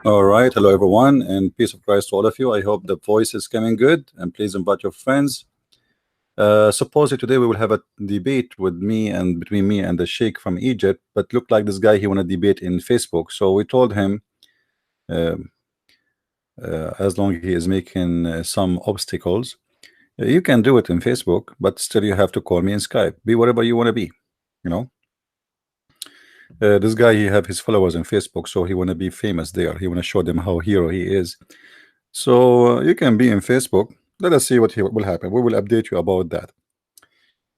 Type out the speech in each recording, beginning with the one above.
All right, hello everyone, and peace of Christ to all of you. I hope the voice is coming good, and please invite your friends. Supposedly today we will have a debate with me and between me and the Sheikh from Egypt, but looked like this guy he want to debate in Facebook. So we told him, uh, as long as he is making some obstacles, you can do it in Facebook, but still you have to call me in Skype. Be whatever you want to be, you know. This guy he have his followers in Facebook, so he want to be famous there. He want to show them how hero he is. So you can be in Facebook. Let us see what will happen. We will update you about that.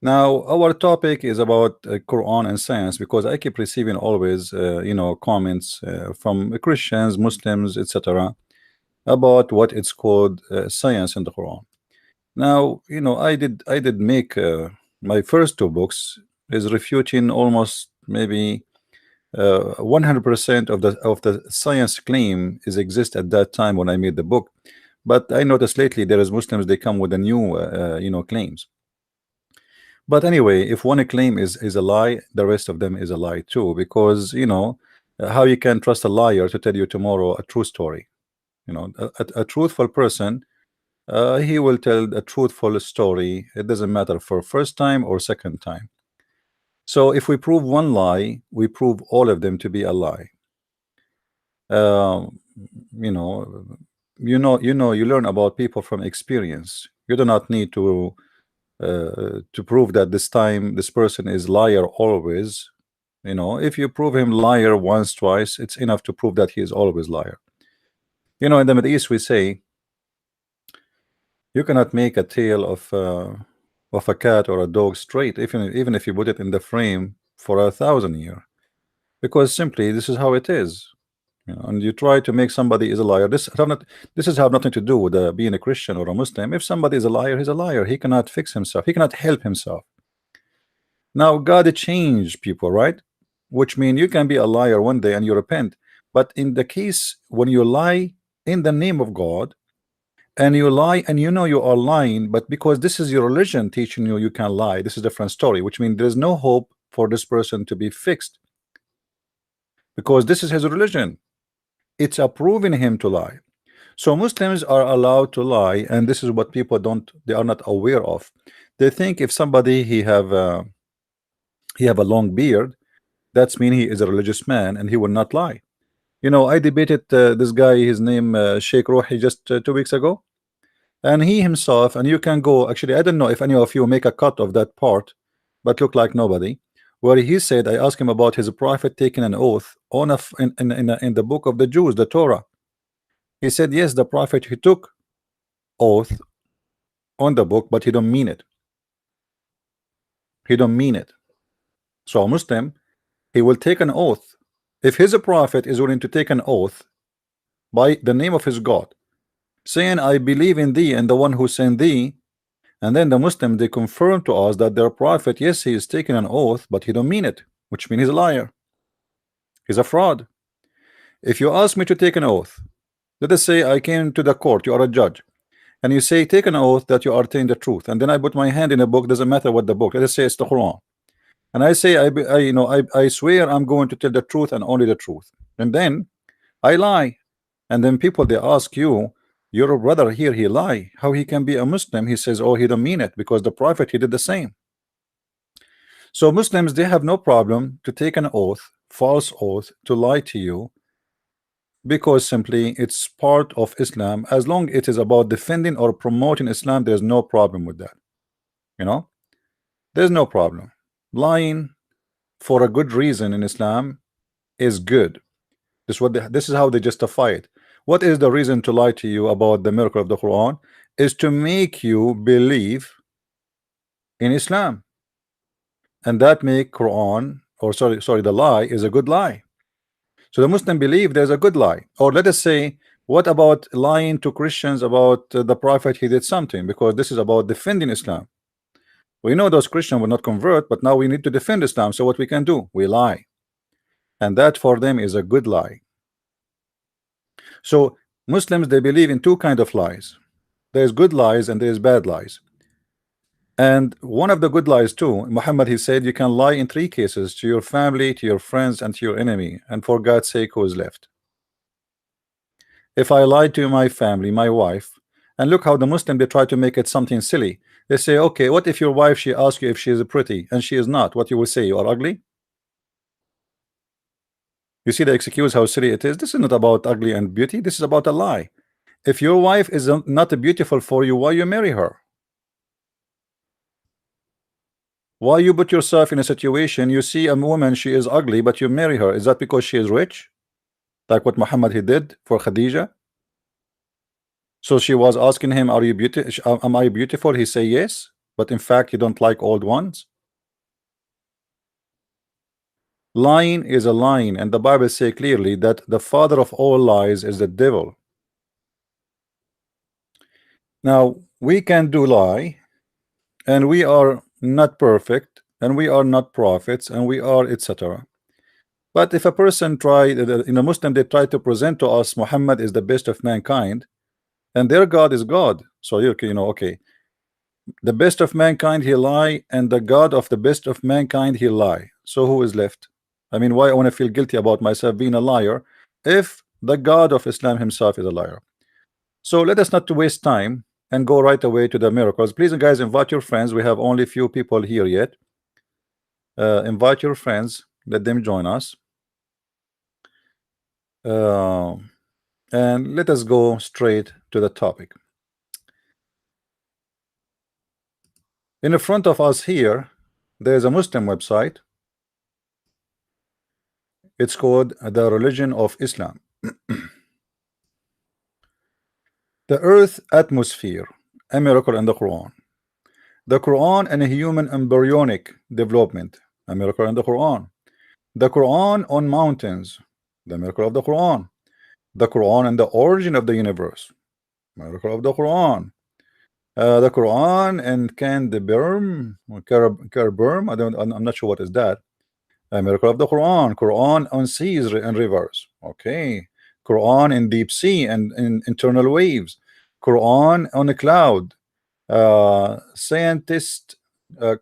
Now our topic is about Quran and science, because I keep receiving always comments from Christians, Muslims, etc. about what it's called science in the Quran. Now I did make my first two books is refuting almost maybe 100% of the science claim is exist at that time when I made the book. But I noticed lately there is Muslims, they come with a new claims. But anyway, if one claim is a lie, the rest of them is a lie too, because how you can trust a liar to tell you tomorrow a true story. A truthful person, he will tell a truthful story. It doesn't matter for first time or second time. So if we prove one lie, we prove all of them to be a lie. You learn about people from experience. You do not need to prove that this person is liar always. If you prove him liar once, twice, it's enough to prove that he is always liar. In the Middle East we say you cannot make a tail of a cat or a dog straight, even if you put it in the frame for 1,000 years, because simply this is how it is. And you try to make somebody is a liar. This has have nothing to do with being a Christian or a Muslim. If somebody is a liar, he's a liar. He cannot fix himself. He cannot help himself. Now God changed people, right? Which means you can be a liar one day and you repent. But in the case when you lie in the name of God, and you lie and you are lying, but because this is your religion teaching you can lie, this is a different story, which means there's no hope for this person to be fixed, because this is his religion. It's approving him to lie. So Muslims are allowed to lie, and this is what people they are not aware of. They think if somebody he have a long beard, that's mean he is a religious man and he will not lie. I debated this guy, his name Sheikh Ruhi, just 2 weeks ago, and he himself, and you can go, actually I don't know if any of you make a cut of that part, but look like nobody, where he said, I asked him about his prophet taking an oath on in the book of the Jews, the Torah. He said yes, the prophet, he took oath on the book, but he don't mean it. He don't mean it. So a Muslim, he will take an oath. If his prophet is willing to take an oath by the name of his God, saying I believe in thee and the one who sent thee, and then the Muslim, they confirm to us that their prophet, yes, he is taking an oath, but he don't mean it, which means he's a liar. He's a fraud. If you ask me to take an oath, let us say I came to the court, you are a judge, and you say take an oath that you are telling the truth, and then I put my hand in a book, doesn't matter what the book, let us say it's the Quran, and I say I swear I'm going to tell the truth and only the truth, and then I lie, and then people they ask you, your brother here, he lie, how he can be a Muslim? He says, oh, he don't mean it, because the prophet, he did the same. So Muslims, they have no problem to take an oath, false oath, to lie to you, because simply it's part of Islam. As long as it is about defending or promoting Islam, there's no problem with that. There's no problem. Lying for a good reason in Islam is good. This is how they justify it. What is the reason to lie to you about the miracle of the Quran? Is to make you believe in Islam, and that make Quran, or sorry, the lie is a good lie. So the Muslim believe there's a good lie. Or let us say, what about lying to Christians about the prophet, he did something, because this is about defending Islam. We know those Christians will not convert, but now we need to defend Islam. So what we can do? We lie, and that for them is a good lie. So Muslims, they believe in two kinds of lies. There's good lies and there's bad lies. And one of the good lies too, Muhammad, he said you can lie in 3 cases: to your family, to your friends, and to your enemy. And for God's sake, who is left? If I lie to my family, my wife, and look how the Muslim, they try to make it something silly. They say, okay, what if your wife, she asks you if she is pretty and she is not? What you will say? You are ugly? You see the excuse, how silly it is. This is not about ugly and beauty. This is about a lie. If your wife is not beautiful for you, why you marry her? Why you put yourself in a situation, you see a woman, she is ugly, but you marry her? Is that because she is rich, like what Muhammad he did for Khadija? So she was asking him, are you beautiful? Am I beautiful? He say yes, but in fact you don't like old ones. Lying is a line, and the Bible say clearly that the father of all lies is the devil. Now we can do lie, and we are not perfect, and we are not prophets, and we are etc. But if a person try in a Muslim, they try to present to us Muhammad is the best of mankind, and their God is God. So you know, okay, the best of mankind he lie, and the God of the best of mankind he lie. So who is left? I mean, why I want to feel guilty about myself being a liar if the God of Islam himself is a liar? So let us not to waste time and go right away to the miracles. Please, guys, invite your friends. We have only few people here yet. Invite your friends, let them join us. And let us go straight to the topic. In the front of us here, there's a Muslim website. It's called the Religion of Islam. The Earth Atmosphere, a miracle in the Quran. The Quran and a human embryonic development, a miracle in the Quran. The Quran on mountains, the miracle of the Quran. The Quran and the origin of the universe, miracle of the Quran. The Quran and Canberm, I'm not sure what is that. A miracle of the Quran. Quran on seas and rivers. Okay. Quran in deep sea and in internal waves. Quran on a cloud. Scientist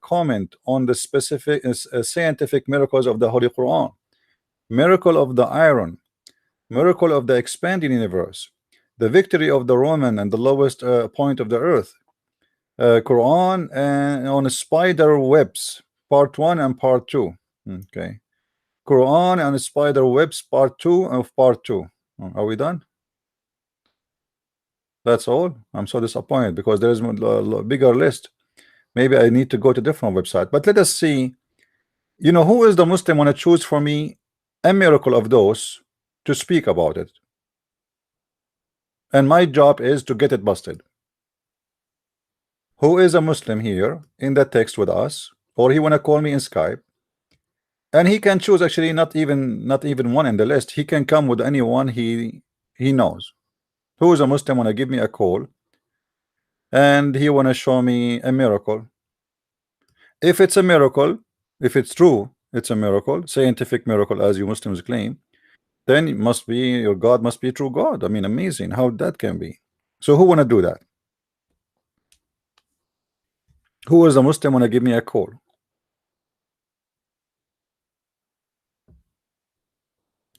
comment on the specific scientific miracles of the Holy Quran. Miracle of the iron. Miracle of the expanding universe. The victory of the Roman and the lowest point of the earth. Quran on spider webs, part 1 and part 2. Okay. Quran and spider webs, part 2 of part 2. Are we done? That's all. I'm so disappointed because there is a bigger list. Maybe I need to go to different website. But let us see. You know, who is the Muslim want to choose for me a miracle of those to speak about it? And my job is to get it busted. Who is a Muslim here in the text with us, or he want to call me in Skype, and he can choose actually not even one in the list. He can come with anyone he knows. Who is a Muslim want to give me a call, and he want to show me a miracle? If it's a miracle, if it's true, it's a miracle, scientific miracle as you Muslims claim, then it must be your God must be a true God. I mean, amazing how that can be. So who want to do that? Who is a Muslim want to give me a call?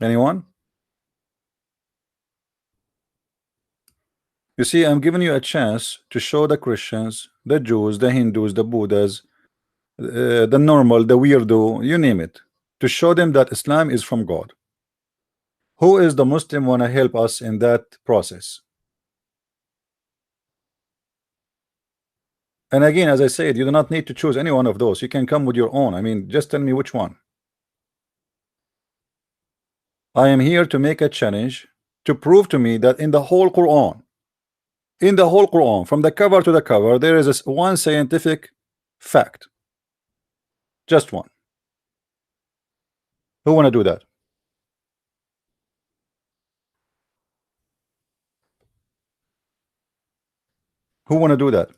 Anyone? You see, I'm giving you a chance to show the Christians, the Jews, the Hindus, the Buddhas, the normal, the weirdo, you name it, to show them that Islam is from God. Who is the Muslim want to help us in that process? And again, as I said, you do not need to choose any one of those. You can come with your own. I mean, just tell me which one. I am here to make a challenge to prove to me that in the whole Quran, from the cover to the cover, there is one scientific fact. Just one. Who want to do that? Who want to do that?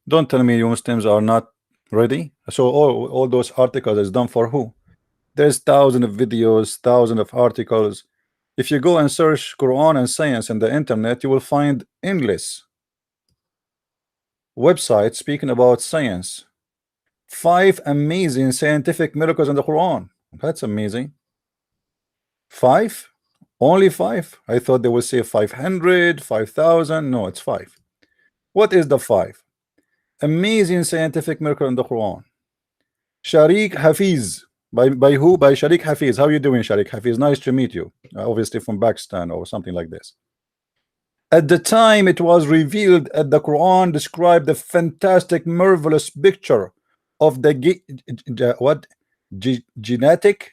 Don't tell me you Muslims are not ready. So all those articles is done for who? There's thousands of videos, thousands of articles. If you go and search Quran and science in the internet, you will find endless. website speaking about science. 5 amazing scientific miracles in the Quran. That's amazing. 5? Only 5? I thought they would say 500, 5,000. No, it's 5. What is the 5? Amazing scientific miracle in the Quran. Sharik Hafiz. By who? By Sharik Hafiz. How you doing, Sharik Hafiz? Nice to meet you. Obviously from Pakistan or something like this. At the time it was revealed that the Quran described the fantastic, marvelous picture of the genetic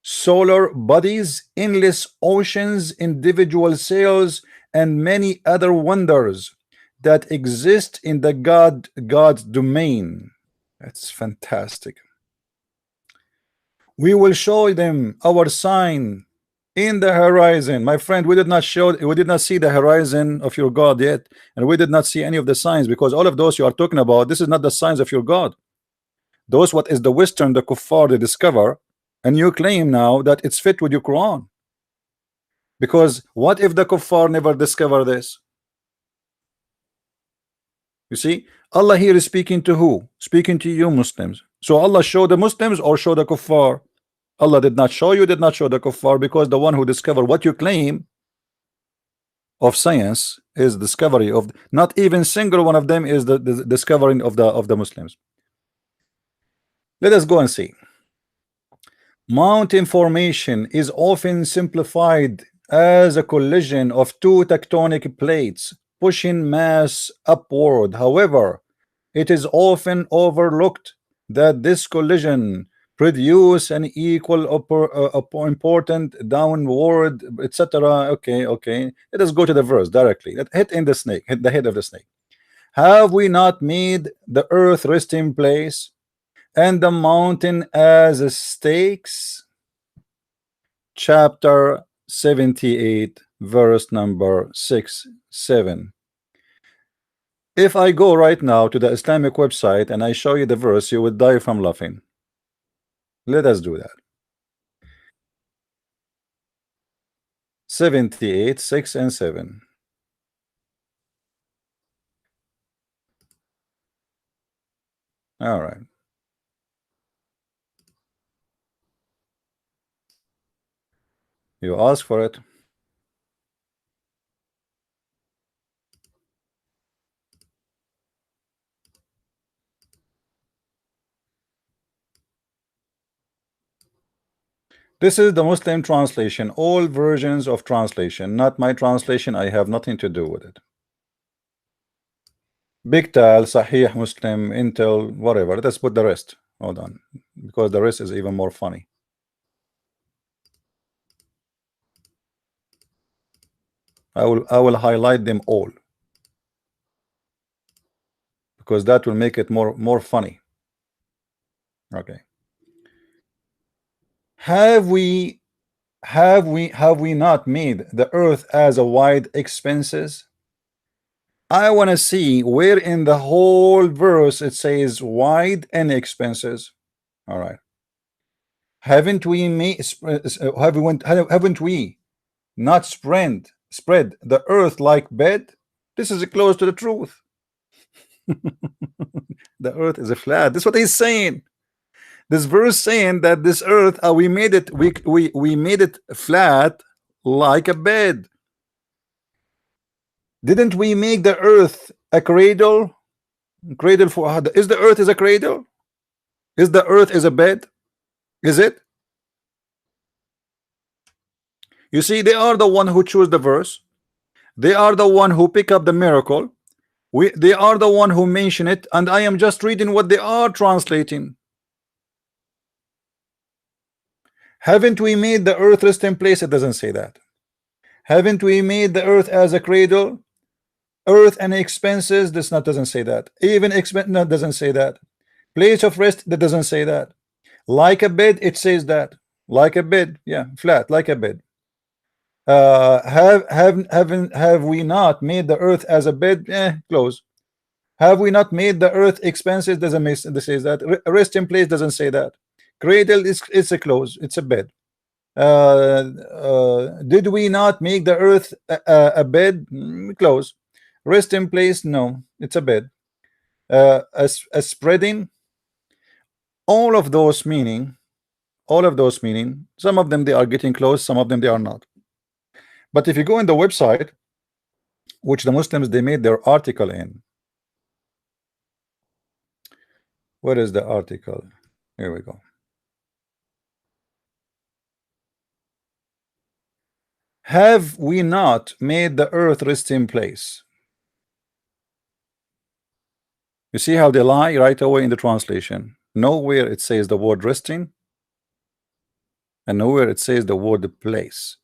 solar bodies, endless oceans, individual cells, and many other wonders that exist in the God's domain. That's fantastic. We will show them our sign in the horizon. My friend, we did not see the horizon of your God yet, and we did not see any of the signs, because all of those you are talking about, this is not the signs of your God. Those what is the Western, the kuffar, they discover, and you claim now that it's fit with your Quran. Because what if the kuffar never discover this? You see, Allah here is speaking to who? Speaking to you Muslims. So Allah show the Muslims or show the kuffar? Allah did not show you, did not show the kuffar, because the one who discovered what you claim of science is discovery of, not even single one of them is the discovering of the Muslims. Let us go and see. Mountain formation is often simplified as a collision of two tectonic plates pushing mass upward. However, it is often overlooked that this collision produce an equal important downward, etc. Okay, let us go to the verse directly. Hit the head of the snake. Have we not made the earth resting place and the mountain as stakes? Chapter 78, verse number 6, 7. If I go right now to the Islamic website and I show you the verse, you would die from laughing. Let us do that. 78, 6 and 7. All right. You ask for it. This is the Muslim translation, all versions of translation, not my translation. I have nothing to do with it. Bigtal, Sahih, Muslim, Intel, whatever. Let's put the rest. Hold on, because the rest is even more funny. I will highlight them all, because that will make it more funny. Okay. Have we not made the earth as a wide expanses? I want to see where in the whole verse it says wide and expanses. All right. Haven't we not spread the earth like bed? This is close to the truth. The earth is a flat. This is what he's saying. This verse saying that this earth, we made it flat like a bed. Didn't we make the earth a cradle? Cradle for is the earth is a cradle? Is the earth is a bed? Is it? You see, they are the one who choose the verse. They are the one who pick up the miracle. They are the one who mention it, and I am just reading what they are translating. Haven't we made the earth resting place? It doesn't say that. Haven't we made the earth as a cradle? Earth and expenses, this not doesn't say that. Even expense, no, doesn't say that. Place of rest, that doesn't say that. Like a bed, it says that. Like a bed, yeah, flat, like a bed. Have we not made the earth as a bed? Close. Have we not made the earth expenses? Doesn't make this says that. Rest in place doesn't say that. Cradle it's a close, it's a bed. Did we not make the earth a bed? Close. Rest in place, no, it's a bed. a spreading, all of those meaning, some of them they are getting close, some of them they are not. But if you go in the website which the Muslims they made their article in, where is the article? Here we go. Have we not made the earth resting place? You see how they lie right away in the translation. Nowhere it says the word resting, and nowhere it says the word place.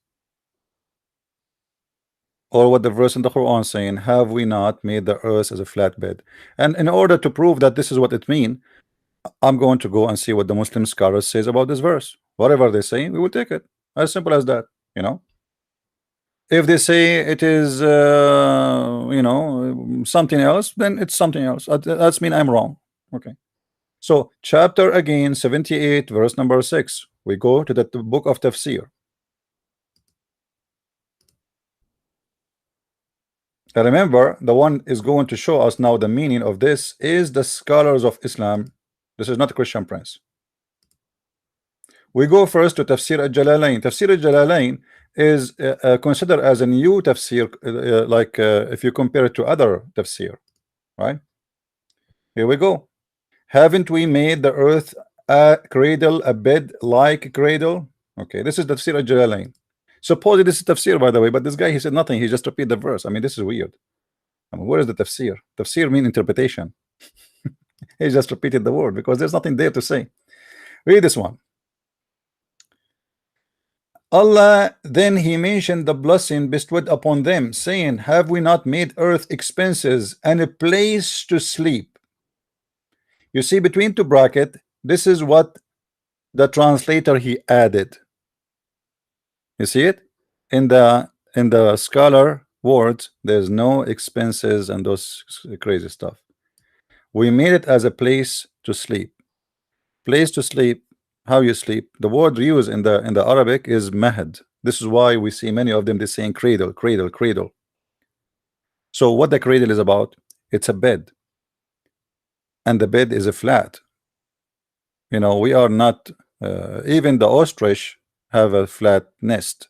Or what the verse in the Quran saying, have we not made the earth as a flat bed? And in order to prove that this is what it means, I'm going to go and see what the Muslim scholars says about this verse. Whatever they say, we will take it. As simple as that, you know. If they say it is, you know, something else, then it's something else. That's mean I'm wrong. Okay. So chapter again 78, verse number 6. We go to the book of Tafsir. And remember, the one is going to show us now the meaning of this is the scholars of Islam. This is not a Christian Prince. We go first to Tafsir al-Jalalain. Tafsir al-Jalalain is considered as a new tafsir, if you compare it to other tafsir, right? Here we go. Haven't we made the earth a cradle, a bed like a cradle? Okay, this is Tafsir al-Jalalain. Supposedly this is tafsir, by the way, but this guy, he said nothing. He just repeated the verse. I mean, this is weird. I mean, where is the tafsir? Tafsir mean interpretation. He just repeated the word because there's nothing there to say. Read this one. Allah, then he mentioned the blessing bestowed upon them, saying, have we not made earth expenses and a place to sleep? You see between two brackets, this is what the translator he added. You see it? In the scholar words, there's no expenses and those crazy stuff. We made it as a place to sleep. Place to sleep. How you sleep? The word used in the Arabic is mahad. This is why we see many of them they saying cradle, cradle, cradle. So what the cradle is about? It's a bed, and the bed is a flat. You know, we are not even the ostrich have a flat nest.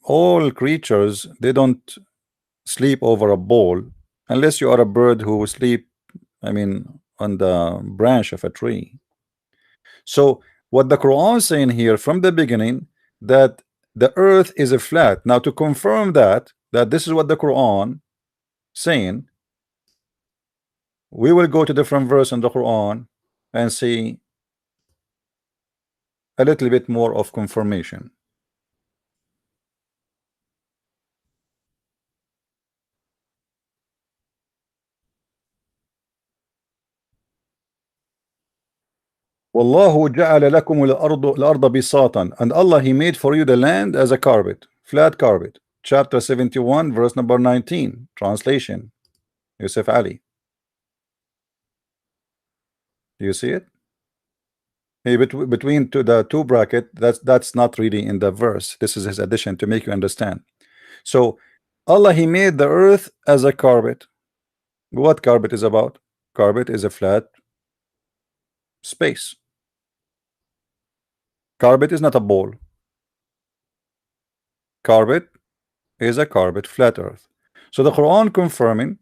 All creatures, they don't sleep over a bowl unless you are a bird who sleep, I mean, on the branch of a tree. So what the Quran is saying here from the beginning, that the earth is a flat. Now to confirm that this is what the Quran saying, we will go to different verse in the Quran and see a little bit more of confirmation. Wallahu ja'ala lakum al-arda bisatan, and Allah he made for you the land as a carpet, flat carpet. Chapter 71, verse number 19. Translation, Yusuf Ali. Do you see it? Hey, between the two bracket, that's not really in the verse. This is his addition to make you understand. So Allah he made the earth as a carpet. What carpet is about? Carpet is a flat space. Carpet is not a ball. Carpet is a carpet, flat earth. So the Quran confirming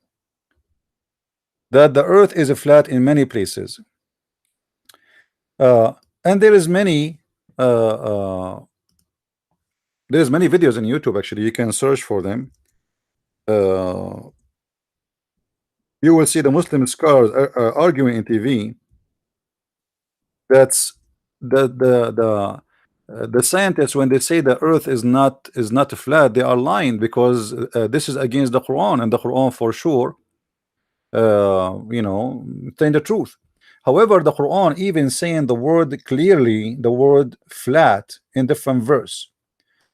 that the earth is a flat in many places. And there is many videos in YouTube. Actually, you can search for them. You will see the Muslim scholars arguing in TV. That's the scientists, when they say the earth is not flat, they are lying, because this is against the Quran, and the Quran for sure you know, saying the truth. However, the Quran even saying the word clearly, the word flat, in different verse.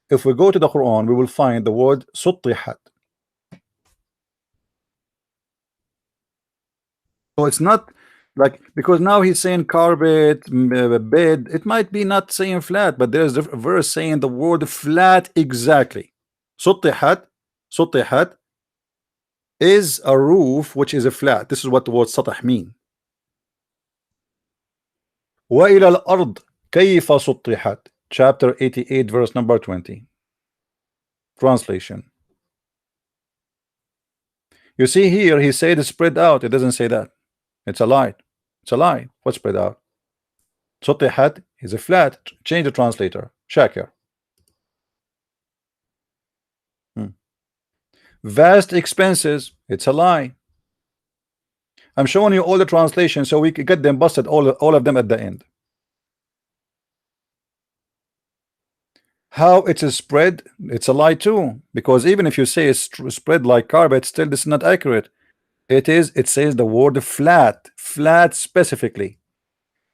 If we go to the Quran, we will find the word suttihat. So it's not like, because now he's saying carpet, bed, it might be not saying flat, but there's a verse saying the word flat exactly. Suttihat is a roof which is a flat. This is what the word سطح mean. وإلى الأرض كيف سطحت, chapter 88 verse number 20. Translation. You see here he said spread out. It doesn't say that. It's a lie. It's a lie. What spread out? سطحت is a flat. Change the translator. Shakir. Vast expenses. It's a lie. I'm showing you all the translations so we can get them busted, all of them at the end. How it is spread, it's a lie too, because even if you say it's spread like carpet, still this is not accurate. It says the word flat specifically.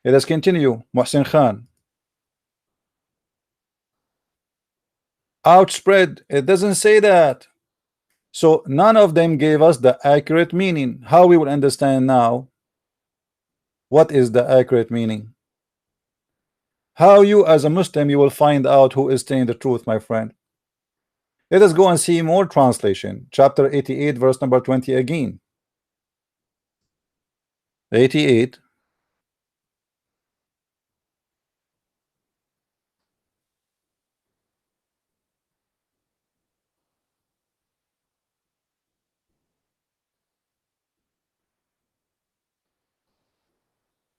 Let us continue. Muhsin Khan. Outspread, it doesn't say that. So none of them gave us the accurate meaning. How we will understand now what is the accurate meaning? How you as a Muslim you will find out who is telling the truth, my friend. Let us go and see more translation. Chapter 88 verse number 20 again. 88.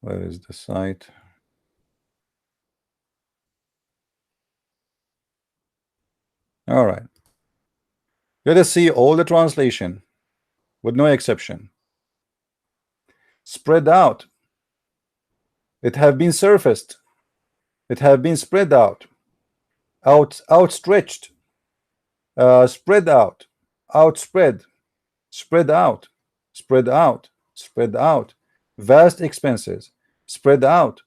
Where is the site? All right. Let us see all the translation with no exception. Spread out. It have been surfaced. It have been spread out. Outstretched. Spread out. Outspread. Spread out. Spread out. Spread out. Vast expenses. Spread out.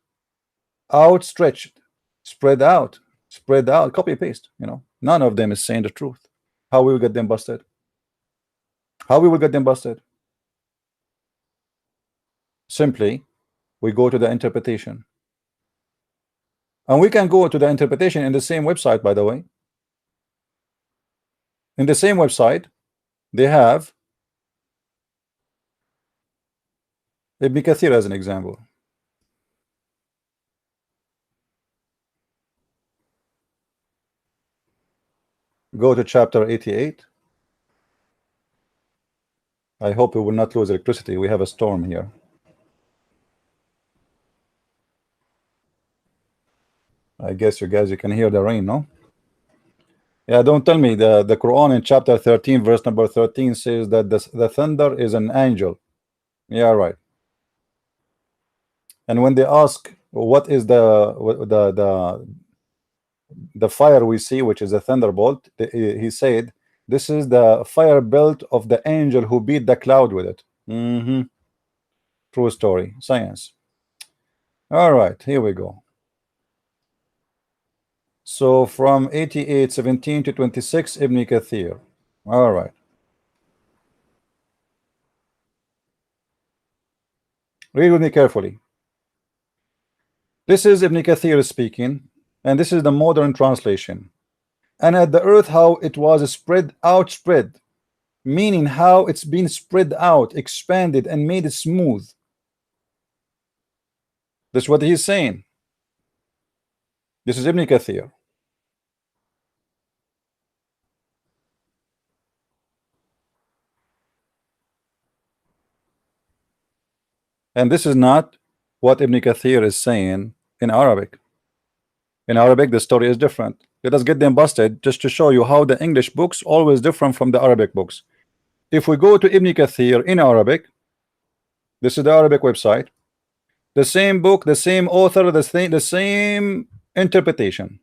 Outstretched. Spread out. Spread out. Copy paste. You know, none of them is saying the truth. How we will get them busted? How we will get them busted? Simply, we go to the interpretation. And we can go to the interpretation in the same website, by the way. In the same website, they have Ibn Kathir as an example. Go to chapter 88. I hope we will not lose electricity. We have a storm here. I guess you guys, you can hear the rain, no? Yeah, don't tell me the Quran in chapter 13 verse number 13 says that the thunder is an angel. Yeah, right. And when they ask what is the fire we see, which is a thunderbolt, he said this is the fire belt of the angel who beat the cloud with it. True story. Science. All right, here we go. So from 88:17 to 26, Ibn Kathir. All right. Read with me carefully. This is Ibn Kathir speaking, and this is the modern translation. And at the earth how it was spread out, meaning how it's been spread out, expanded, and made it smooth. That's what he's saying. This is Ibn Kathir. And this is not what Ibn Kathir is saying in Arabic. In Arabic, the story is different. Let us get them busted just to show you how the English books always different from the Arabic books. If we go to Ibn Kathir in Arabic, this is the Arabic website. The same book, the same author, the same interpretation.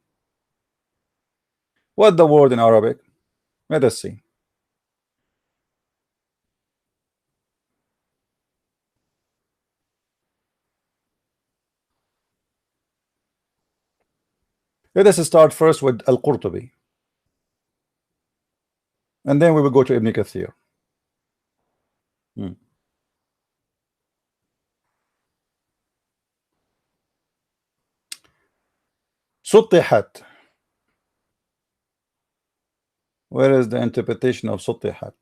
What the word in Arabic? Let us see. Let us start first with Al-Qurtubi, and then we will go to Ibn Kathir. سطحت. Where is the interpretation of سطحت?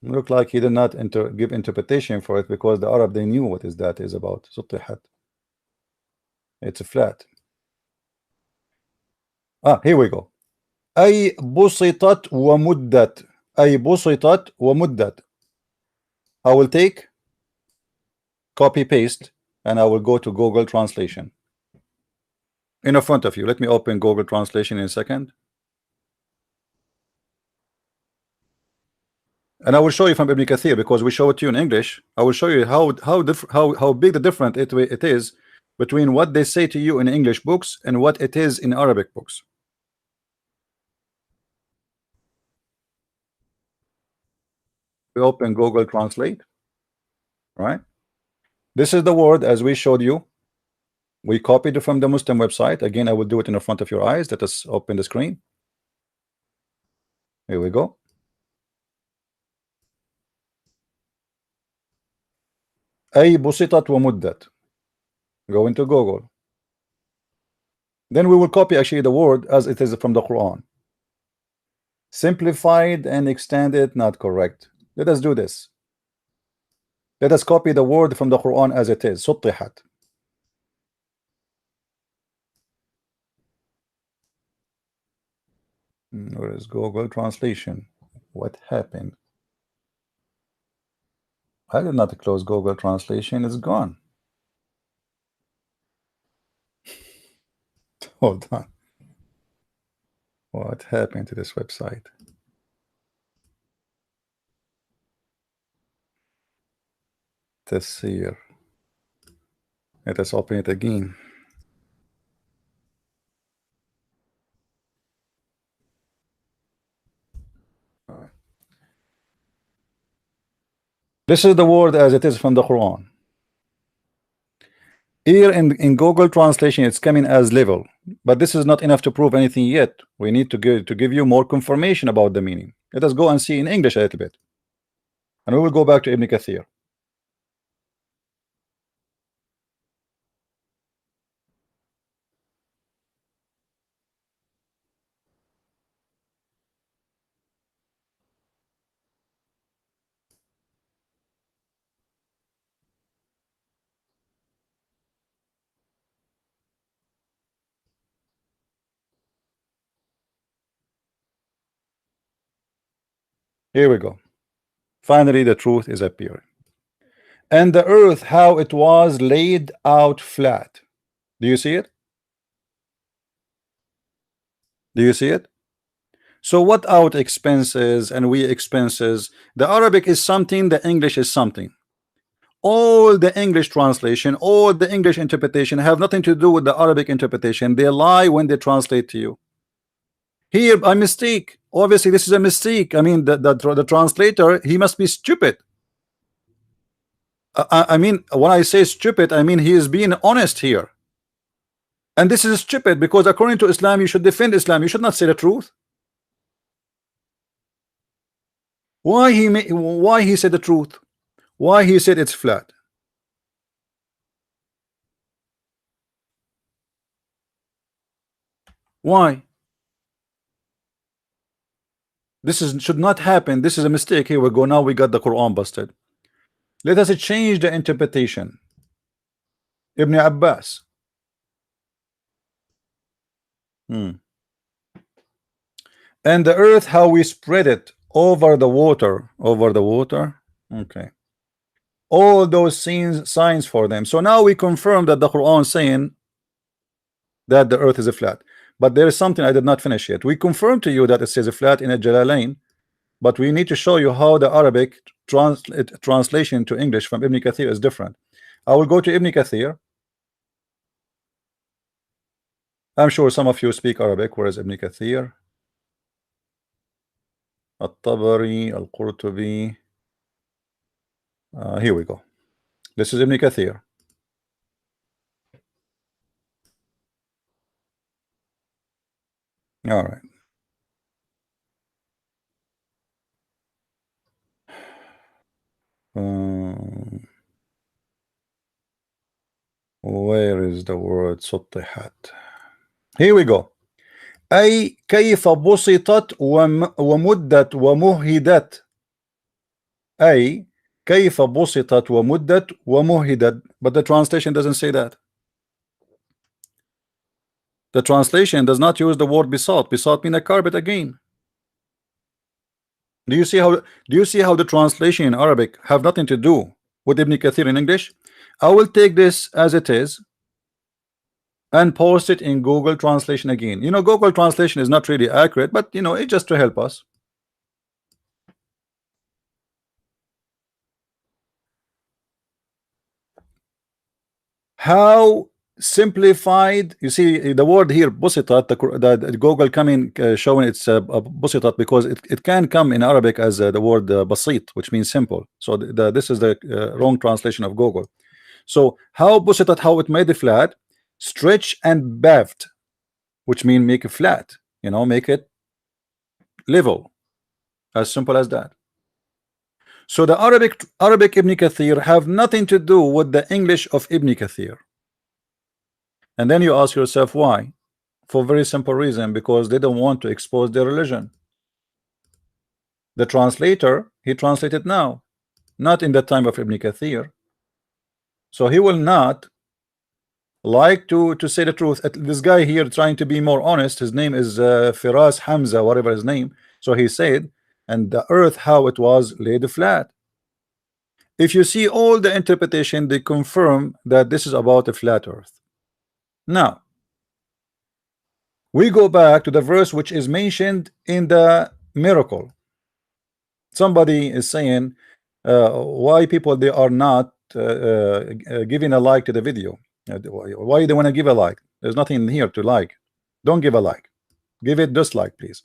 Look like he did not give interpretation for it, because the Arab, they knew what is that is about. سطحت. It's a flat. Here we go. أي بسطت ومدت. أي بسطت ومدت. I will take, copy paste, and I will go to Google Translation. In front of you. Let me open Google Translation in a second. And I will show you from Ibn Kathir, because we show it to you in English. I will show you how big the difference it is between what they say to you in English books and what it is in Arabic books. We open Google Translate, right? This is the word as we showed you. We copied it from the Muslim website. Again, I will do it in the front of your eyes. Let us open the screen. Here we go. أي بسطت ومدت. Go into Google. Then we will copy actually the word as it is from the Quran. Simplified and extended, not correct. Let us do this. Let us copy the word from the Quran as it is. سطحت. Where is Google Translation? What happened? I did not close Google Translation. It's gone. Hold on. What happened to this website? Tafsir. Let us open it again. This is the word as it is from the Quran. Here in Google Translation, it's coming as level, but this is not enough to prove anything yet. We need to give you more confirmation about the meaning. Let us go and see in English a little bit, and we will go back to Ibn Kathir. Here we go. Finally, the truth is appearing. And the earth, how it was laid out flat. Do you see it? Do you see it? So what out expenses and we expenses? The Arabic is something, the English is something. All the English translation, all the English interpretation have nothing to do with the Arabic interpretation. They lie when they translate to you. Here, a mistake. Obviously, this is a mistake. I mean, the translator, he must be stupid. I mean, when I say stupid, I mean he is being honest here. And this is stupid because according to Islam, you should defend Islam. You should not say the truth. Why he said the truth? Why he said it's flat? Why? This should not happen. This is a mistake. Here we go. Now we got the Quran busted. Let us change the interpretation. Ibn Abbas. And the earth, how we spread it over the water. Over the water. Okay. All those signs for them. So now we confirm that the Quran is saying that the earth is a flat. But there is something I did not finish yet. We confirm to you that it says a flat in a Jalalain, but we need to show you how the Arabic translation to English from Ibn Kathir is different. I will go to Ibn Kathir. I'm sure some of you speak Arabic. Where is Ibn Kathir? At-Tabari, Al-Qurtubi. Here we go. This is Ibn Kathir. All right. Where is the word سطحت? Here we go. أي كيف بسطت ومدت ومهدت. أي كيف بسطت ومدت ومهدت. But the translation doesn't say that. The translation does not use the word bisat. Bisat mean a carpet again. Do you see how the translation in Arabic have nothing to do with Ibn Kathir in English? I will take this as it is and post it in Google translation again. You know, Google translation is not really accurate, but you know, it's just to help us. How simplified, you see the word here busitat, the Google coming showing it's busitat because it can come in Arabic as the word basit, which means simple. So this is the wrong translation of Google. So how busitat, how it made it flat, stretch and baft, which mean make it flat, you know, make it level, as simple as that. So the Arabic Ibn Kathir have nothing to do with the English of Ibn Kathir. And then you ask yourself why? For a very simple reason, because they don't want to expose their religion. The translator, he translated now, not in the time of Ibn Kathir. So he will not like to say the truth. This guy here trying to be more honest, his name is Firas Hamza, whatever his name. So he said, and the earth how it was laid flat. If you see all the interpretation, they confirm that this is about a flat earth. Now we go back to the verse which is mentioned in the miracle. Somebody is saying why people they are not giving a like to the video. Why they want to give a like? There's nothing here to like. Don't give a like. Give it dislike, please.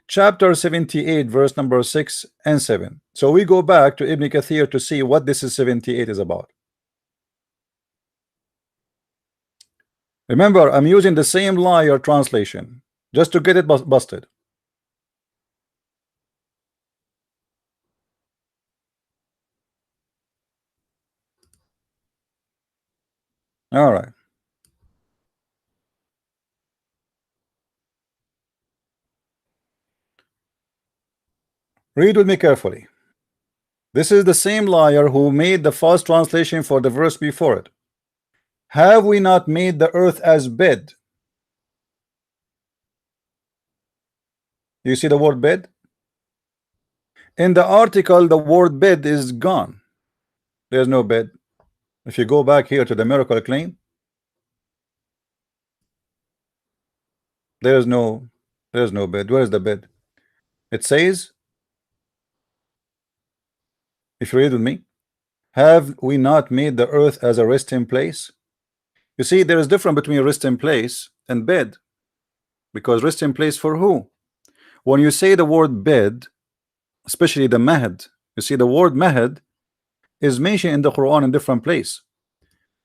Chapter 78, verse number 6 and 7. So we go back to Ibn Kathir to see what this is 78 is about. Remember, I'm using the same liar translation just to get it busted. All right. Read with me carefully. This is the same liar who made the false translation for the verse before it. Have we not made the earth as bed? You see the word bed? In the article, the word bed is gone. There's no bed. If you go back here to the miracle claim, there's no bed. Where is the bed? It says, if you read with me, have we not made the earth as a resting place? You see, there is difference between resting place and bed, because resting place for who? When you say the word bed, especially the mahad, you see the word mahad is mentioned in the Quran in different place.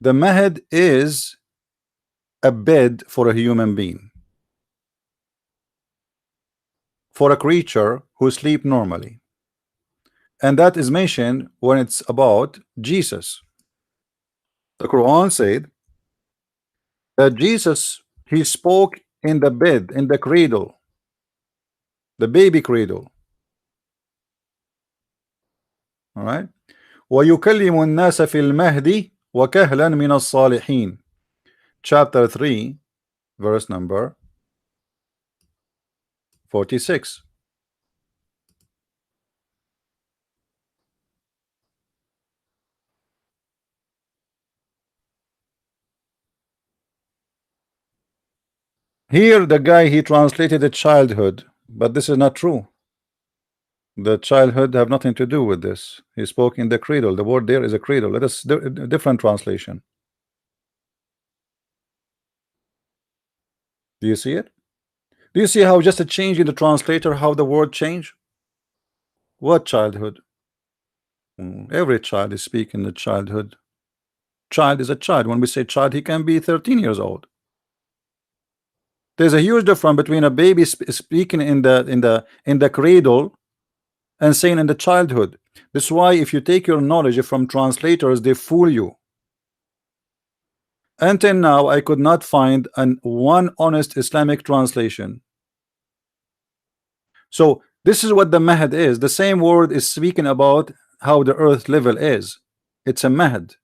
The mahad is a bed for a human being, for a creature who sleep normally, and that is mentioned when it's about Jesus. The Quran said that Jesus, he spoke in the bed, in the cradle, the baby cradle. All right. وَيُكَلِّمُ النَّاسَ فِي الْمَهْدِ وَكَهْلًا مِنَ الصَّالِحِينَ. Chapter 3, verse number 46. Here the guy he translated the childhood, but this is not true. The childhood have nothing to do with this. He spoke in the cradle. The word there is a cradle. Let us a different translation. Do you see it? Do you see how just a change in the translator, how the word change? What childhood? Every child is speaking the childhood. Child is a child. When we say child, he can be 13 years old. There's a huge difference between a baby speaking in the cradle and saying in the childhood. That's why if you take your knowledge from translators, they fool you. Until now, I could not find one honest Islamic translation. So This is what the mahad is. The same word is speaking about how the earth level is. It's a mahad.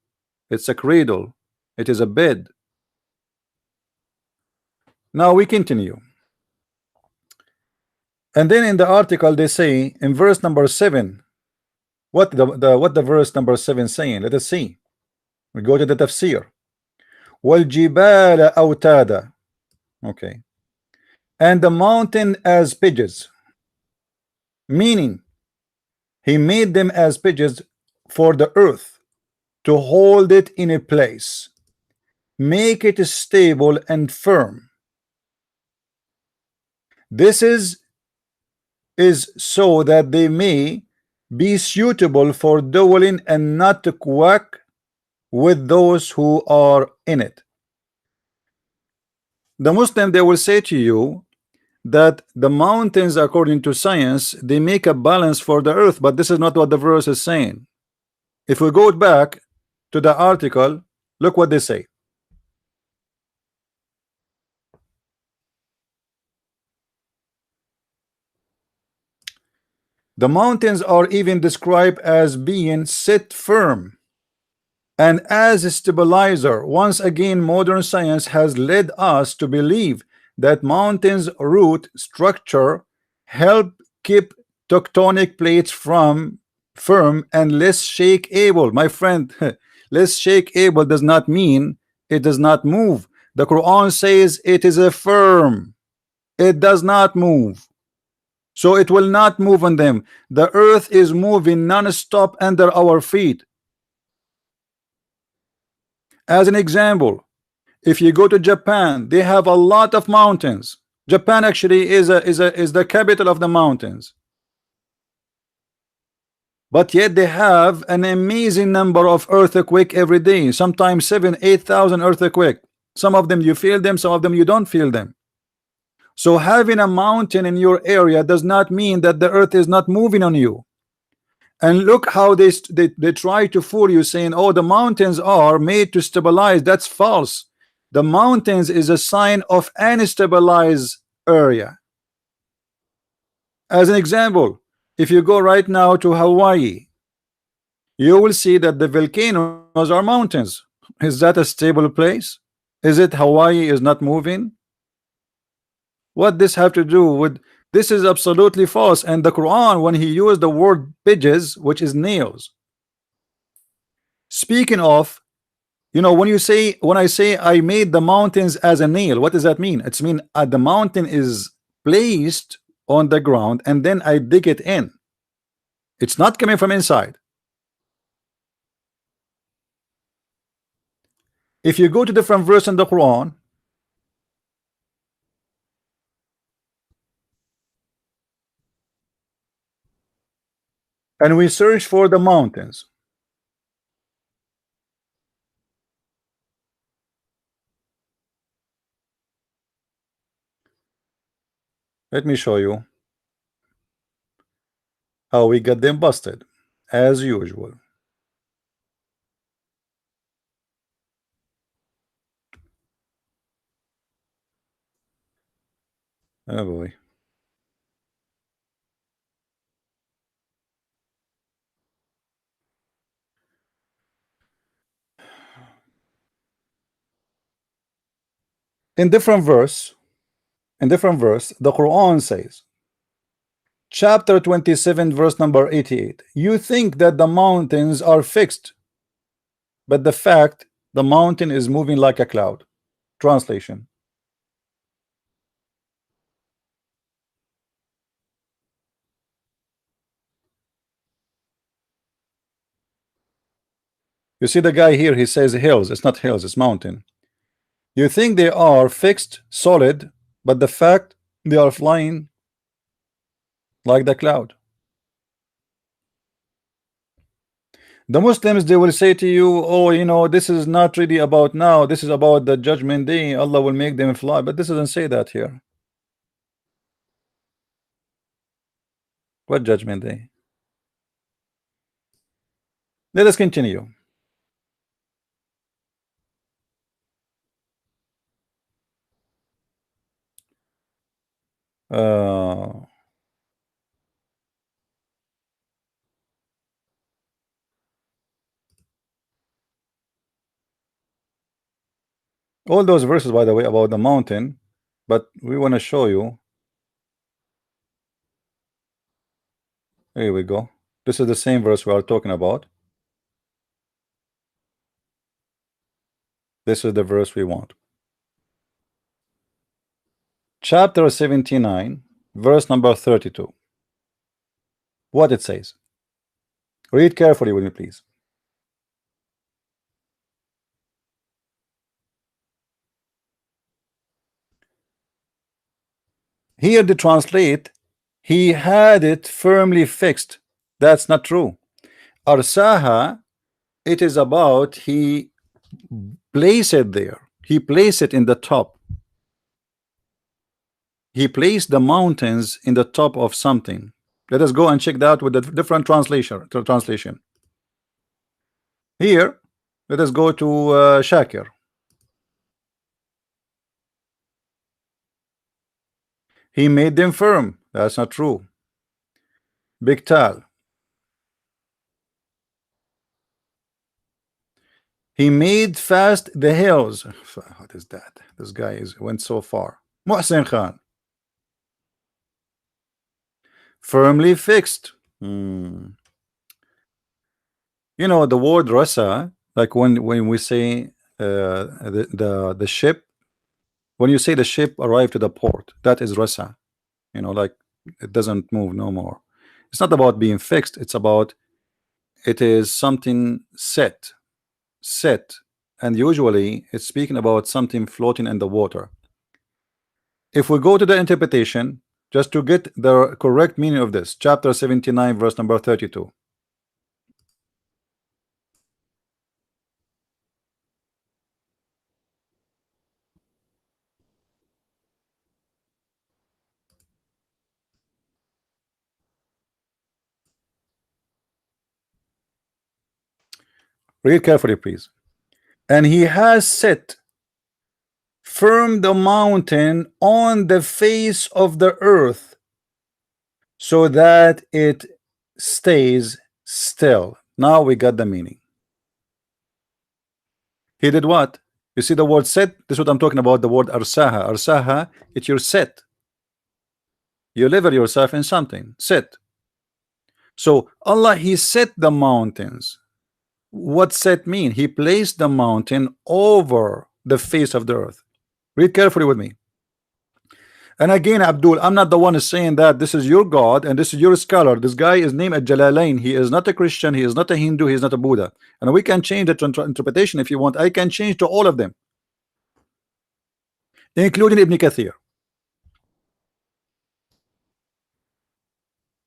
It's a cradle. It is a bed. Now we continue. And then in the article they say in verse number 7, what the verse number 7 saying? Let us see. We go to the tafsir. وَالْجِبَالَ أَوْتَادًا. Okay. And the mountain as pidges, meaning he made them as pidges for the earth to hold it in a place, make it stable and firm. This is so that they may be suitable for dwelling and not to quack with those who are in it. The Muslim, they will say to you that the mountains, according to science, they make a balance for the earth, but this is not what the verse is saying. If we go back to the article, look what they say. The mountains are even described as being set firm and as a stabilizer. Once again, modern science has led us to believe that mountains' root structure help keep tectonic plates from firm and less shakeable. My friend, less shakeable does not mean it does not move. The Quran says it is a firm. It does not move. So it will not move on them. The earth is moving non-stop under our feet. As an example, if you go to Japan, they have a lot of mountains. Japan actually is the capital of the mountains. But yet they have an amazing number of earthquake every day, sometimes 7,000-8,000 earthquake. Some of them you feel them, some of them you don't feel them. So having a mountain in your area does not mean that the earth is not moving on you. And look how they try to fool you, saying, oh, the mountains are made to stabilize. That's false. The mountains is a sign of unstabilized area. As an example, if you go right now to Hawaii, you will see that the volcanoes are mountains. Is that a stable place? Is it Hawaii is not moving? What this have to do with this? Is absolutely false. And the Quran, when he used the word pidges, which is nails, speaking of, you know, when I say I made the mountains as a nail, what does that mean? It's mean the mountain is placed on the ground and then I dig it in. It's not coming from inside. If you go to different verse in the Quran, and we search for the mountains, let me show you how we got them busted as usual. Oh boy. In different verse, the Quran says, chapter 27, verse number 88, you think that the mountains are fixed, but the fact the mountain is moving like a cloud. Translation. You see the guy here, he says hills. It's not hills, it's mountain. You think they are fixed, solid, but the fact they are flying like the cloud. The Muslims, they will say to you, oh, you know, this is not really about now, this is about the judgment day, Allah will make them fly. But this doesn't say that here. What judgment day? Let us continue. All those verses, by the way, about the mountain, but we want to show you. Here we go. This is the same verse we are talking about. This is the verse we want. Chapter 79, verse number 32. What it says. Read carefully with me, please. Here they translate, he had it firmly fixed. That's not true. Arsaha, it is about he placed it there. He placed it in the top. He placed the mountains in the top of something. Let us go and check that with the different translation. Here, let us go to Shakir. He made them firm. That's not true. Bigtal. He made fast the hills. What is that? This guy went so far. Muhsin Khan. Firmly fixed. You know the word rasa, like when we say the ship, when you say the ship arrived to the port, that is rasa. You know, like it doesn't move no more. It's not about being fixed, it's about it is something set, and usually it's speaking about something floating in the water. If we go to the interpretation, just to get the correct meaning of this, chapter 79, verse number 32. Read carefully, please. And he has set firm the mountain on the face of the earth so that it stays still. Now we got the meaning. He did what? You see the word set? This is what I'm talking about, the word arsaha. Arsaha, it's your set. You lever yourself in something. Set. So Allah, he set the mountains. What set mean? He placed the mountain over the face of the earth. Read carefully with me. And again, Abdul, I'm not the one saying that. This is your God and this is your scholar. This guy is named Al-Jalalain. He is not a Christian, he is not a Hindu, he is not a Buddha. And we can change the interpretation if you want. I can change to all of them, including Ibn Kathir.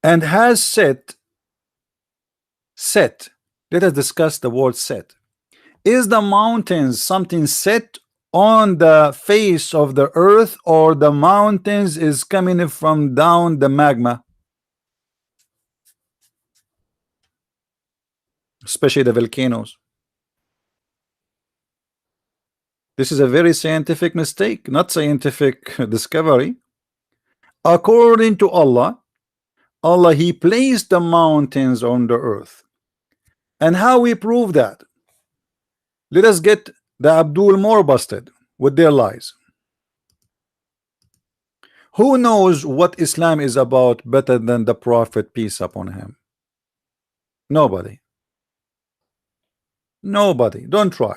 And has set. Let us discuss the word set. Is the mountains something set on the face of the earth, or the mountains is coming from down the magma, especially the volcanoes? This is a very scientific mistake, not scientific discovery. According to Allah, he placed the mountains on the earth. And how we prove that? Let us get the Abdul more busted with their lies. Who knows what Islam is about better than the Prophet, peace upon him? Nobody. Nobody. Don't try.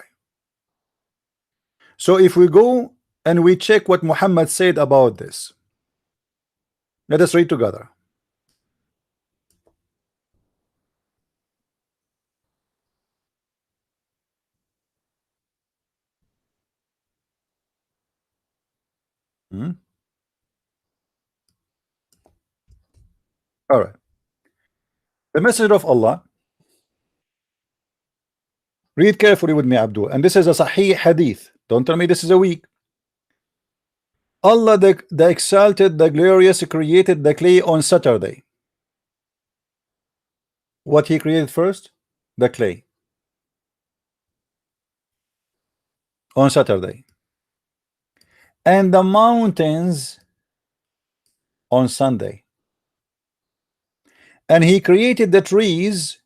So if we go and we check what Muhammad said about this, let us read together. All right. The Messenger of Allah, read carefully with me, Abdul, and this is a Sahih Hadith. Don't tell me this is a weak. Allah the exalted, the glorious, created the clay on Saturday. What he created first? The clay on Saturday, and the mountains on Sunday, and he created the trees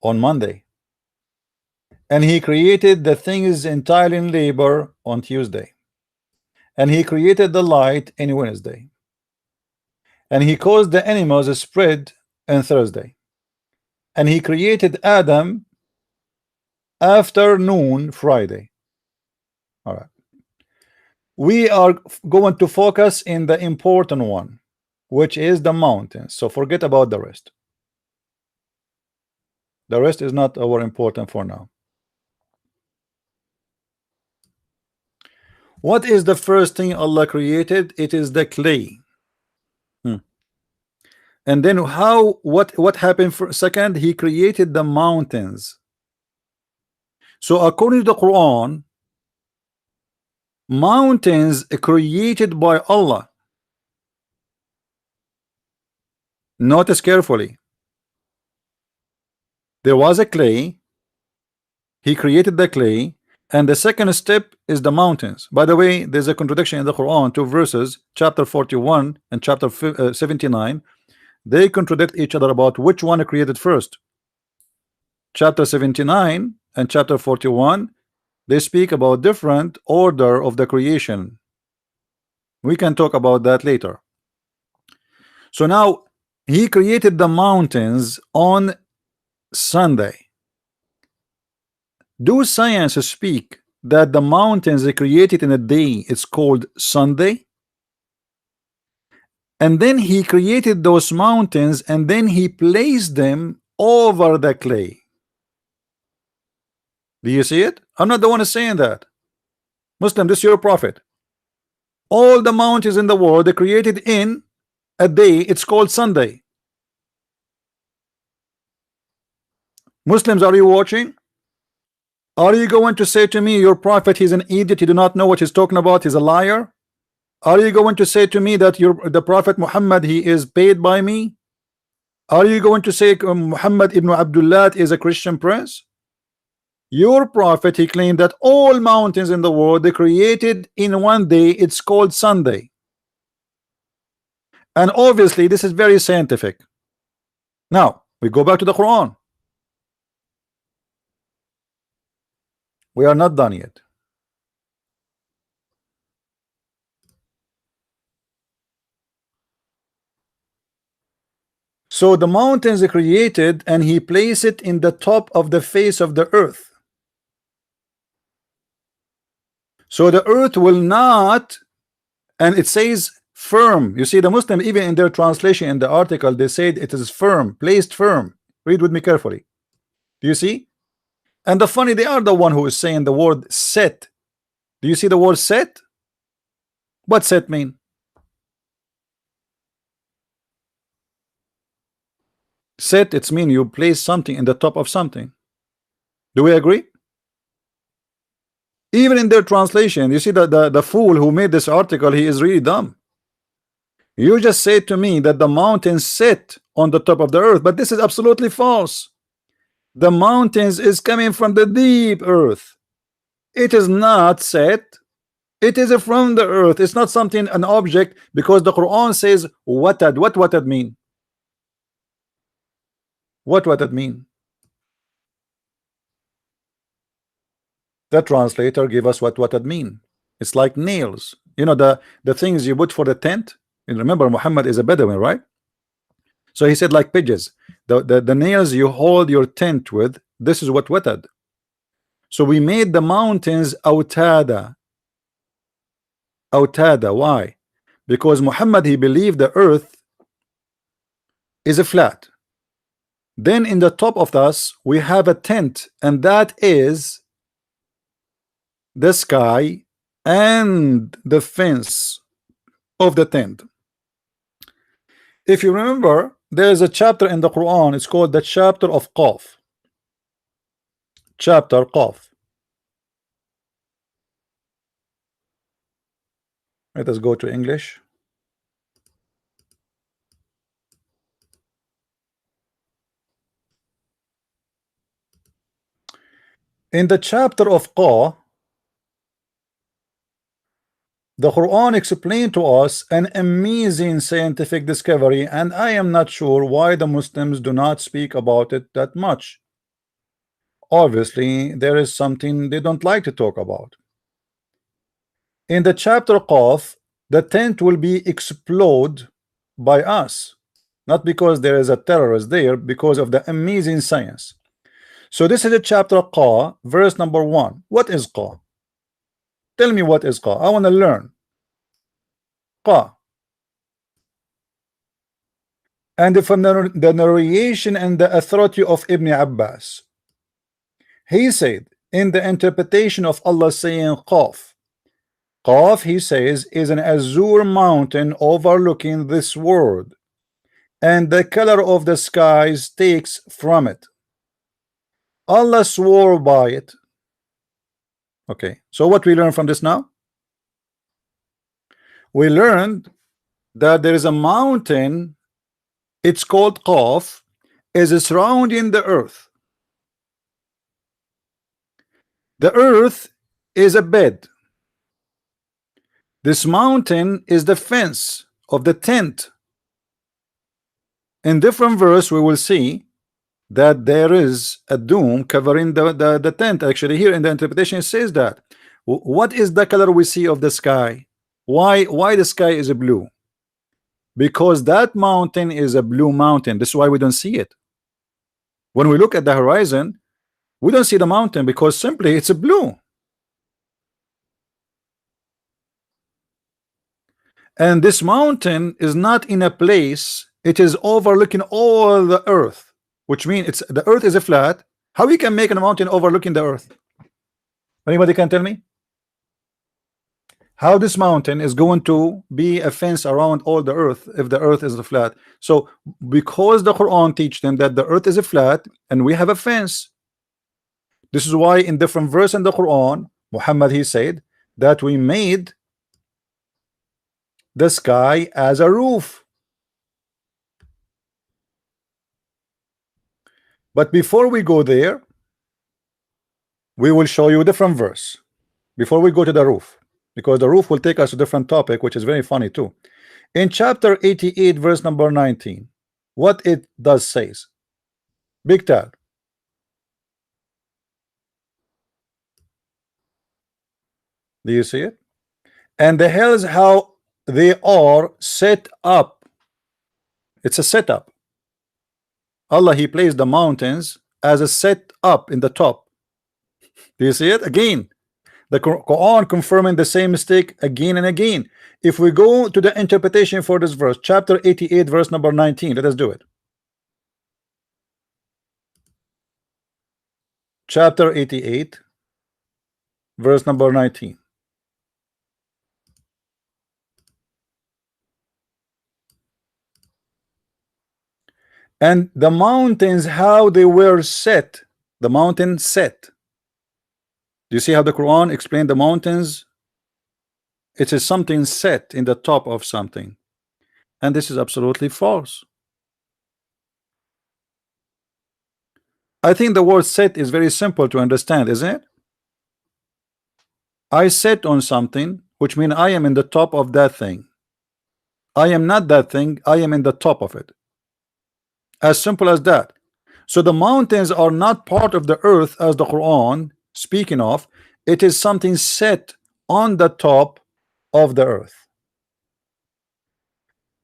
on Monday, And he created the things entirely in labor on Tuesday. And he created the light in Wednesday. And he caused the animals to spread on Thursday. And he created Adam afternoon Friday. All right. We are going to focus in the important one, which is the mountains. So forget about the rest. The rest is not our important for now. What is the first thing Allah created? It is the clay. And then what happened for second? He created the mountains. So according to the Quran, mountains created by Allah. Notice carefully. There was a clay. He created the clay. And the second step is the mountains. By the way, there's a contradiction in the Quran. Two verses, chapter 41 and chapter 79. They contradict each other about which one created first. Chapter 79 and chapter 41, they speak about different order of the creation. We can talk about that later. So now he created the mountains on Sunday. Do science speak that the mountains are created in a day? It's called Sunday. And then he created those mountains and then he placed them over the clay. Do you see it? I'm not the one saying that. Muslim, this is your prophet. All the mountains in the world are created in a day. It's called Sunday. Muslims, are you watching? Are you going to say to me your prophet, he's an idiot, he do not know what he's talking about, he's a liar? Are you going to say to me that the prophet Muhammad, he is paid by me? Are you going to say Muhammad ibn Abdullah is a Christian prince? Your prophet, he claimed that all mountains in the world they created in one day. It's called Sunday. And obviously this is very scientific. Now we go back to the Quran. We are not done yet. So the mountains are created and he placed it in the top of the face of the earth. So the earth will not, and it says firm. You see, the Muslim, even in their translation in the article, they said it is firm, placed firm. Read with me carefully. Do you see? And the funny, they are the one who is saying the word set. Do you see the word set? What set mean? Set, it's mean you place something in the top of something. Do we agree? Even in their translation, you see that the fool who made this article, he is really dumb. You just say to me that the mountains sit on the top of the earth, but this is absolutely false. The mountains is coming from the deep earth. It is not set. It is from the earth. It's not something, an object, because the Quran says watad. What watad mean? What watad mean? The translator give us what watad mean. It's like nails. You know the things you put for the tent. And remember, Muhammad is a Bedouin, right? So he said like pigeons. The nails you hold your tent with. This is what watad. So we made the mountains autada. Autada. Why? Because Muhammad, he believed the earth is a flat. Then in the top of us we have a tent, and that is the sky and the fence of the tent. If you remember, there is a chapter in the Quran. It's called the chapter of Qaf. Chapter Qaf. Let us go to English. In the chapter of Qaf, the Quran explained to us an amazing scientific discovery, and I am not sure why the Muslims do not speak about it that much. obviously there is something they don't like to talk about. In the chapter Qaf, the tent will be exploded by us, not because there is a terrorist there, because of the amazing science. So this is a chapter Qa, verse number 1. What is Qa? Tell me what is Qa. I want to learn. Qa. And from the narration and the authority of Ibn Abbas, he said in the interpretation of Allah saying Qaf. Qaf, he says, is an azure mountain overlooking this world, and the color of the skies takes from it. Allah swore by it. Okay, so what we learn from this now? We learned that there is a mountain, it's called Qaf, is surrounding the earth. The earth is a bed. This mountain is the fence of the tent. In different verse we will see that there is a dome covering the tent. Actually here in the interpretation it says that. What is the color we see of the sky? Why the sky is a blue? Because that mountain is a blue mountain. This is why we don't see it. When we look at the horizon, we don't see the mountain because simply it's a blue. And this mountain is not in a place, it is overlooking all the earth, which means the earth is a flat. How we can make a mountain overlooking the earth? Anybody can tell me how this mountain is going to be a fence around all the earth if the earth is a flat? So because the Quran teach them that the earth is a flat and we have a fence, this is why in different verse in the Quran Muhammad he said that we made the sky as a roof. But before we go there, we will show you a different verse before we go to the roof, because the roof will take us to a different topic, which is very funny too. In chapter 88 verse number 19, what it does says, Big Tal. Do you see it? And the hills, how they are set up. It's a setup. Allah, he placed the mountains as a set up in the top. Do you see it? Again, the Quran confirming the same mistake again and again. If we go to the interpretation for this verse, chapter 88 verse number 19, let us do it. Chapter 88 verse number 19. And the mountains, how they were set, the mountain set. Do you see how the Quran explained the mountains? It is something set in the top of something, and this is absolutely false. I think the word set is very simple to understand, isn't it? I set on something, which means I am in the top of that thing. I am not that thing, I am in the top of it. As simple as that. So the mountains are not part of the earth as the Quran speaking of. It is something set on the top of the earth.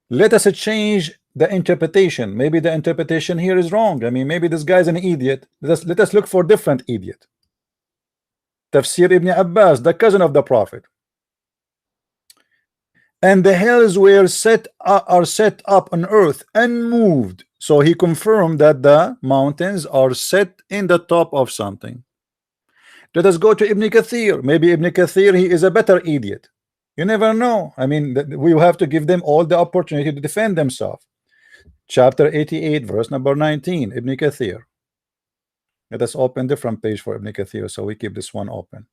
Let us change the interpretation. Maybe the interpretation here is wrong. I mean, maybe this guy's an idiot. Let us look for different idiot. Tafsir Ibn Abbas, the cousin of the Prophet. And the hills were are set up on earth and moved. So he confirmed that the mountains are set in the top of something. Let us go to Ibn Kathir. Maybe Ibn Kathir, he is a better idiot. You never know. I mean, we have to give them all the opportunity to defend themselves. Chapter 88 verse number 19, Ibn Kathir. Let us open different page for Ibn Kathir, so we keep this one open.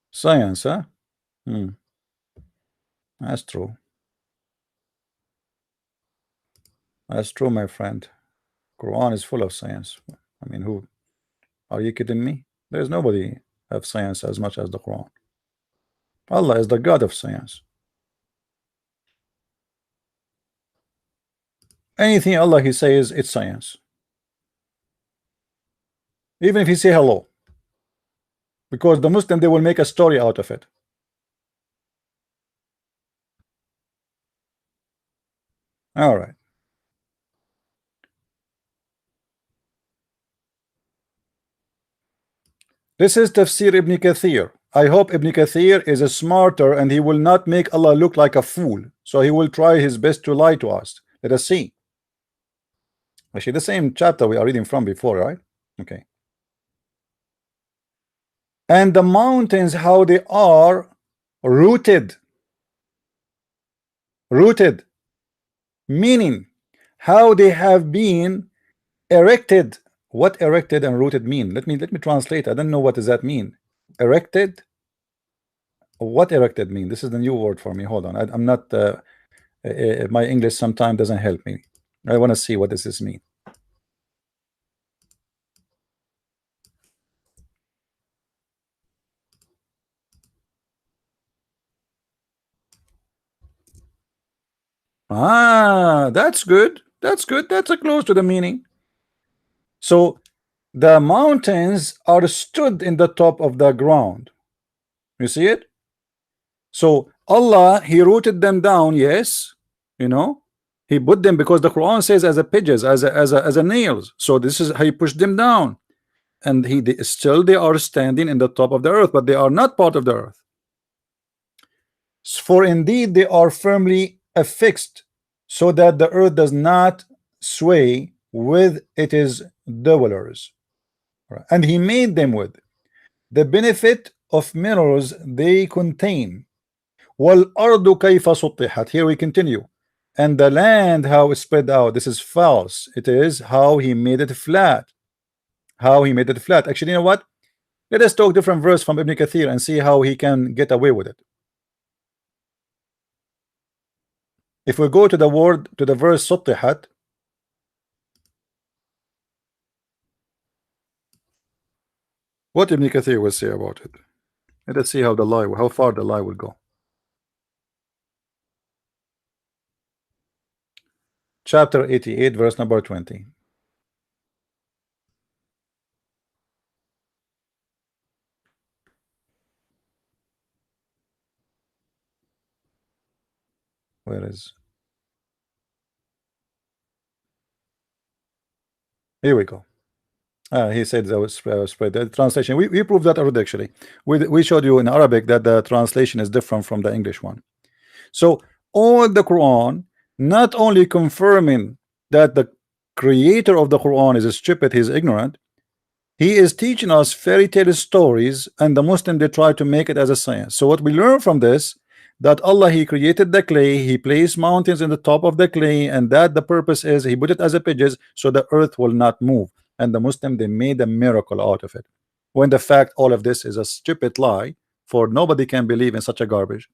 Science, huh? That's true. That's true, my friend. Quran is full of science. I mean, who are you kidding me? There's nobody have science as much as the Quran. Allah is the God of science. Anything Allah He says, it's science. Even if He say hello, because the Muslim, they will make a story out of it. All right. This is Tafsir Ibn Kathir. I hope Ibn Kathir is a smarter and he will not make Allah look like a fool. So he will try his best to lie to us. Let us see. Actually, the same chapter we are reading from before, right? Okay. And the mountains, how they are rooted. Rooted. Meaning, how they have been erected. What erected and rooted mean? Let me translate. I don't know what does that mean. Erected. What erected mean? This is the new word for me. Hold on. I'm not. My English sometimes doesn't help me. I want to see what does this mean. Ah, that's good. That's good. That's a close to the meaning. So the mountains are stood in the top of the ground. You see it? So Allah, He rooted them down. Yes, you know, He put them, because the Quran says as a pigeons, as a nails. So this is how He pushed them down, and still they are standing in the top of the earth, but they are not part of the earth. For indeed they are firmly affixed, so that the earth does not sway with its dwellers. And He made them with the benefit of minerals they contain. وَالْأَرْضُ كَيْفَ سُطِّحَتْ. Here we continue. And the land, how it's spread out. This is false. It is how He made it flat. How He made it flat. Actually, you know what? Let us talk different verse from Ibn Kathir and see how he can get away with it. If we go to the word, to the verse سُطِّحَتْ, what Ibn Kathir will say about it. Let us see how far the lie will go. Chapter 88, verse number 20. Where is? Here we go. He said that was spread. The translation. We proved that already. Actually, we showed you in Arabic that the translation is different from the English one. So all the Quran, not only confirming that the creator of the Quran is stupid, he's ignorant, he is teaching us fairy tale stories, and the Muslim, they try to make it as a science. So what we learn from this, that Allah, He created the clay, He placed mountains in the top of the clay, and that the purpose is He put it as a pigeons so the earth will not move. And the Muslim, they made a miracle out of it, when the fact all of this is a stupid lie, for nobody can believe in such a garbage.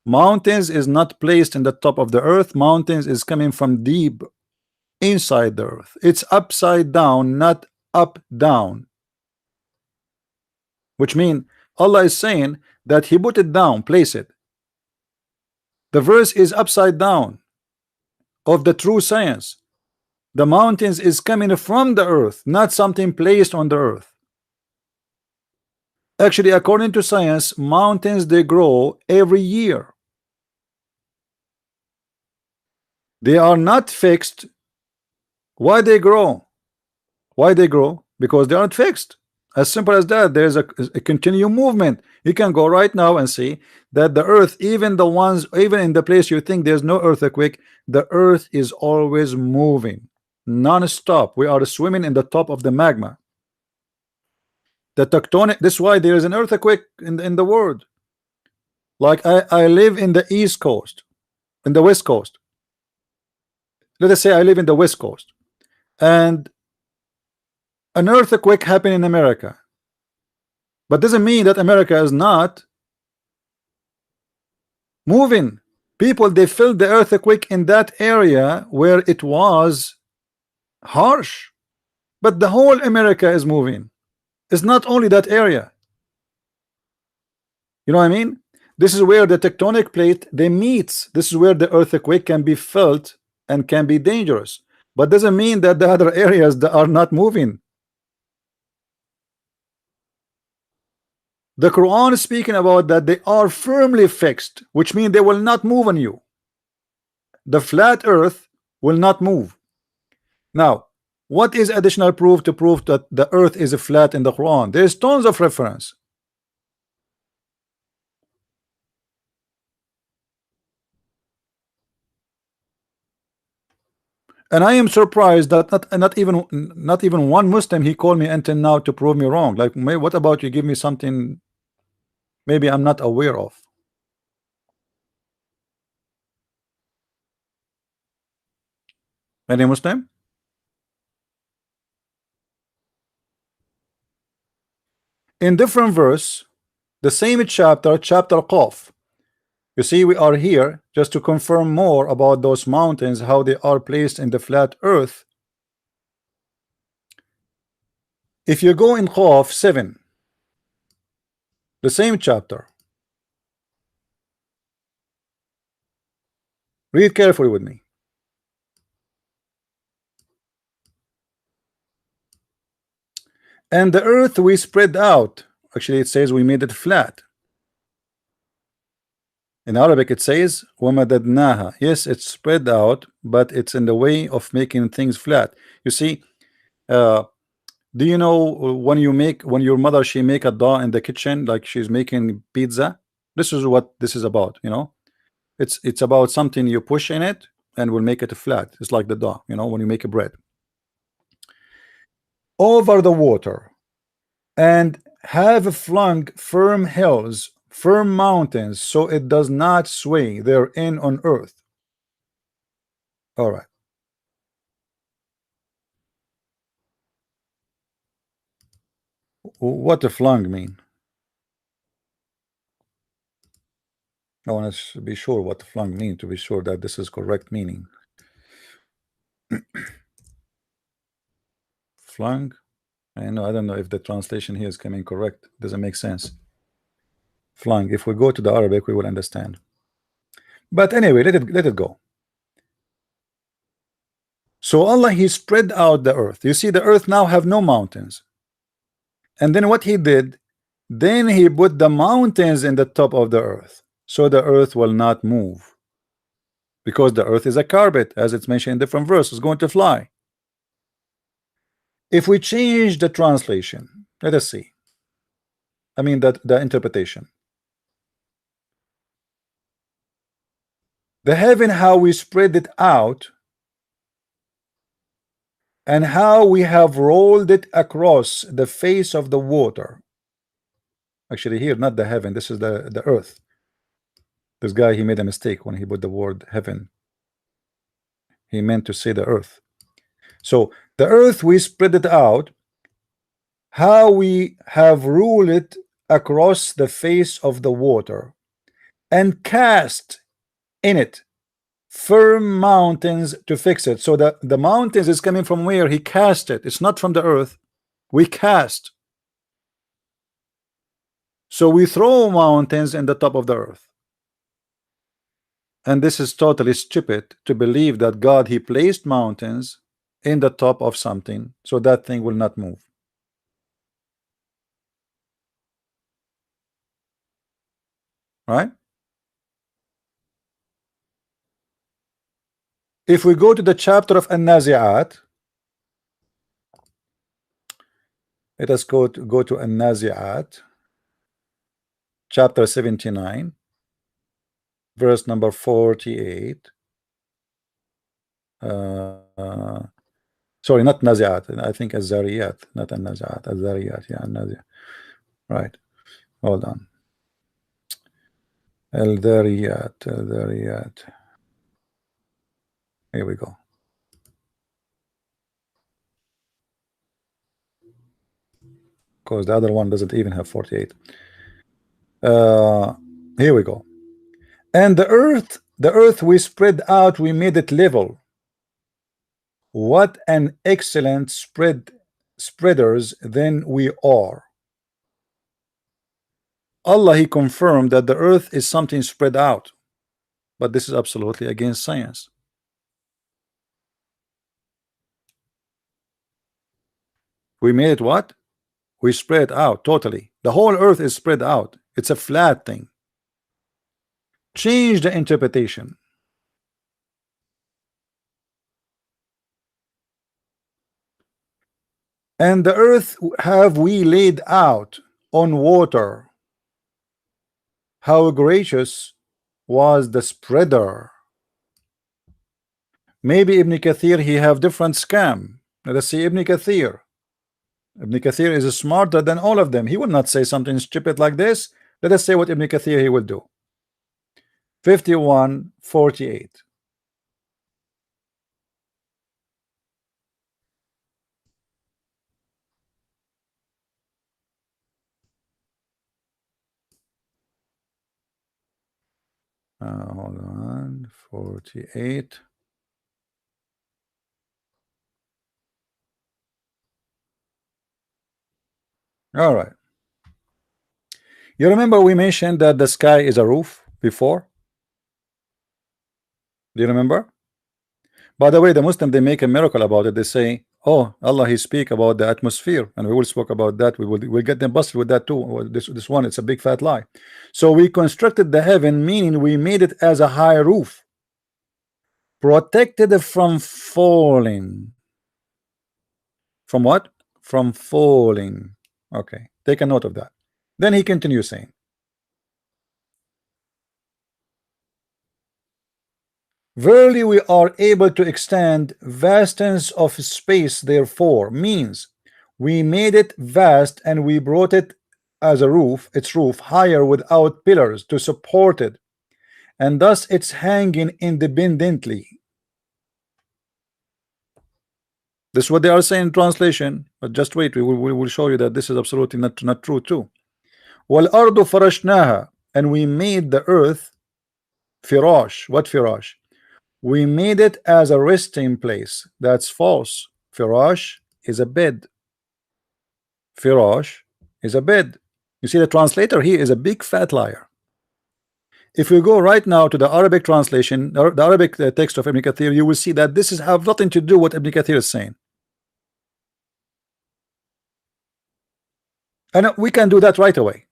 Mountains is not placed in the top of the earth. Mountains is coming from deep inside the earth. It's upside down, not up down, which means Allah is saying that He put it down, place it. The verse is upside down of the true science. The mountains is coming from the earth, not something placed on the earth. Actually, according to science, mountains, they grow every year. They are not fixed. Why they grow? Why they grow? Because they aren't fixed. As simple as that. There's a continual movement. You can go right now and see that the earth, even the ones, even in the place you think there's no earthquake, the earth is always moving non-stop. We are swimming in the top of the magma. The tectonic, this is why there is an earthquake in the world. Like I live in the East Coast, in the West Coast. Let us say I live in the West Coast, and an earthquake happened in America, but doesn't mean that America is not moving. People, they felt the earthquake in that area where it was harsh, but the whole America is moving. It's not only that area. You know what I mean? This is where the tectonic plate they meets. This is where the earthquake can be felt and can be dangerous, but doesn't mean that the other areas that are not moving. The Quran is speaking about that they are firmly fixed, which means they will not move on you. The flat earth will not move. Now, what is additional proof to prove that the earth is flat in the Quran? There's tons of reference. And I am surprised that not even one Muslim he called me until now to prove me wrong. Like, what about you give me something maybe I'm not aware of? Any Muslim? In different verse, the same chapter, chapter Qaf. You see, we are here just to confirm more about those mountains, how they are placed in the flat earth. If you go in Qaf 7, the same chapter, read carefully with me. And the earth we spread out. Actually, it says we made it flat. In Arabic, it says وَمَدَدْنَاهَا. Yes, it's spread out, but it's in the way of making things flat. You see, do you know when your mother she make a dough in the kitchen, like she's making pizza? This is what this is about. You know, it's about something you push in it and will make it flat. It's like the dough. You know, when you make a bread over the water, and have flung firm hills, firm mountains, so it does not sway therein on earth. All right. What the flung mean? I want to be sure what the flung mean to be sure that this is correct meaning. Flung. I don't know if the translation here is coming correct. Doesn't make sense. Flung. If we go to the Arabic, we will understand. But anyway, let it go. So Allah he spread out the earth. You see, the earth now have no mountains. And then what he did, then he put the mountains in the top of the earth, so the earth will not move, because the earth is a carpet, as it's mentioned in different verses, going to fly. If we change the translation, let us see. I mean that the interpretation. The heaven, how we spread it out, and how we have rolled it across the face of the water. Actually, here, not the heaven, this is the earth. This guy, he made a mistake when he put the word heaven. He meant to say the earth. So the earth we spread it out, how we have ruled it across the face of the water, and cast in it firm mountains to fix it. So the mountains is coming from where he cast it. It's not from the earth. We cast. So we throw mountains in the top of the earth. And this is totally stupid to believe that God he placed mountains in the top of something so that thing will not move. Right? If we go to the chapter of An-Nazi'at, let us go to An-Nazi'at, chapter 79, verse number 48. Sorry, not Nazi'at. I think Az-Zariyat, not An-Nazi'at. Az-Zariyat, yeah, An-Nazi'at. Right. Hold on. Al-Dhariyat, Al-Dhariyat. Here we go. Because the other one doesn't even have 48. Here we go. And the earth we spread out, we made it level. What an excellent spreaders then we are. Allah, he confirmed that the earth is something spread out, but this is absolutely against science. We made it what? We spread it out totally. The whole earth is spread out. It's a flat thing. Change the interpretation. And the earth have we laid out on water. How gracious was the spreader. Maybe Ibn Kathir, he have different scam. Let us see Ibn Kathir. Ibn Kathir is smarter than all of them. He will not say something stupid like this. Let us say what Ibn Kathir he will do. 51:48. Hold on. 48. All right. You remember we mentioned that the sky is a roof before? Do you remember? By the way, the Muslim, they make a miracle about it. They say, oh, Allah, he speak about the atmosphere, and we will speak about that. We'll get them busted with that too. Well, this one, it's a big fat lie. So we constructed the heaven, meaning we made it as a high roof, protected it from falling. From what? From falling. Okay, take a note of that. Then he continues saying, verily we are able to extend vastness of space, therefore means we made it vast and we brought it as a roof, its roof higher without pillars to support it, and thus it's hanging independently. This is what they are saying in translation, but just wait, we will show you that this is absolutely not true too. وَالْأَرْضُ فَرَشْنَاهَا, and we made the earth firash. What firash? We made it as a resting place. That's false. Firash is a bed. Firash is a bed. You see, the translator here is a big fat liar. If we go right now to the Arabic translation, the Arabic text of Ibn Kathir, you will see that this is have nothing to do with what Ibn Kathir is saying. And we can do that right away.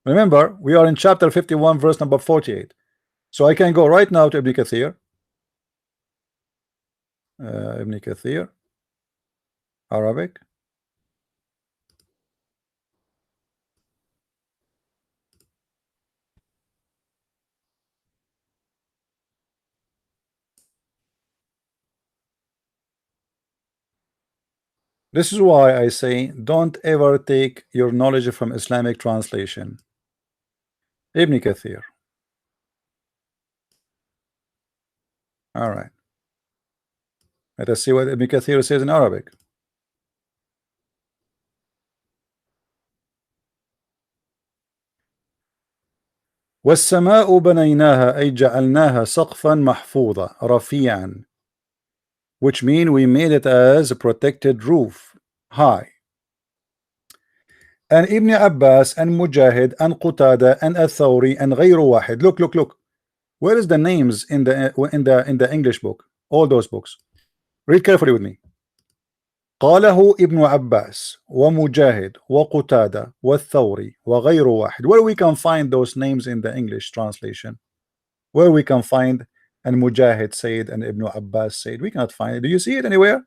Remember, we are in chapter 51, verse number 48. So I can go right now to Ibn Kathir. Ibn Kathir, Arabic. This is why I say don't ever take your knowledge from Islamic translation. Ibn Kathir. All right. Let us see what Ibn Kathir says in Arabic. والسماء بنيناها أي جعلناها سقفا محفوظا رفيعا, which mean we made it as a protected roof, high. And Ibn Abbas and Mujahid and Qutada and Al-Thawri and غير واحد. Look. Where is the names in the English book? All those books. Read carefully with me. قاله ابن عباس ومجاهد وقتادة والثوري وغير واحد. Where we can find those names in the English translation? Where we can find and Mujahid said and Ibn Abbas said? We cannot find it. Do you see it anywhere?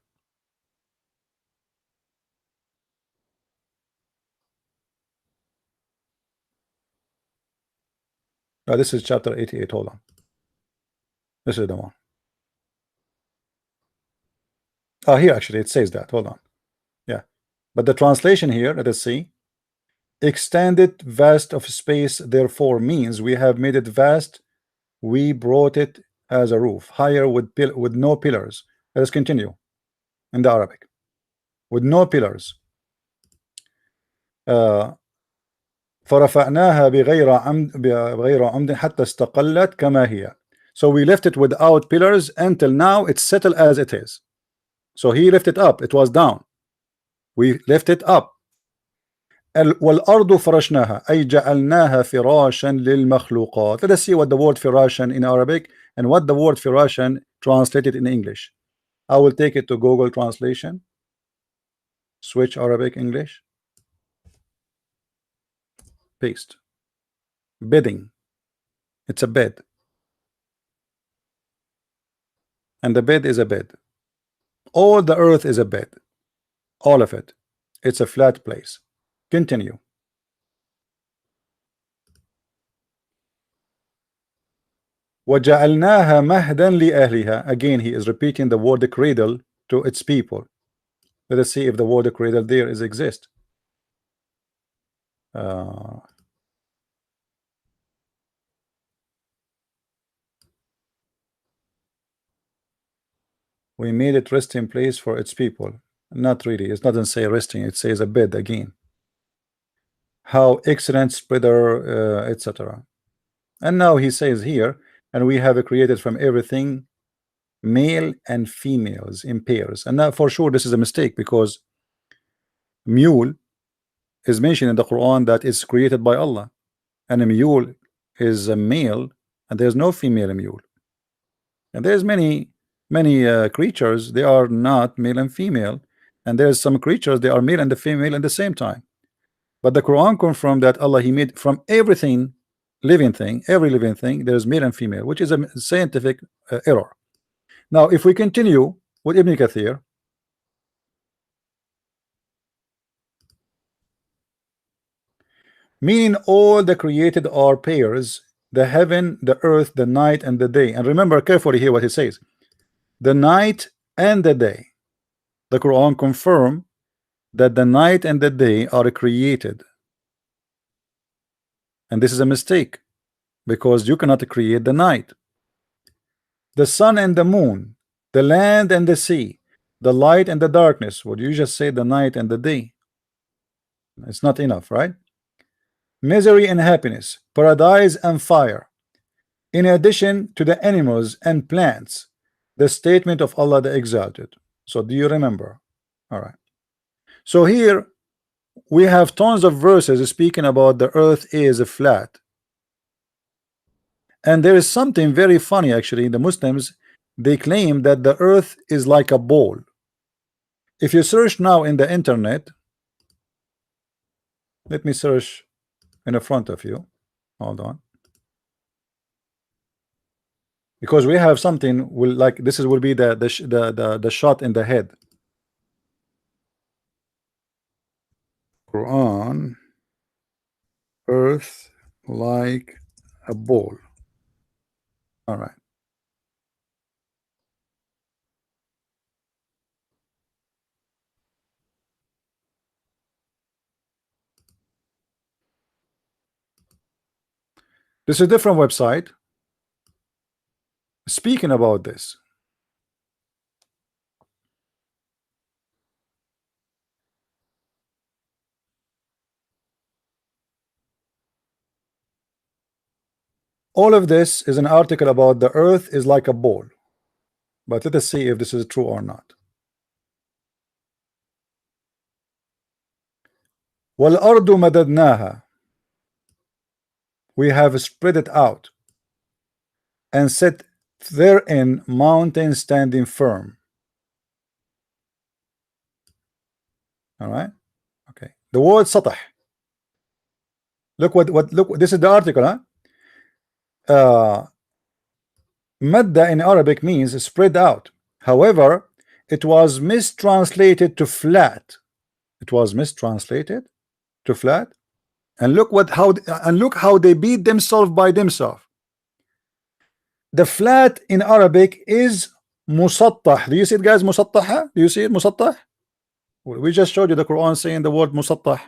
No, this is chapter 88. Hold on. This is the one. Oh, here actually it says that. Hold on. Yeah. But the translation here, let us see. Extended vast of space, therefore means we have made it vast. We brought it as a roof, higher with no pillars. Let us continue in the Arabic. With no pillars. فرفعناها بغير عمد حتى استقلت كما هي. So we left it without pillars until now it's settled as it is. So he left it up, it was down. We lift it up. والأرض فرشناها أي جعلناها فراشا للمخلوقات. Let us see what the word firashan in Arabic and what the word firashan translated in English. I will take it to Google Translation. Switch Arabic English. Paste. Bedding. It's a bed. And the bed is a bed. All the earth is a bed. All of it. It's a flat place. Continue. وَجَعَلْنَاهَا مَهْدًا لِأَهْلِهَا. Again, he is repeating the word cradle to its people. Let us see if the word cradle there is exist. We made it resting place for its people. Not really. It doesn't say resting. It says a bed again. How excellent spreader, etc. And now he says here, and we have created from everything male and females in pairs. And now for sure this is a mistake, because mule is mentioned in the Quran that it's created by Allah, and a mule is a male and there's no female mule. And there's many creatures, they are not male and female, and there's some creatures they are male and the female at the same time. But the Quran confirmed that Allah, he made from everything living thing, every living thing, there's male and female, which is a scientific error. Now if we continue with Ibn Kathir, meaning all the created are pairs, the heaven, the earth, the night and the day. And remember carefully here what he says, the night and the day. The Quran confirm that the night and the day are created, and this is a mistake, because you cannot create the night. The sun and the moon, the land and the sea, the light and the darkness. Would you just say the night and the day? It's not enough, right? Misery and happiness, paradise and fire, in addition to the animals and plants, the statement of Allah the Exalted. So do you remember? All right. So here we have tons of verses speaking about the earth is flat. And there is something very funny actually. The Muslims, they claim that the earth is like a ball. If you search now in the internet, let me search in the front of you. Hold on. Because we have something will like this is will be the shot in the head. Quran, earth like a ball. All right. This is a different website speaking about this. All of this is an article about the earth is like a ball, but let us see if this is true or not. وَالْأَرْضُ مَدَدْنَاهَا. We have spread it out and set therein mountains standing firm. All right. Okay. The word satah. Look look. This is the article, huh? Madda in Arabic means spread out. However, it was mistranslated to flat. It was mistranslated to flat. And look how they beat themselves by themselves. The flat in Arabic is musattah. Do you see it, guys? Musattah. Do you see it? Musattah. We just showed you the Quran saying the word musattah.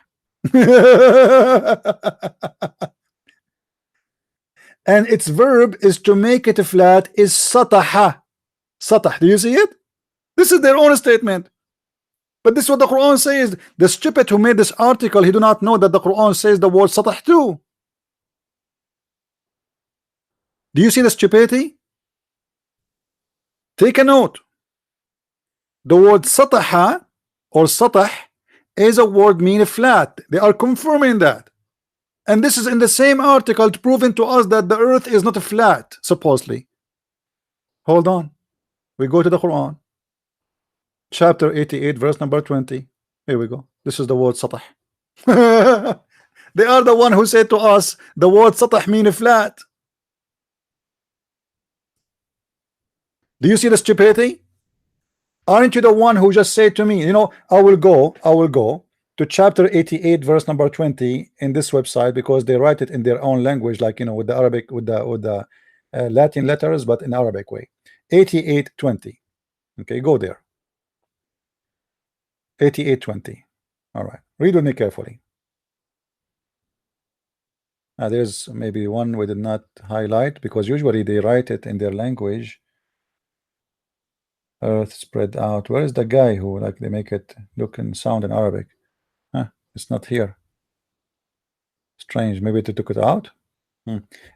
And its verb is to make it flat is sataha. Satah. Do you see it? This is their own statement. But this is what the Quran says. The stupid who made this article, he do not know that the Quran says the word satah too. Do you see the stupidity? Take a note. The word sataha or satah is a word mean flat. They are confirming that. And this is in the same article proving to us that the earth is not flat, supposedly. Hold on. We go to the Quran. Chapter 88, verse number 20. Here we go. This is the word satah. They are the one who said to us the word satah mean flat. Do you see the stupidity? Aren't you the one who just said to me, you know, I will go to chapter 88 verse number 20 in this website, because they write it in their own language, like, you know, with the Arabic, with the Latin letters, but in Arabic way. 88:20. Okay, go there. 88:20. All right, read with me carefully. There's maybe one we did not highlight, because usually they write it in their language. Earth spread out. Where is the guy who, like, they make it look and sound in Arabic? It's not here. Strange. Maybe they took it out.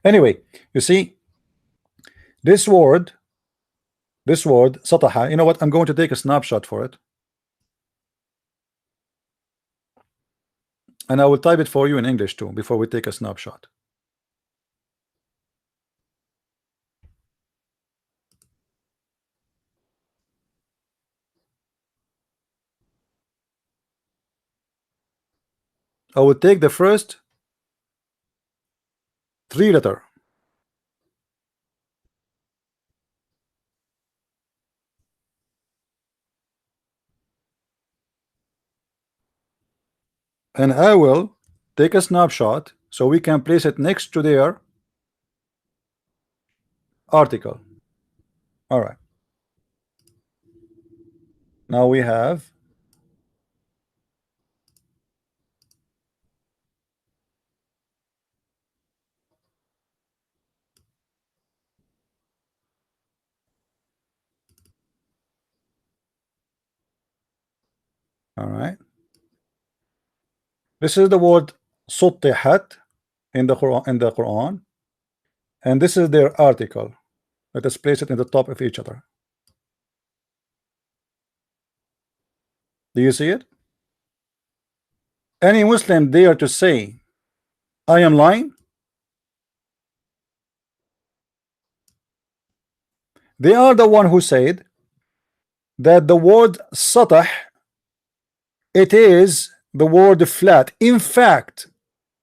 Anyway, you see this word sataha. You know what? I'm going to take a snapshot for it, and I will type it for you in English too before we take a snapshot. I will take the first 3 letters. And I will take a snapshot so we can place it next to their article. All right. Now we have all right. This is the word sutihat in the Quran, and this is their article. Let us place it in the top of each other. Do you see it? Any Muslim dare to say I am lying? They are the one who said that the word satah, it is the word flat. In fact,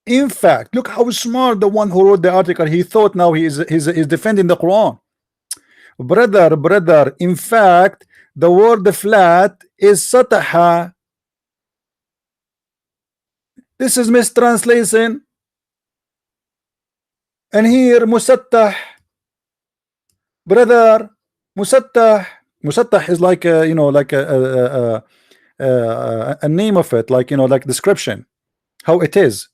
look how smart the one who wrote the article. He thought now he's defending the Quran. Brother, in fact, the word flat is sataha. This is mistranslation. And here musattah. Brother, musattah is like a, you know, like a name of it, like, you know, like description, how it is.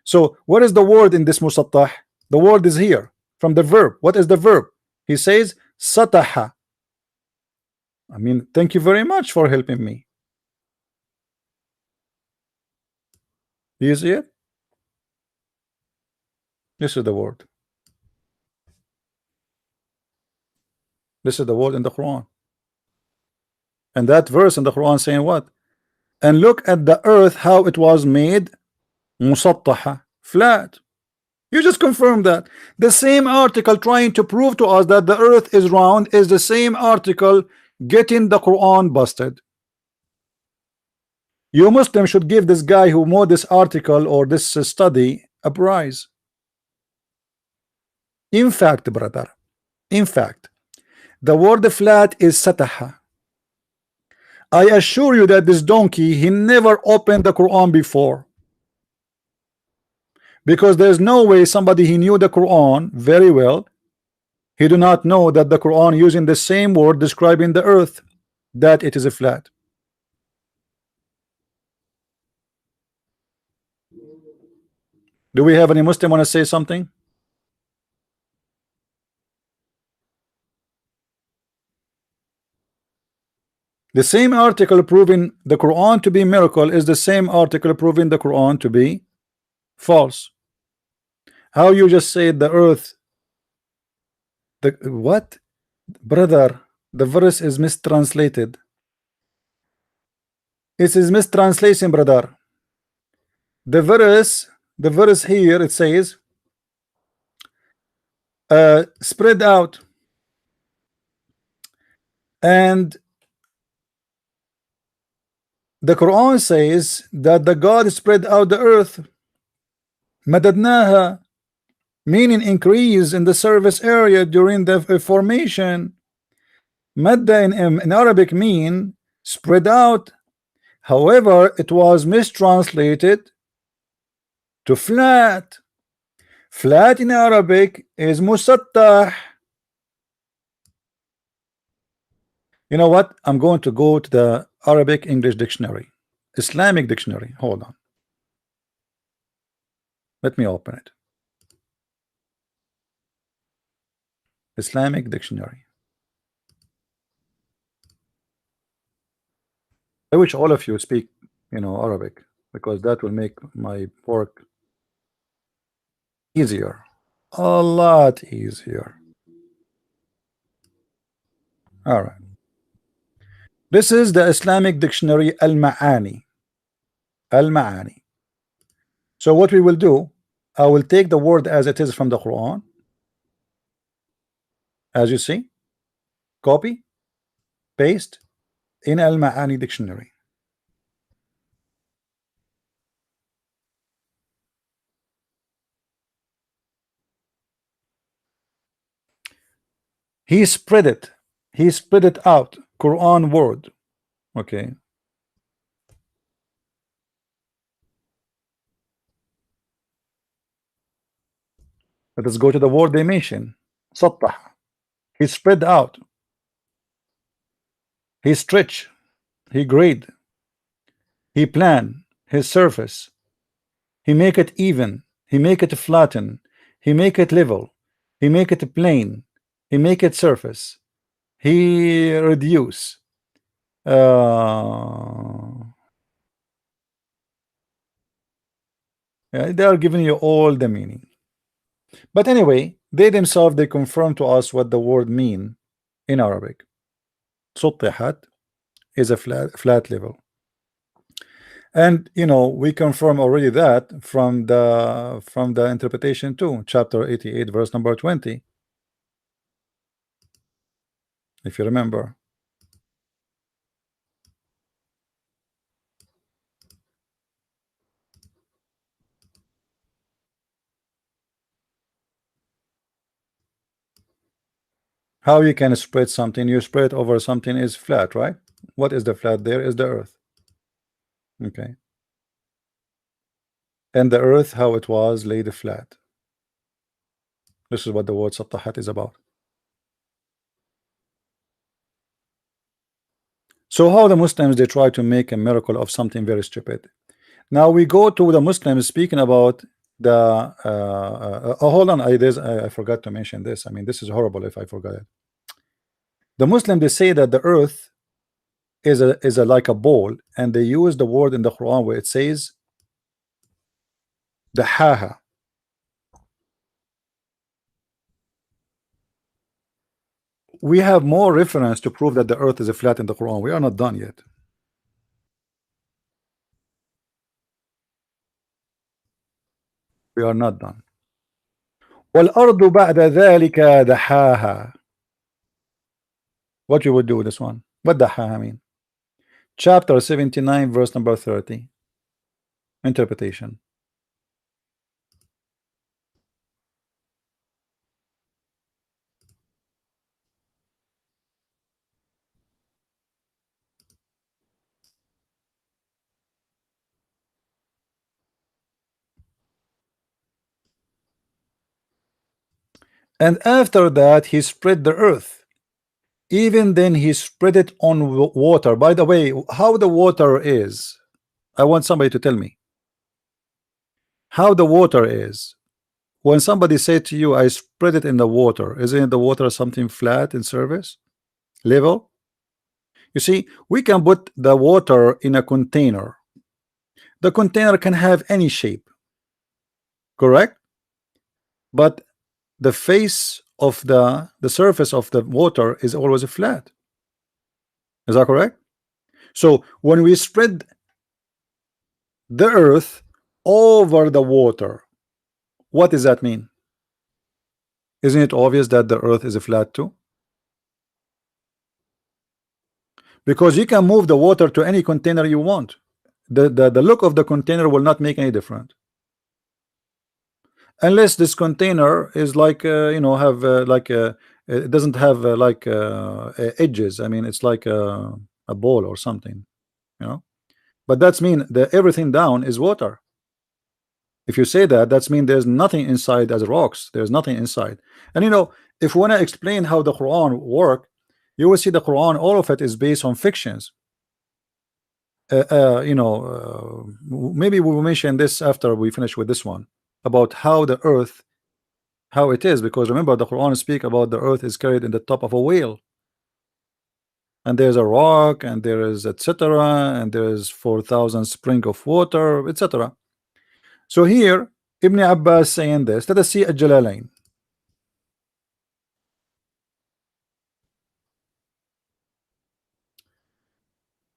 So what is the word in this musattah? The word is here from the verb. What is the verb? He says sataha. I mean, thank you very much for helping me. Do you see it? This is the word. This is the word in the Quran. And that verse in the Quran saying what? And look at the earth, how it was made musattaha, flat. You just confirmed that. The same article trying to prove to us that the earth is round is the same article getting the Quran busted. You Muslim should give this guy who made this article or this study a prize. In fact, brother, in fact, the word flat is sataha. I assure you that this donkey, he never opened the Quran before, because there's no way somebody he knew the Quran very well, he do not know that the Quran using the same word describing the earth, that it is a flat. Do we have any Muslim want to say something? The same article proving the Quran to be miracle is the same article proving the Quran to be false. How you just said the earth, the what? Brother, the verse is mistranslated. It is mistranslation, brother. The verse here, it says spread out, and the Quran says that the God spread out the earth, madadnaha, meaning increase in the surface area during the formation. Madda in Arabic mean spread out. However, it was mistranslated to flat. Flat in Arabic is musattah. You know what? I'm going to go to the Arabic English dictionary, Islamic dictionary. Hold on. Let me open it. Islamic dictionary. I wish all of you speak, Arabic, because that will make my work easier, a lot easier. All right. This is the Islamic dictionary Al-Ma'ani. Al-Ma'ani. So what we will do, I will take the word as it is from the Quran, as you see, copy, paste in Al-Ma'ani dictionary. He spread it. He spread it out. Quran word. Okay. Let us go to the word they mention. Sattah. He spread out. He stretch. He grade. He plan his surface. He make it even. He make it flatten. He make it level. He make it plane. He make it surface. He reduce. Yeah, they are giving you all the meaning. But anyway, they themselves, they confirm to us what the word mean in Arabic. Suttihat is a flat level. And we confirm already that from the interpretation too, chapter 88, verse number 20. If you remember. How you can spread something? You spread over something is flat, right? What is the flat? There is the earth. Okay. And the earth, how it was laid flat. This is what the word Sattahat is about. So how the Muslims, they try to make a miracle of something very stupid. Now we go to the Muslims speaking about the oh, hold on, I forgot to mention this. I mean, this is horrible if I forgot it. The Muslim, they say that the earth is a like a ball, and they use the word in the Quran where it says the haha. We have more reference to prove that the earth is a flat in the Quran. We are not done yet. We are not done. وَالْأَرْضُ بَعْدَ ذَلِكَ دَحَاهَا. What you would do with this one? What dahaha mean? Chapter 79, verse number 30. Interpretation. And after that he spread the earth. Even then he spread it on water. By the way, how the water is, I want somebody to tell me how the water is. When somebody say to you, I spread it in the water, isn't the water something flat in surface level? You see, we can put the water in a container. The container can have any shape, correct? But the face of the surface of the water is always flat. Is that correct? So when we spread the earth over the water, what does that mean? Isn't it obvious that the earth is flat too? Because you can move the water to any container you want. The look of the container will not make any difference unless this container is like have it doesn't have edges. I mean, it's like a ball or something, you know. But that's mean that everything down is water. If you say that, that's mean there's nothing inside as rocks. There's nothing inside. And if we want to explain how the Quran work, you will see the Quran, all of it is based on fictions. Maybe we will mention this after we finish with this one about how the earth, how it is, because remember the Quran speak about the earth is carried in the top of a whale, and there's a rock, and there is etc., and there's 4,000 spring of water, etc. So here Ibn Abbas saying this. Let us see Al-Jalalain.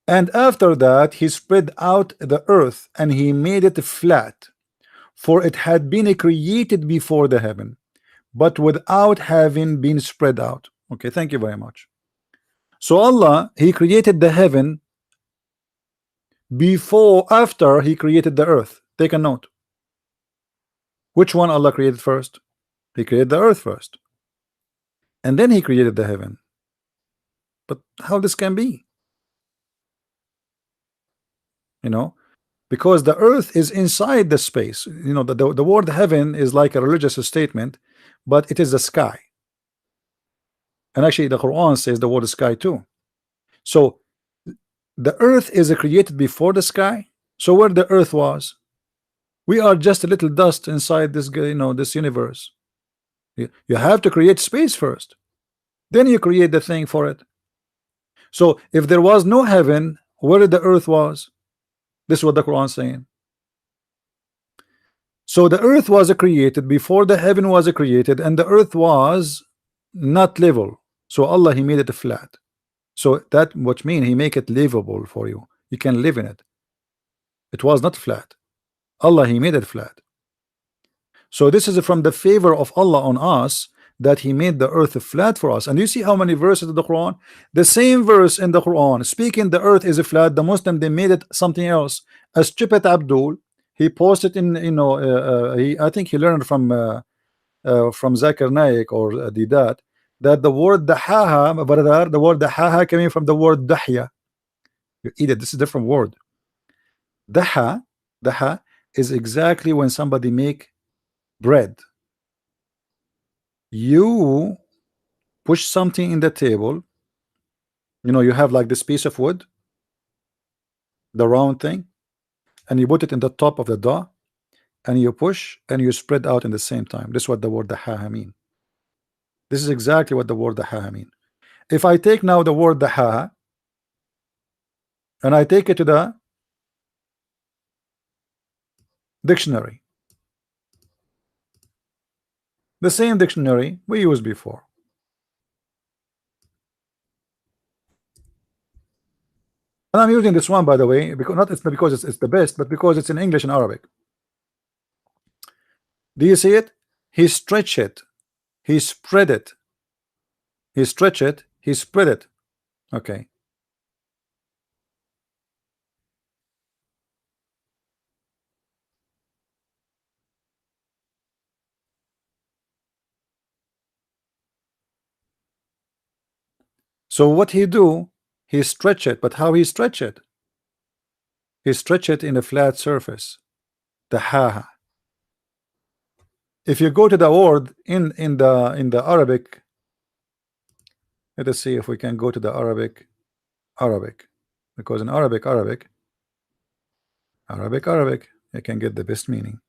And after that he spread out the earth and he made it flat, for it had been created before the heaven, but without having been spread out. Okay, thank you very much. So Allah, he created the heaven after he created the earth. Take a note. Which one Allah created first? He created the earth first, and then he created the heaven. But how this can be? Because the earth is inside the space. The word heaven is like a religious statement, but it is the sky. And actually the Quran says the word sky too. So the earth is created before the sky. So where the earth was, we are just a little dust inside this this universe. You have to create space first, then you create the thing for it. So if there was no heaven, where the earth was? This is what the Quran is saying. So the earth was created before the heaven was created, and the earth was not level. So Allah, he made it flat. So that what mean he make it livable for you. You can live in it. It was not flat. Allah, he made it flat. So this is from the favor of Allah on us, that he made the earth flat for us. And you see how many verses in the Quran, the same verse in the Quran speaking the earth is flat, the Muslim they made it something else. A stupid Abdul, he posted in I think he learned from Zakir Naik or Didat, that the word dahaha, brother, the word dahaha coming from the word dahya. You eat it. This is a different word. Daha is exactly when somebody make bread. You push something in the table, you have like this piece of wood, the round thing, and you put it in the top of the dough, and you push and you spread out in the same time. This is what the word dahaha mean. This is exactly what the word dahaha mean. If I take now the word dahaha and I take it to the dictionary, the same dictionary we used before, and I'm using this one, by the way, because not it's because it's the best, but because it's in English and Arabic. Do you see it? He stretched it, he spread it, he stretched it, he spread it. Okay. So what he do? He stretch it, but how he stretch it? He stretch it in a flat surface. The ha. If you go to the word in the Arabic, let us see if we can go to the Arabic, because in Arabic, you can get the best meaning.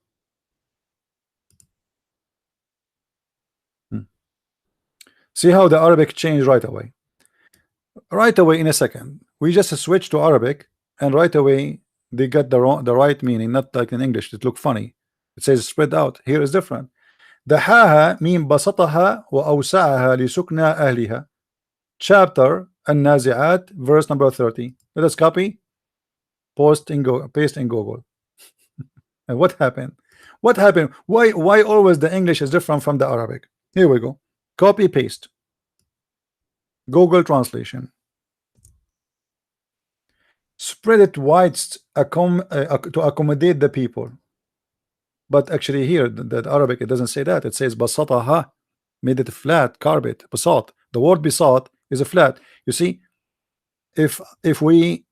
See how the Arabic changed right away. Right away in a second. We just switch to Arabic, and right away they got the right meaning, not like in English. It look funny. It says spread out. Here is different. دحاها mean بسطها وأوسعها لسكنى أهلها. Chapter An-Nazi'at, verse number 30. Let us copy, paste in Google. And what happened? What happened? Why always the English is different from the Arabic? Here we go. Copy paste. Google translation. Spread it wide to accommodate the people. But actually here the Arabic, it doesn't say that. It says basataha, made it flat, carpet, basat. The word basat is a flat. You see, if we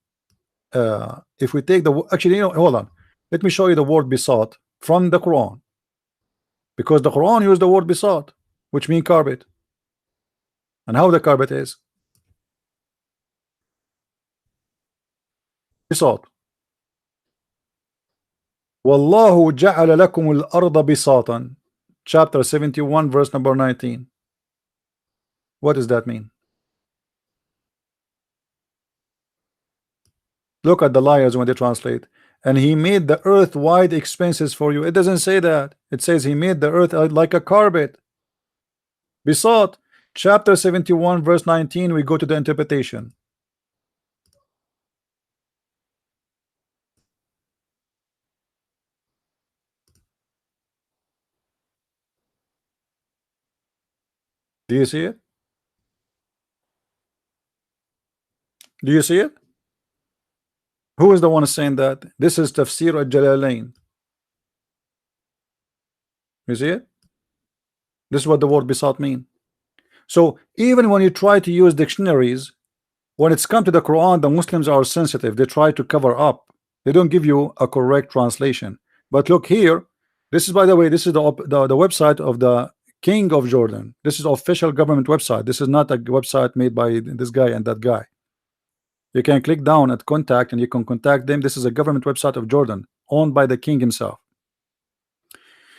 take the actually, you know, hold on, let me show you the word bisat from the Quran, because the Quran used the word bisat, which means carpet, and how the carpet is bisat. Wallahu ja'ala lakum al-arda bisatan, chapter 71 verse number 19. What does that mean? Look at the liars when they translate. And he made the earth wide expanses for you. It doesn't say that. It says he made the earth like a carpet. Besought, chapter 71 verse 19. We go to the interpretation. Do you see it? Do you see it? Who is the one saying that? This is Tafsir al-Jalalain. You see it? This is what the word besought mean. So even when you try to use dictionaries, when it's come to the Quran, the Muslims are sensitive. They try to cover up. They don't give you a correct translation. But look here. This is, by the way, this is the website of the King of Jordan. This is official government website. This is not a website made by this guy and that guy. You can click down at contact and you can contact them. This is a government website of Jordan, owned by the king himself.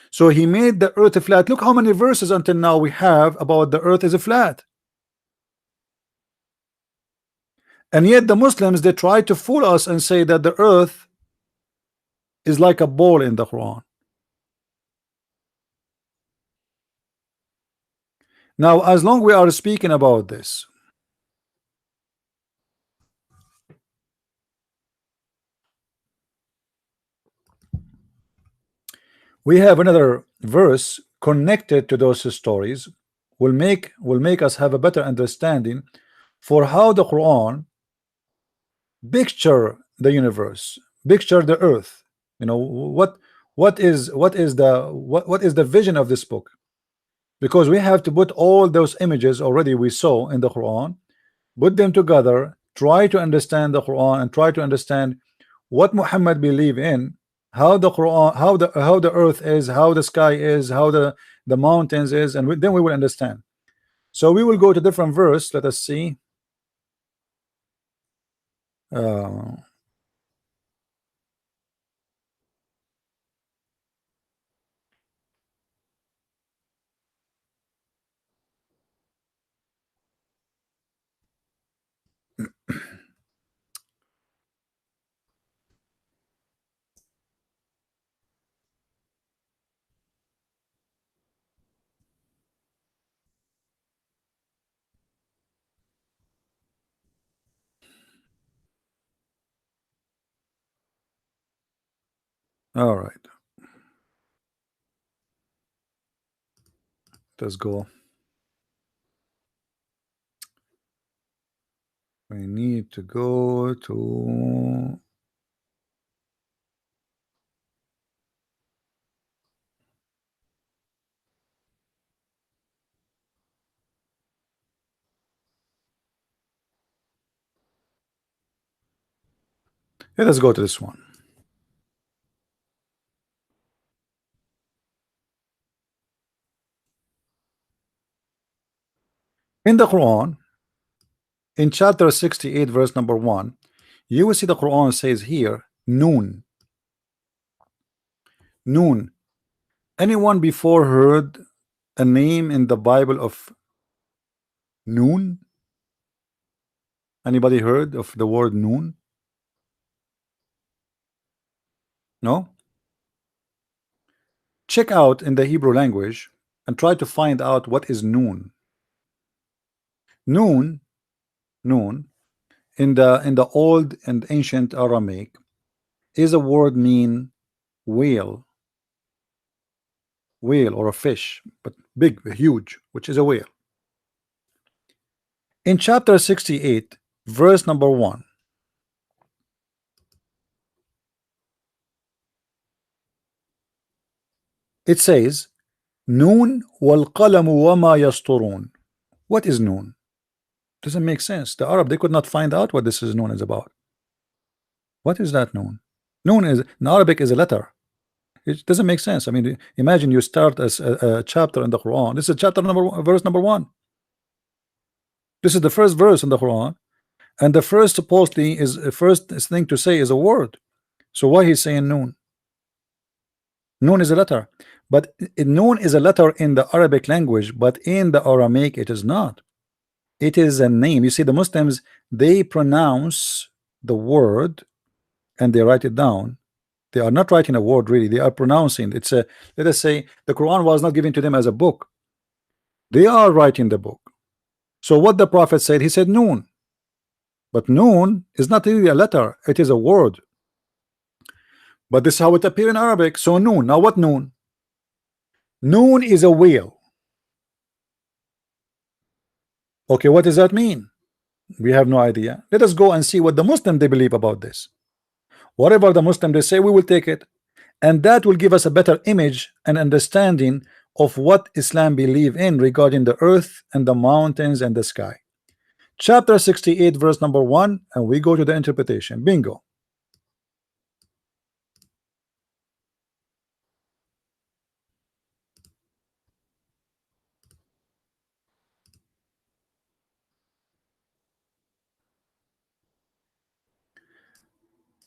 So he made the earth flat. Look how many verses until now we have about the earth is a flat. And yet the Muslims, they try to fool us and say that the earth is like a ball in the Quran. Now, as long we are speaking about this, we have another verse connected to those stories, will make us have a better understanding for how the Quran picture the universe, picture the earth. You know, what is the vision of this book? Because we have to put all those images already we saw in the Quran, put them together, try to understand the Quran, and try to understand what Muhammad believe in, how the Quran, how the earth is, how the sky is, how the mountains is, and then we will understand. So we will go to different verse. Let us see. Uh, all right, let's go. We need to go to let us go to this one. In the Quran, in chapter 68 verse number 1, you will see the Quran says here noon. Noon. Anyone before heard a name in the Bible of noon? Anybody heard of the word noon? No? Check out in the Hebrew language and try to find out what is noon. Noon Noon, in the old and ancient Aramaic, is a word mean whale, whale or a fish, but big, huge, which is a whale. In chapter 68, verse number 1, it says, Noon wal qalamu wama yasturun. What is noon? Doesn't make sense. The Arab, they could not find out what this is noon is about. What is that noon? Noon is in Arabic is a letter. It doesn't make sense. I mean, imagine you start as a chapter in the Quran. This is chapter number one, verse number 1. This is the first verse in the Quran, and the first supposedly is the first thing to say is a word. So why he's saying noon? Noon is a letter, but noon is a letter in the Arabic language, but in the Aramaic it is not. It is a name. You see, the Muslims, they pronounce the word and they write it down. They are not writing a word really, they are pronouncing. It's a, let us say the Quran was not given to them as a book. They are writing the book. So what the Prophet said, he said noon. But noon is not really a letter, it is a word. But this is how it appears in Arabic. So noon. Now what noon? Noon is a whale. Okay, what does that mean? We have no idea. Let us go and see what the Muslim they believe about this. Whatever the Muslim they say, we will take it, and that will give us a better image and understanding of what Islam believe in regarding the earth and the mountains and the sky. Chapter 68 verse number 1, and we go to the interpretation. Bingo.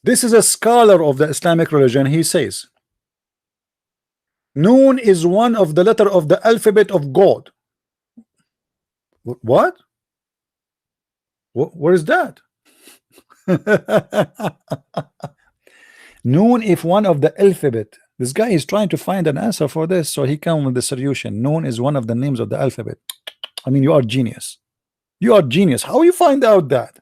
This is a scholar of the Islamic religion. He says Noon is one of the letter of the alphabet of God. What? Where is that? Noon if one of the alphabet. This guy is trying to find an answer for this, so he come with the solution. Noon is one of the names of the alphabet. I mean, you are genius. You are genius. How you find out that?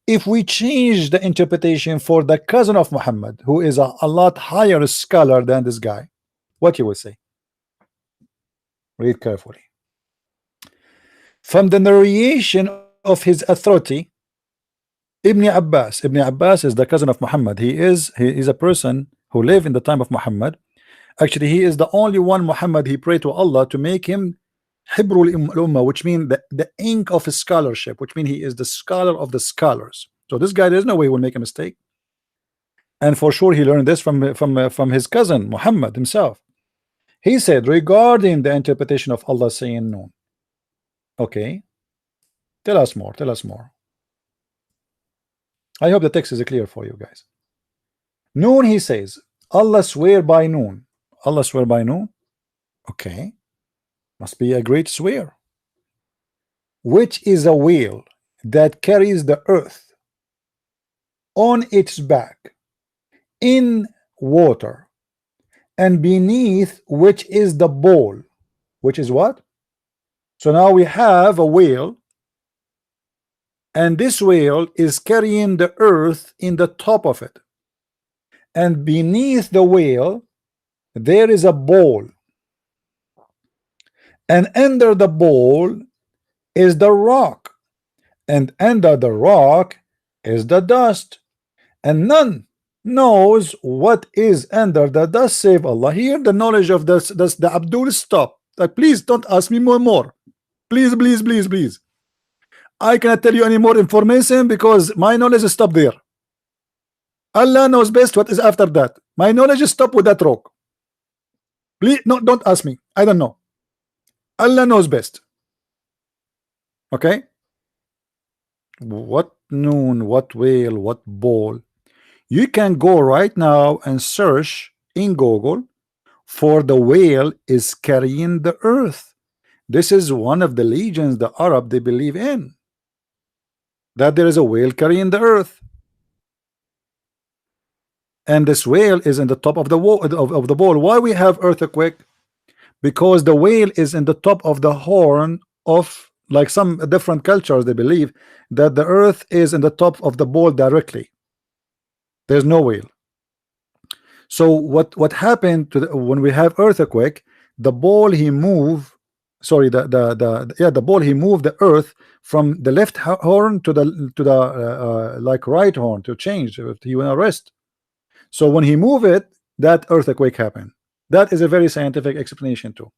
If we change the interpretation for the cousin of Muhammad, who is a lot higher scholar than this guy, what you will say? Read carefully. From the narration of his authority, Ibn Abbas. Ibn Abbas is the cousin of Muhammad. He is a person who lived in the time of Muhammad. Actually, he is the only one Muhammad he prayed to Allah to make him Hibrul Ummah, which means the ink of his scholarship, which means he is the scholar of the scholars. So this guy, there's no way he will make a mistake. And for sure he learned this from his cousin Muhammad himself. He said regarding the interpretation of Allah saying noon. Okay, tell us more. Tell us more. I hope the text is clear for you guys. Noon, he says, Allah swear by noon. Allah swear by noon. Okay, must be a great swear. Which is a whale that carries the earth on its back in water, and beneath which is the bowl. Which is what? So now we have a whale, and this whale is carrying the earth in the top of it, and beneath the whale there is a bowl, and under the bowl is the rock, and under the rock is the dust, and none knows what is under the dust save Allah. Here the knowledge of this the Abdul stop. Please don't ask me more. Please, please, please, please. I cannot tell you any more information because my knowledge is stopped there. Allah knows best what is after that. My knowledge is stopped with that rock. Please, no, don't ask me. I don't know. Allah knows best. Okay? What noon, what whale, what bowl? You can go right now and search in Google for the whale is carrying the earth. This is one of the legends the Arab they believe in, that there is a whale carrying the earth, and this whale is in the top of the wall of the bowl. Why we have earthquake? Because the whale is in the top of the horn of Like some different cultures, they believe that the earth is in the top of the ball directly. There's no wheel. So what happened to when we have earthquake, the ball he moved, sorry, the ball he moved the earth from the left horn to the like right horn to change if he want to rest. So when he move it, that earthquake happened. That is a very scientific explanation too.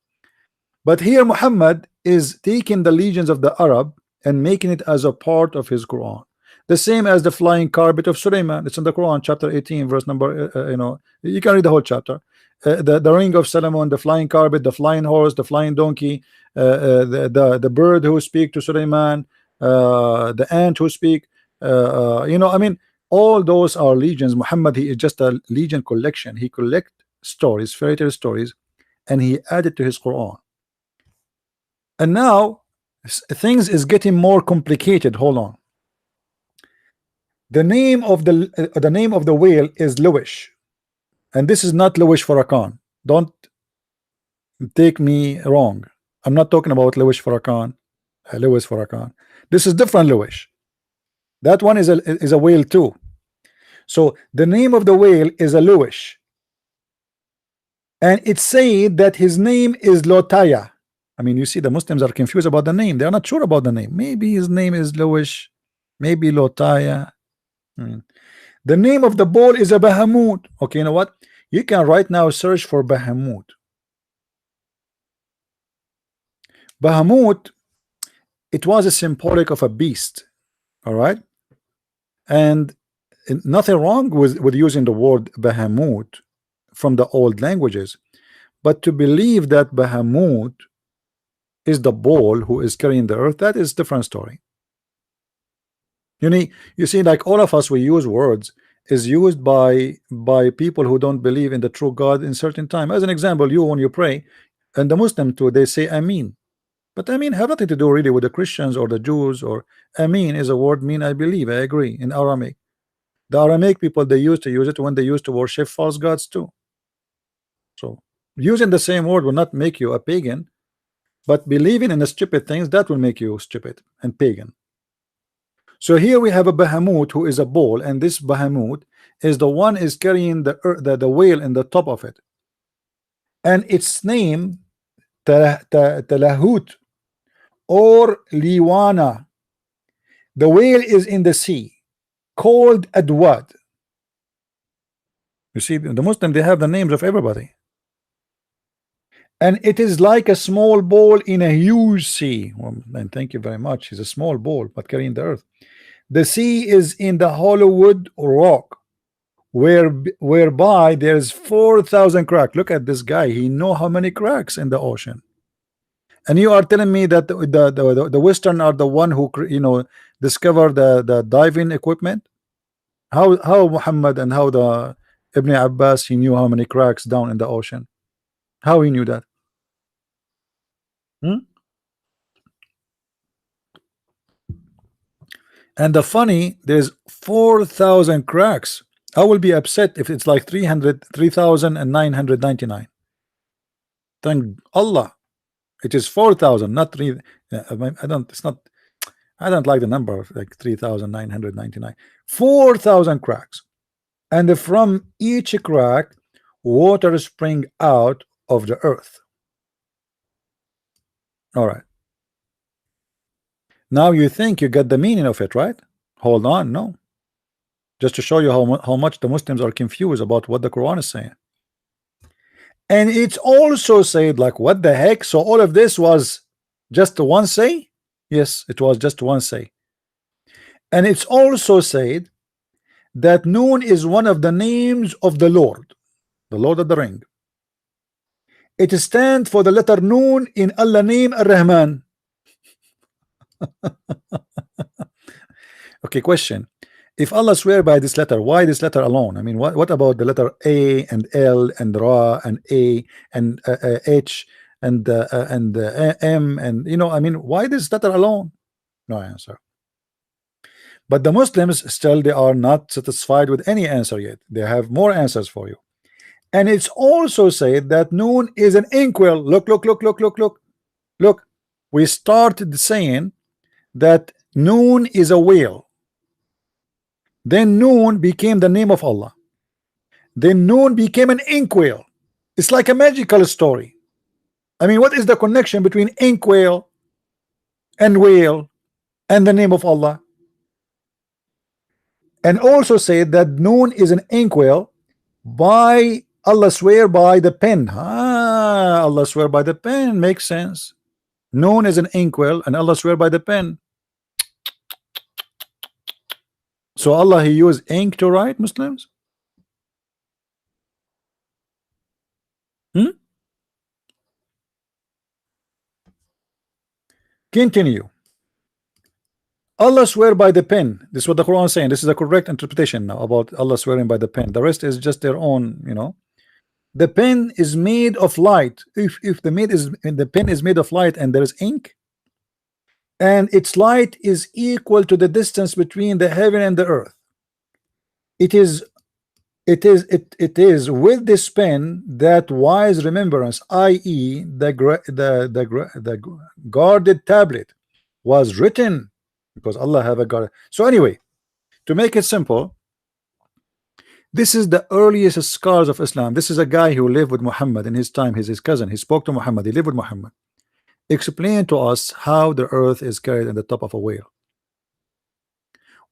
But here Muhammad is taking the legions of the Arab and making it as a part of his Quran. The same as the flying carpet of Sulaiman. It's in the Quran, chapter 18, verse number, you can read the whole chapter. The ring of Solomon, the flying carpet, the flying horse, the flying donkey, the bird who speak to Sulaiman, the ant who speak, I mean, all those are legions. Muhammad, he is just a legion collection. He collect stories, fairy tale stories, and he added to his Quran. And now things is getting more complicated. Hold on. The name of the whale is Luwish, and this is not Luwish Farrakhan. Don't take me wrong. I'm not talking about Luwish Farrakhan, Lewis Farrakhan. This is different Luwish. That one is a whale too. So the name of the whale is a Luwish, and it's said that his name is Lotaya. I mean, you see, the Muslims are confused about the name. They are not sure about the name. Maybe his name is Luwish, maybe Lotaya. The name of the ball is a Bahamut. Okay, you know what? You can right now search for Bahamut. Bahamut, it was a symbolic of a beast. All right, and nothing wrong with using the word Bahamut from the old languages, but to believe that Bahamut is the ball who is carrying the earth, that is different story. You see, like all of us, we use words is used by people who don't believe in the true God in certain time. As an example, you when you pray, and the Muslim too, they say Amin, but Amin have nothing to do really with the Christians or the Jews. Or Amin is a word mean I believe, I agree, in Aramaic. The Aramaic people, they used to use it when they used to worship false gods too. So using the same word will not make you a pagan, but believing in the stupid things, that will make you stupid and pagan. So here we have a Bahamut who is a ball, and this Bahamut is the one is carrying the whale in the top of it, and its name Talahut or Liwana. The whale is in the sea, called Adwad. You see, the Muslim, they have the names of everybody, and it is like a small ball in a huge sea. Well, and thank you very much. It's a small ball but carrying the earth. The sea is in the hollow wood rock, whereby there's 4,000 cracks. Look at this guy. He know how many cracks in the ocean. And you are telling me that the Western are the one who discovered the diving equipment? How Muhammad and how the Ibn Abbas, he knew how many cracks down in the ocean? How he knew that? And the funny, there's 4,000 cracks. I will be upset if it's like 3,999. Thank Allah, it is 4,000, not 3. I don't. It's not. I don't like the number of like 3,999. 4,000 cracks, and from each crack, water spring out of the earth. All right. Now you think you get the meaning of it, right? Hold on, no. Just to show you how much the Muslims are confused about what the Quran is saying. And it's also said, like, what the heck? So all of this was just one say? Yes, it was just one say. And it's also said that Noon is one of the names of the Lord of the Ring. It stands for the letter Noon in Allah name Ar-Rahman. Okay, question. If Allah swear by this letter, why this letter alone? I mean, what about the letter A and L and Ra and A and H and M and I mean, why this letter alone? No answer. But the Muslims still, they are not satisfied with any answer yet. They have more answers for you. And it's also said that Noon is an inkwell. Look. we started saying that Noon is a whale. Then Noon became the name of Allah. Then Noon became an inkwhale. It's like a magical story. I mean, what is the connection between inkwhale and whale and the name of Allah? And also said that Noon is an inkwhale by Allah swear by the pen. Allah swear by the pen makes sense. Noon is an inkwhale and Allah swear by the pen. So Allah, he used ink to write, Muslims? Continue. Allah swear by the pen. This is what the Quran is saying. This is the correct interpretation now about Allah swearing by the pen. The rest is just their own, you know. The pen is made of light. If the pen is made of light and there is ink, and its light is equal to the distance between the heaven and the earth, it is with this pen that wise remembrance, i.e. the guarded tablet, was written, because Allah have a guard. So anyway, to make it simple, this is the earliest scholars of Islam. This is a guy who lived with Muhammad in his time. He's his cousin. He spoke to Muhammad. He lived with Muhammad. Explain to us how the earth is carried in the top of a whale.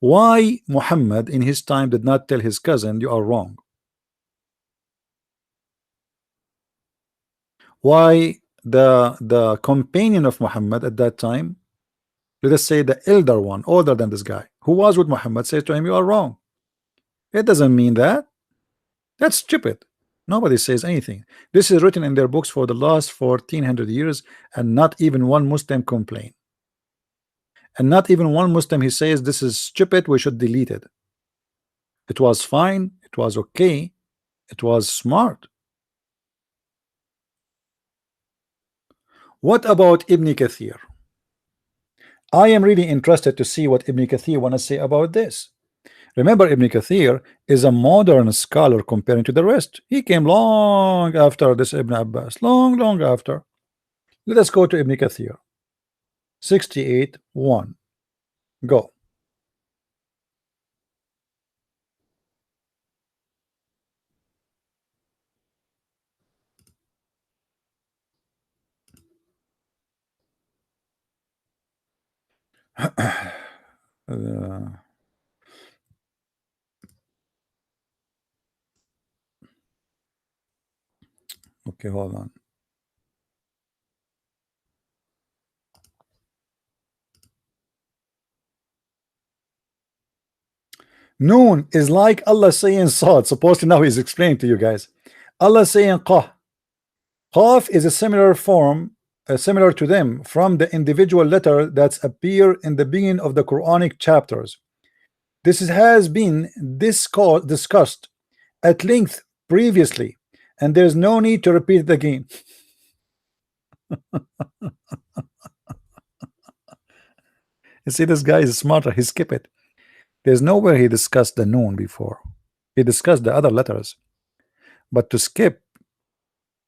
Why Muhammad in his time did not tell his cousin, you are wrong? Why the companion of Muhammad at that time, let us say the elder one, older than this guy, who was with Muhammad, says to him, you are wrong? It doesn't mean that. That's stupid. Nobody says anything. This is written in their books for the last 1400 years, and not even one Muslim complain. And not even one Muslim, he says this is stupid, we should delete it. It was fine, it was okay, it was smart. What about Ibn Kathir? I am really interested to see what Ibn Kathir want to say about this. Remember, Ibn Kathir is a modern scholar comparing to the rest. He came long after this Ibn Abbas, long after. Let us go to Ibn Kathir 68:1. Go. Okay, hold on. Noon is like Allah saying Sad. Supposedly now he's explaining to you guys. Allah saying Qaf. Qaf is a similar form, similar to them, from the individual letter that's appear in the beginning of the Quranic chapters. This has been discussed at length previously, and there's no need to repeat it again. You see, this guy is smarter. He skipped it. There's nowhere he discussed the noon before. He discussed the other letters, but to skip,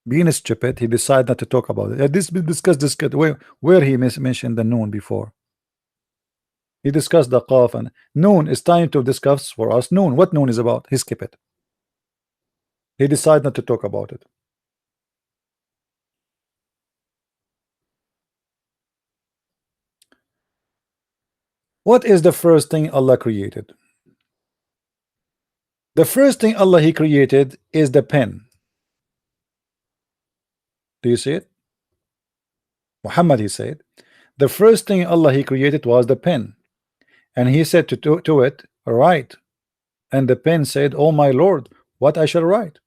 being stupid, he decided not to talk about it. This discussed where he mentioned the noon before. He discussed the qaf, and noon is time to discuss for us noon. What noon is about? He skipped it. He decided not to talk about it. What is the first thing Allah created? The first thing Allah he created is the pen. Do you see it? Muhammad, he said, the first thing Allah he created was the pen, and he said to it, write. And the pen said, oh my Lord, what I shall write?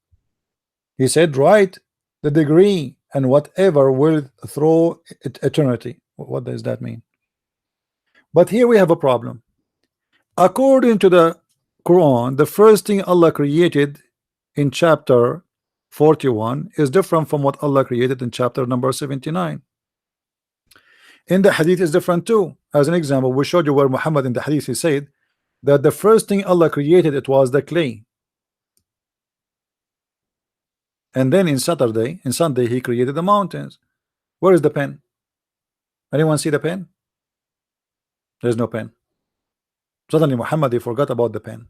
He said, write the degree and whatever will through eternity. What does that mean? But here we have a problem. According to the Quran, the first thing Allah created in chapter 41 is different from what Allah created in chapter number 79. In the hadith is different too. As an example, we showed you where Muhammad in the hadith he said that the first thing Allah created, it was the clay. And then in Sunday he created the mountains. Where is the pen? Anyone see the pen? There's no pen. Suddenly Muhammad, he forgot about the pen.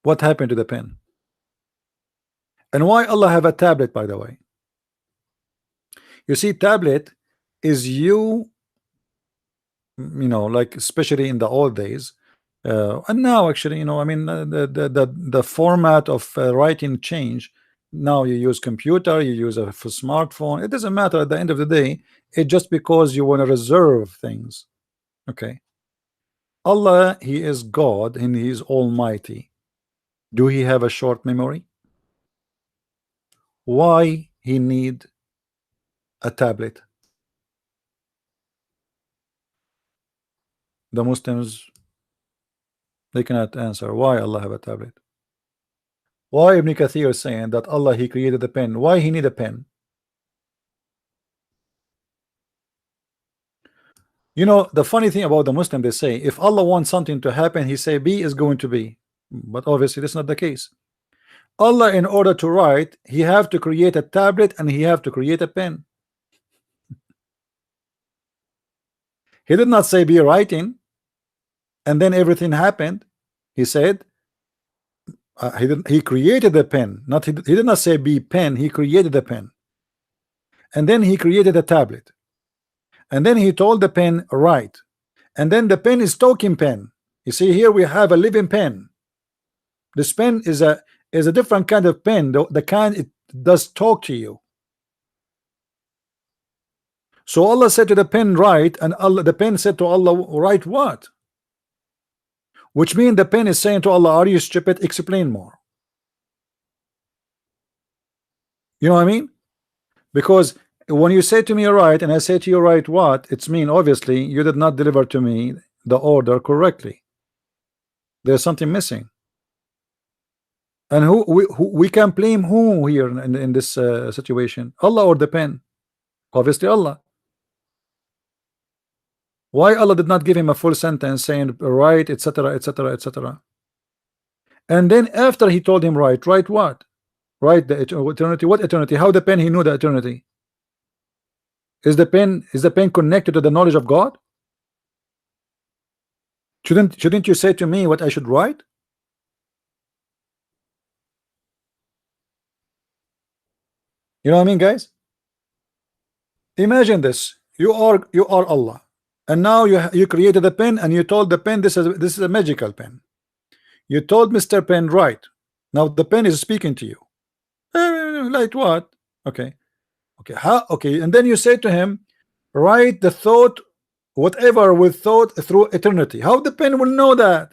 What happened to the pen? And why Allah have a tablet, by the way? You see, tablet is you know, like especially in the old days, and now actually, you know, I mean, the format of writing change. Now you use computer, you use a smartphone. It doesn't matter at the end of the day. It's just because you want to reserve things. Okay. Allah, He is God and He is Almighty. Do He have a short memory? Why He need a tablet? The Muslims, they cannot answer why Allah have a tablet. Why Ibn Kathir is saying that Allah, He created the pen? Why He need a pen? You know, the funny thing about the Muslim, they say if Allah wants something to happen, He say be is going to be. But obviously that's not the case. Allah, in order to write, He have to create a tablet and He have to create a pen. He did not say be writing and then everything happened. He said he created the pen. Not he did not say be pen. He created the pen, and then He created a tablet, and then He told the pen write, and then the pen is talking pen. You see, here we have a living pen. This pen is a different kind of pen, the kind it does talk to you. So Allah said to the pen write, and the pen said to Allah write what? Which means the pen is saying to Allah, are you stupid? Explain more. You know what I mean? Because when you say to me write and I say to you write what, it's mean obviously you did not deliver to me the order correctly. There's something missing. And who we can blame who here in this situation? Allah or the pen? Obviously Allah. Why Allah did not give him a full sentence saying right, etc., etc., etc.? And then after He told him write what? Write the eternity. What eternity? How the pen He knew the eternity? Is the pen connected to the knowledge of God? Shouldn't you say to me what I should write? You know what I mean, guys? Imagine this. You are Allah, and now you created a pen and you told the pen this is a magical pen. You told Mr. Pen write. Now the pen is speaking to you. Like what? Okay. How? Okay. And then you say to him, write the thought, whatever with thought through eternity. How the pen will know that?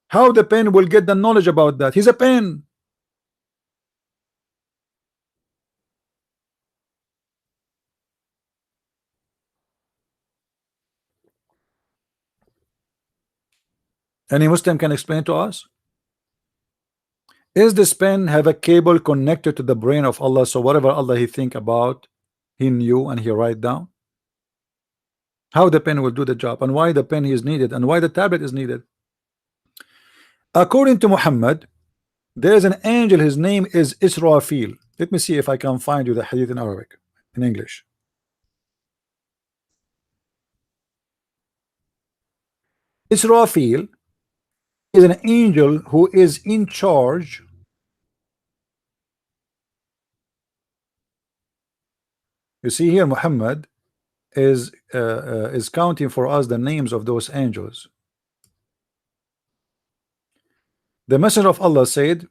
How the pen will get the knowledge about that? He's a pen. Any Muslim can explain to us? Is this pen have a cable connected to the brain of Allah, so whatever Allah He think about, He knew and He write down? How the pen will do the job, and why the pen is needed, and why the tablet is needed? According to Muhammad, there is an angel, his name is Israfil. Let me see if I can find you the hadith in Arabic, in English. Israfil is an angel who is in charge you see here Muhammad is counting for us the names of those angels. The messenger of Allah said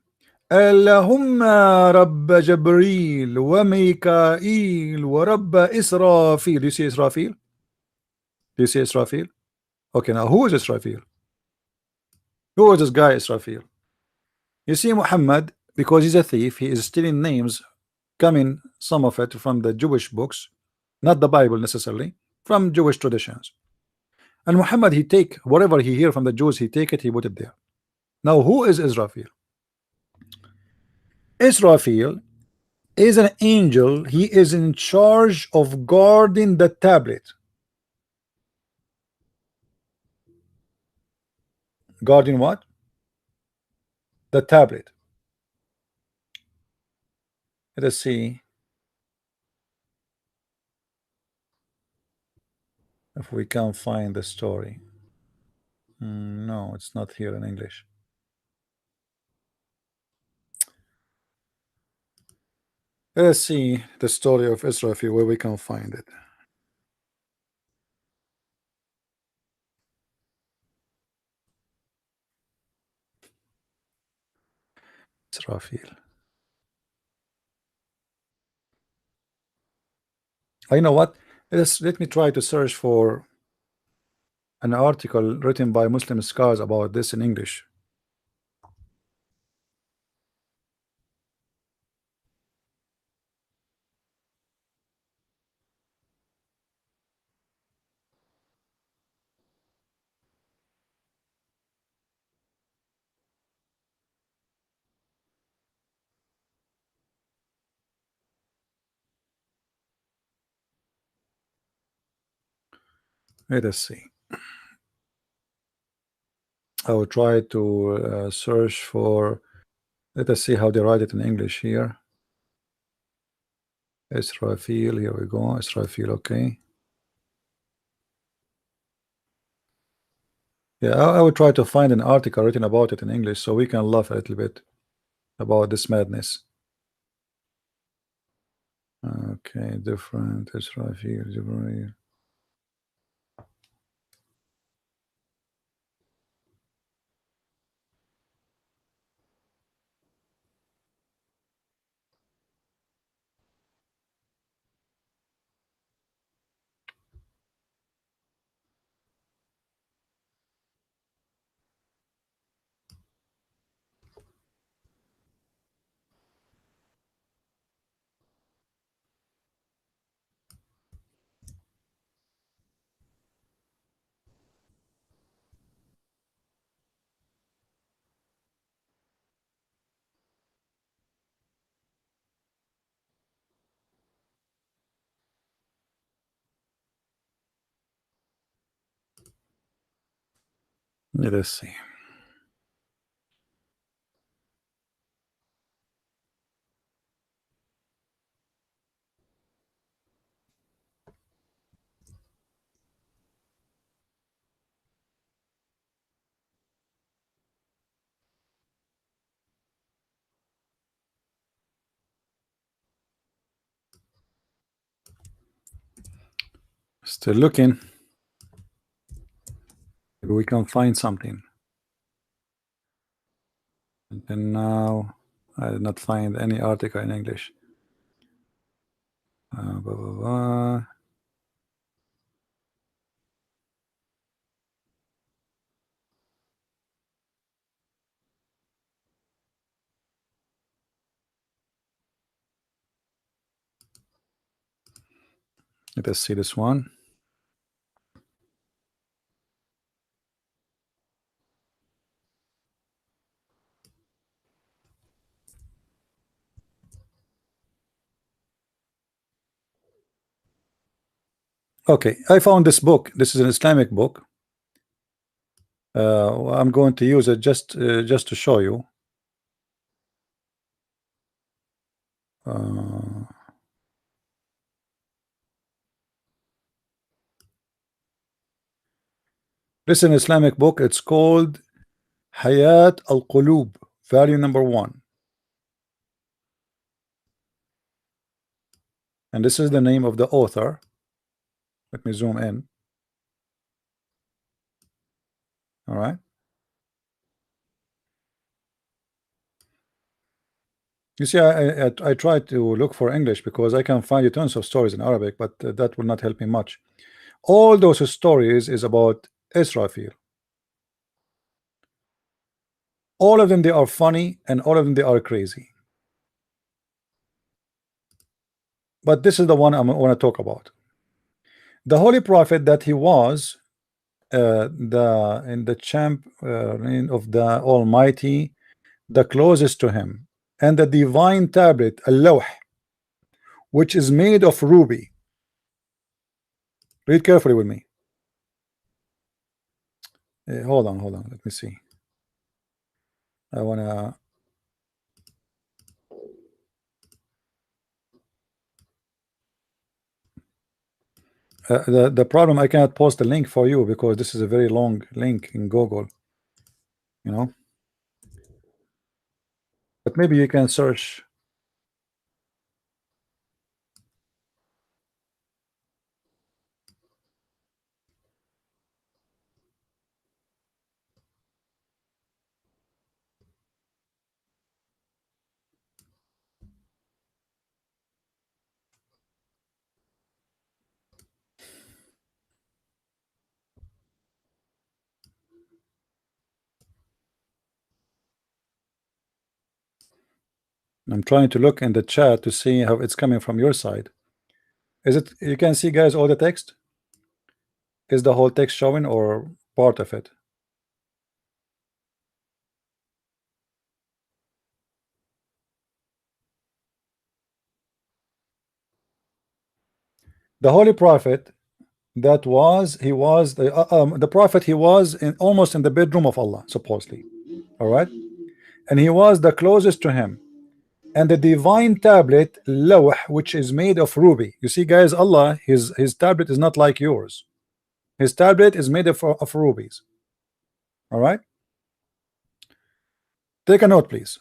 Allahumma Rabb Jibreel wa Mikail wa Rabb Israfil. Do you see Israfil? Do you see Israfil? Okay, now who is Israfil? Who is this guy Israfil? You see Muhammad, because he's a thief, he is stealing names, coming some of it from the Jewish books, not the Bible necessarily, from Jewish traditions. And Muhammad, he take whatever he hear from the Jews, he take it, he put it there. Now who is Israfil? Israfil is an angel. He is in charge of guarding the tablet. Guarding what? The tablet. Let us see if we can find the story. No, it's not here in English. Let us see the story of Israfil, where we can find it. Israfil. I know what. Let me try to search for an article written by Muslim scholars about this in English. Let us see. I will try to search for. Let us see how they write it in English here. Israfil. Here we go. Israfil. Okay. Yeah, I will try to find an article written about it in English so we can laugh a little bit about this madness. Okay, different Israfil. Jibreel. Let us see. Still looking. Maybe we can find something. And then now I did not find any article in English. Blah, blah, blah. Let us see this one. Okay, I found this book. This is an Islamic book. I'm going to use it just to show you. This is an Islamic book. It's called Hayat al-Qulub, volume number 1. And this is the name of the author. Let me zoom in. All right. You see, I tried to look for English because I can find you tons of stories in Arabic, but that will not help me much. All those stories is about Israfil. All of them, they are funny, and all of them, they are crazy. But this is the one I want to talk about. The Holy Prophet that he was in the champion of the Almighty, the closest to him, and the divine tablet, al-Lawh, which is made of ruby. Read carefully with me. Hold on. Let me see. I wanna. The problem, I cannot post the link for you because this is a very long link in Google, you know. But maybe you can search. I'm trying to look in the chat to see how it's coming from your side. Is it, you can see guys all the text? Is the whole text showing or part of it? The Holy Prophet, that was, he was the prophet, he was in almost in the bedroom of Allah, supposedly. All right, and he was the closest to him. And the divine tablet, lawh, which is made of ruby. You see, guys, Allah, his tablet is not like yours. His tablet is made of rubies. All right, take a note, please.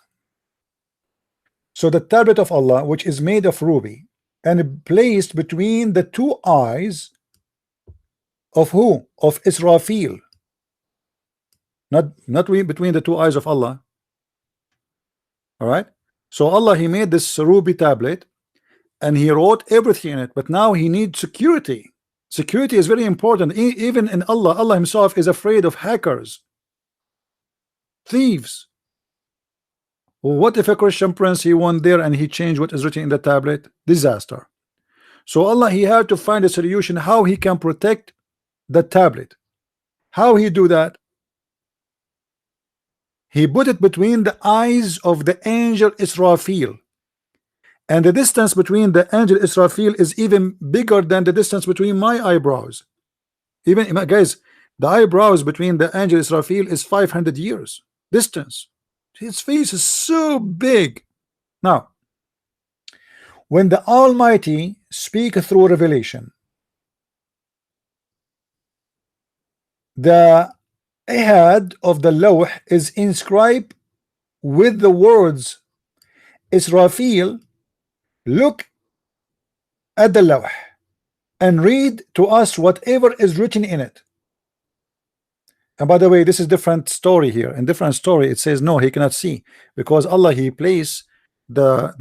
So the tablet of Allah, which is made of ruby and placed between the two eyes of who? Of Israfil. Not between the two eyes of Allah. All right. So Allah, he made this ruby tablet and he wrote everything in it, but now he needs security. Security is very important. Even in Allah, Allah himself is afraid of hackers, thieves. What if a Christian prince, he went there and he changed what is written in the tablet? Disaster. So Allah, he had to find a solution how he can protect the tablet. How he do that? He put it between the eyes of the angel Israfil, and the distance between the angel Israfil is even bigger than the distance between my eyebrows. Even, guys, the eyebrows between the angel Israfil is 500 years distance. His face is so big. Now, when the Almighty speak through revelation, the head of the lawh is inscribed with the words, Israfil, look at the lawh and read to us whatever is written in it. And by the way, this is different story here. In different story, it says no, he cannot see, because Allah, he placed the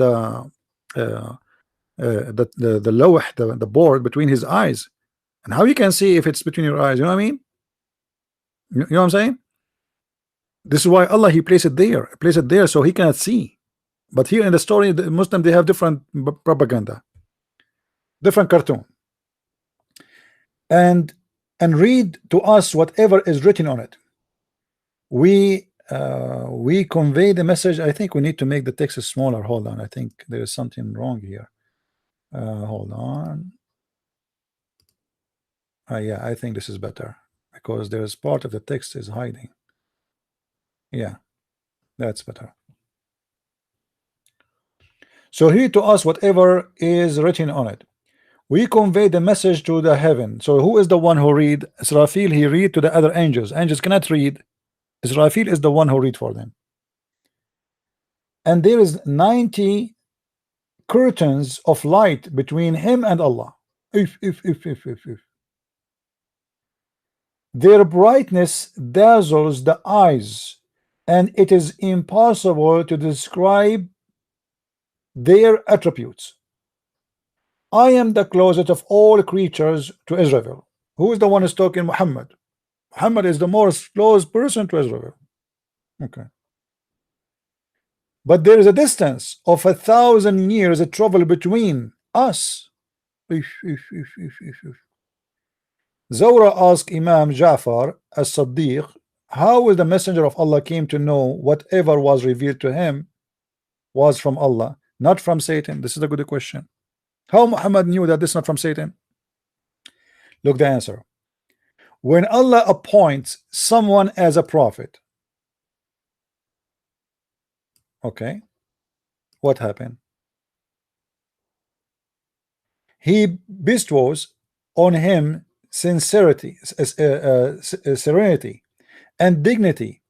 lawh, the board between his eyes. And how you can see if it's between your eyes? You know what I mean? You know what I'm saying? This is why Allah, he placed it there, so he cannot see. But here in the story, the Muslim, they have different propaganda, different cartoon. And read to us whatever is written on it. We convey the message. I think we need to make the text smaller. Hold on, I think there is something wrong here. Hold on. Yeah, I think this is better because there is part of the text is hiding. Yeah, that's better. So read to us whatever is written on it. We convey the message to the heaven. So who is the one who read? Israfil, he read to the other angels. Angels cannot read. Israfil is the one who read for them. And there is 90 curtains of light between him and Allah. If. Their brightness dazzles the eyes, and it is impossible to describe their attributes. I am the closest of all creatures to Israel. Who is the one who's talking? Muhammad. Muhammad is the most close person to Israel. Okay. But there is a distance of 1,000 years of travel between us. Zawra asked Imam Ja'far as-Siddiq, how will the messenger of Allah came to know whatever was revealed to him was from Allah, not from Satan? This is a good question. How Muhammad knew that this is not from Satan? Look the answer. When Allah appoints someone as a prophet, okay, what happened? He bestows on him sincerity, serenity, and dignity.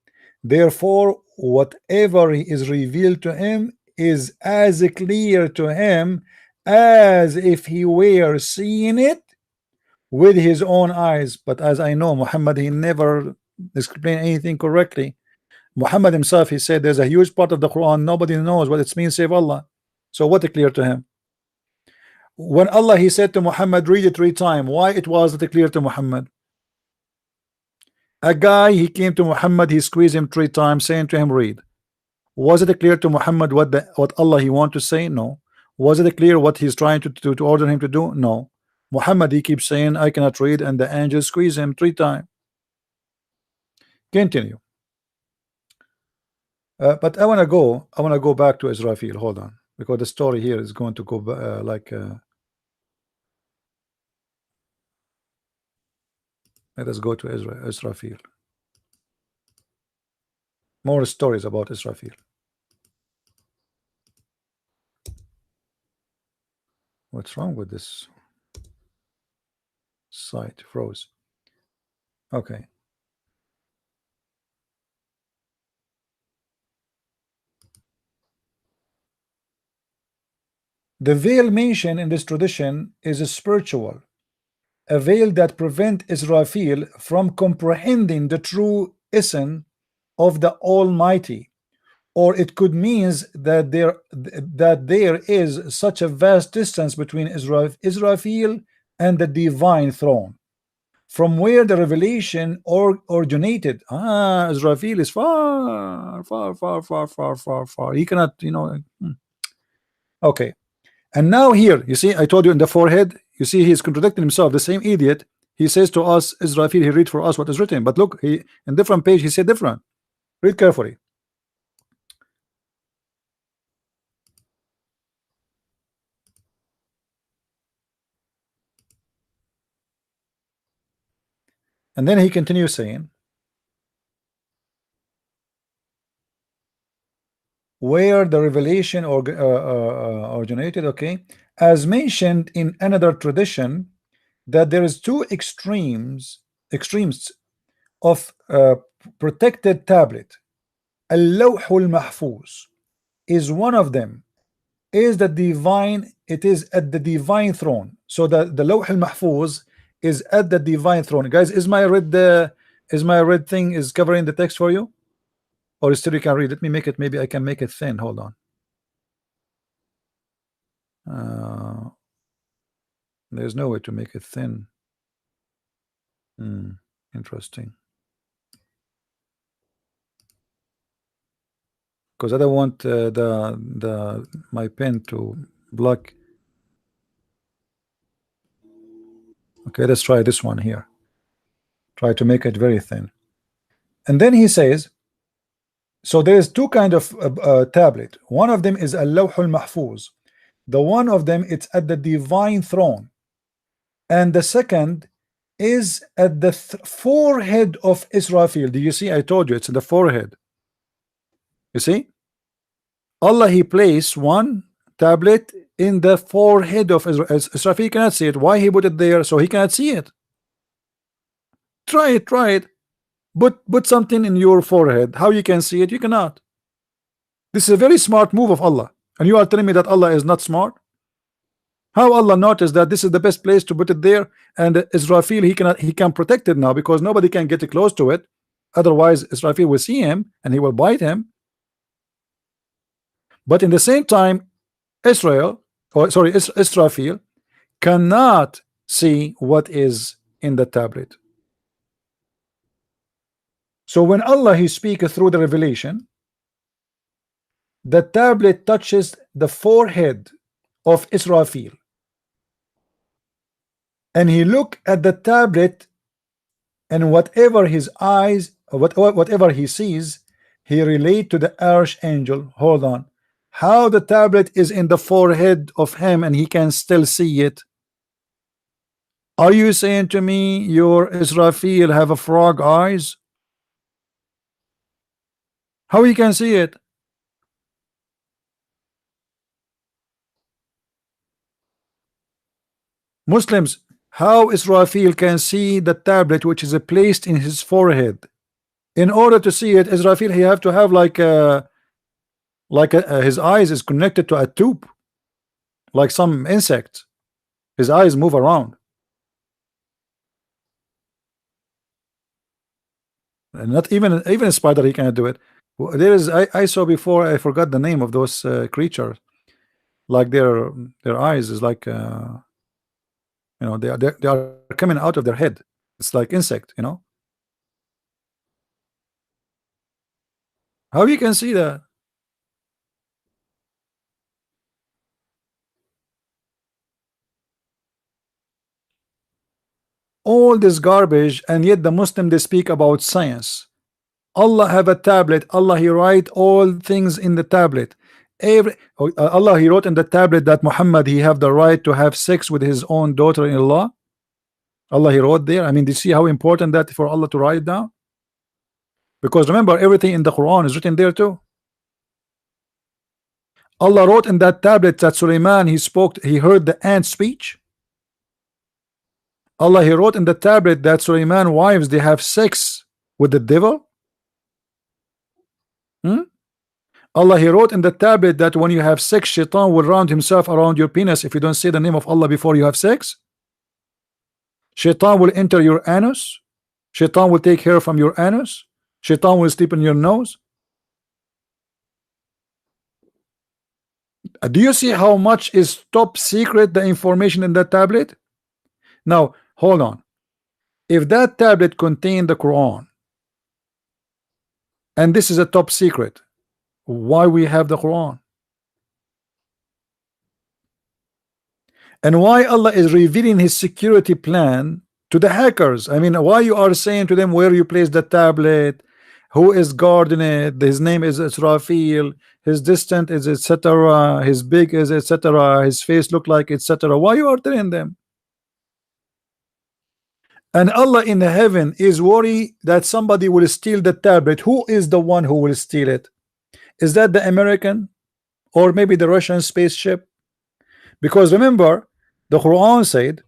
Therefore, whatever is revealed to him is as clear to him as if he were seeing it with his own eyes. But as I know, Muhammad, he never explained anything correctly. Muhammad himself, he said there's a huge part of the Quran nobody knows what it means save Allah. So what is clear to him? When Allah, he said to Muhammad, read it 3 times. Why it wasn't clear to Muhammad? A guy, he came to Muhammad, he squeezed him 3 times, saying to him, read. Was it clear to Muhammad what Allah he want to say? No. Was it clear what he's trying to order him to do? No. Muhammad, he keeps saying, I cannot read, and the angel squeeze him 3 times. Continue. But I want to go back to Israfil. Hold on, because the story here is going to go let us go to Israfil. More stories about Israfil. What's wrong with this site? Froze. Okay. The veil mentioned in this tradition is spiritual, a veil that prevents Israfil from comprehending the true essence of the Almighty, or it could mean that there is such a vast distance between Israfil and the divine throne, from where the revelation originated. Israfil is far, far, far, far, far, far, far. He cannot, Okay. And now here, you see, I told you in the forehead, you see he's contradicting himself. The same idiot, he says to us, Israfil, he read for us what is written. But look, he in different page, he said different. Read carefully. And then he continues saying, where the revelation originated, okay, as mentioned in another tradition, that there is 2 extremes of protected tablet. Al-Lawh al-Mahfuz is one of them. Is the divine, it is at the divine throne. So the Lawh al-Mahfuz is at the divine throne. Guys, is my red thing is covering the text for you? Or still you can read? Let me make it, maybe I can make it thin. Hold on. There's no way to make it thin. Interesting. Because I don't want my pen to block. Okay, let's try this one here. Try to make it very thin. And then he says, so there's 2 kind of tablet. One of them is Al-Lawh al-Mahfuz. The one of them, it's at the divine throne. And the second is at the forehead of Israfil. Do you see? I told you it's in the forehead. You see? Allah, he placed one tablet in the forehead of Israfil. Cannot see it. Why he put it there? So he cannot see it. Try it. Put something in your forehead. How you can see it? You cannot. This is a very smart move of Allah. And you are telling me that Allah is not smart? How Allah noticed that this is the best place to put it there, and Israfil, he can protect it now because nobody can get close to it. Otherwise Israfil will see him and he will bite him. But in the same time, Israfil cannot see what is in the tablet. So when Allah, he speaks through the revelation, the tablet touches the forehead of Israfil, and he look at the tablet, and whatever his eyes, whatever he sees, he relate to the archangel. Hold on. How the tablet is in the forehead of him and he can still see it? Are you saying to me your Israfil have a frog eyes? How you can see it? Muslims, how Israfil can see the tablet which is placed in his forehead. In order to see it, Israfil, he have to have like his eyes is connected to a tube, like some insect. His eyes move around. And not even a spider, he cannot do it. There is, I saw before, I forgot the name of those creatures. Like their eyes is like you know, they are coming out of their head. It's like insect, you know. How you can see that? All this garbage, and yet the Muslim, they speak about science. Allah have a tablet. Allah, he write all things in the tablet. Allah, he wrote in the tablet that Muhammad, he have the right to have sex with his own daughter-in-law. Allah, he wrote there. I mean, do you see how important that for Allah to write down? Because remember, everything in the Quran is written there too. Allah wrote in that tablet that Suleiman, he heard the ant speech. Allah, he wrote in the tablet that Suleiman wives, they have sex with the devil. Allah, he wrote in the tablet that when you have sex, Shaitan will round himself around your penis if you don't say the name of Allah before you have sex. Shaitan will enter your anus. Shaitan will take hair from your anus. Shaitan will sleep in your nose. Do you see how much is top secret, the information in that tablet? Now hold on. If that tablet contained the Quran, and this is a top secret, why we have the Quran? And why Allah is revealing his security plan to the hackers? I mean, why you are saying to them where you place the tablet, who is guarding it, his name is Israfil, his distant is etc., his big is etc., his face look like etc. Why you are telling them? And Allah in the heaven is worried that somebody will steal the tablet. Who is the one who will steal it? Is that the American or maybe the Russian spaceship? Because remember, the Quran said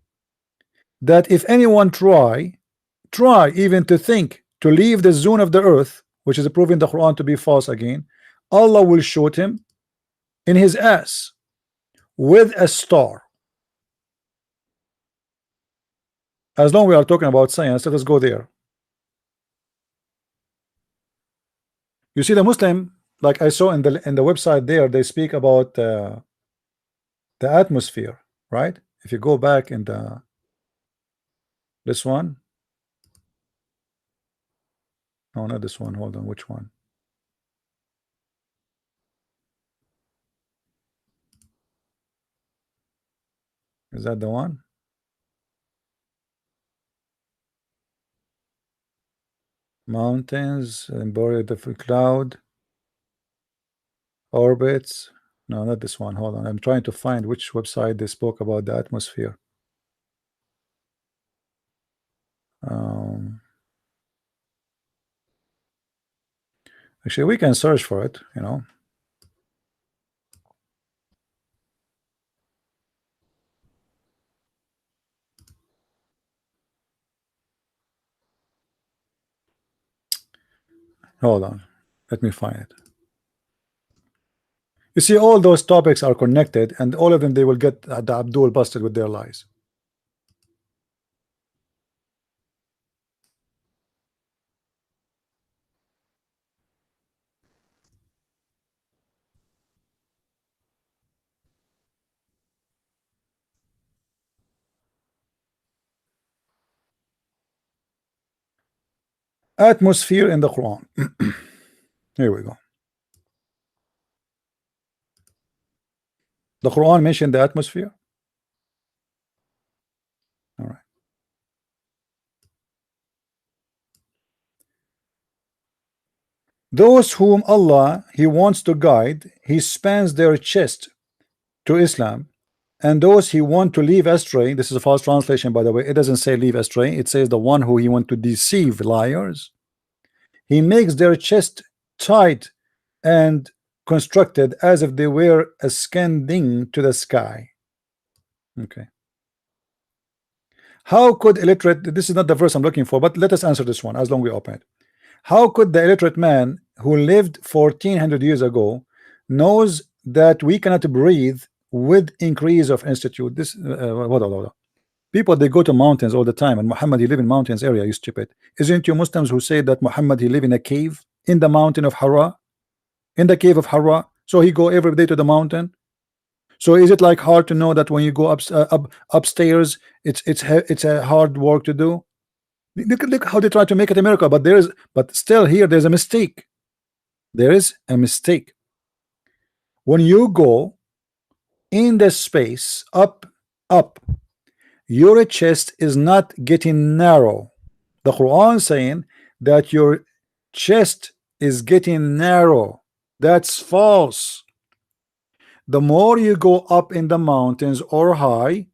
that if anyone try even to think to leave the zone of the earth, which is proving the Quran to be false again, Allah will shoot him in his ass with a star. As long as we are talking about science, let us go there. You see, the Muslim, like I saw in the website there, they speak about the atmosphere, right? If you go back in this one, no, not this one. Hold on, which one? Is that the one? Mountains and buried of a cloud, orbits. No, not this one. Hold on, I'm trying to find which website they spoke about the atmosphere. Actually, we can search for it, you know. Hold on, let me find it. You see, all those topics are connected, and all of them, they will get the Abdul busted with their lies. Atmosphere in the Quran. Here we go. The Quran mentioned the atmosphere. All right. Those whom Allah he wants to guide, he spans their chest to Islam, and those he want to leave astray. This is a false translation, by the way. It doesn't say leave astray. It says the one who he want to deceive, liars. He makes their chest tight and constructed as if they were ascending to the sky. Okay. How could illiterate, this is not the verse I'm looking for, but let us answer this one as long as we open it. How could the illiterate man who lived 1400 years ago knows that we cannot breathe with increase of institute? This people, they go to mountains all the time, and Muhammad, he live in mountains area, you stupid. Isn't you Muslims who say that Muhammad, he live in a cave in the mountain of Hira, in the cave of Hira? So he go every day to the mountain. So is it like hard to know that when you go upstairs, it's a hard work to do? Look how they try to make it a miracle, but still here there's a mistake. There is a mistake. When you go in the space up, your chest is not getting narrow. The Quran saying that your chest is getting narrow. That's false. The more you go up in the mountains or high,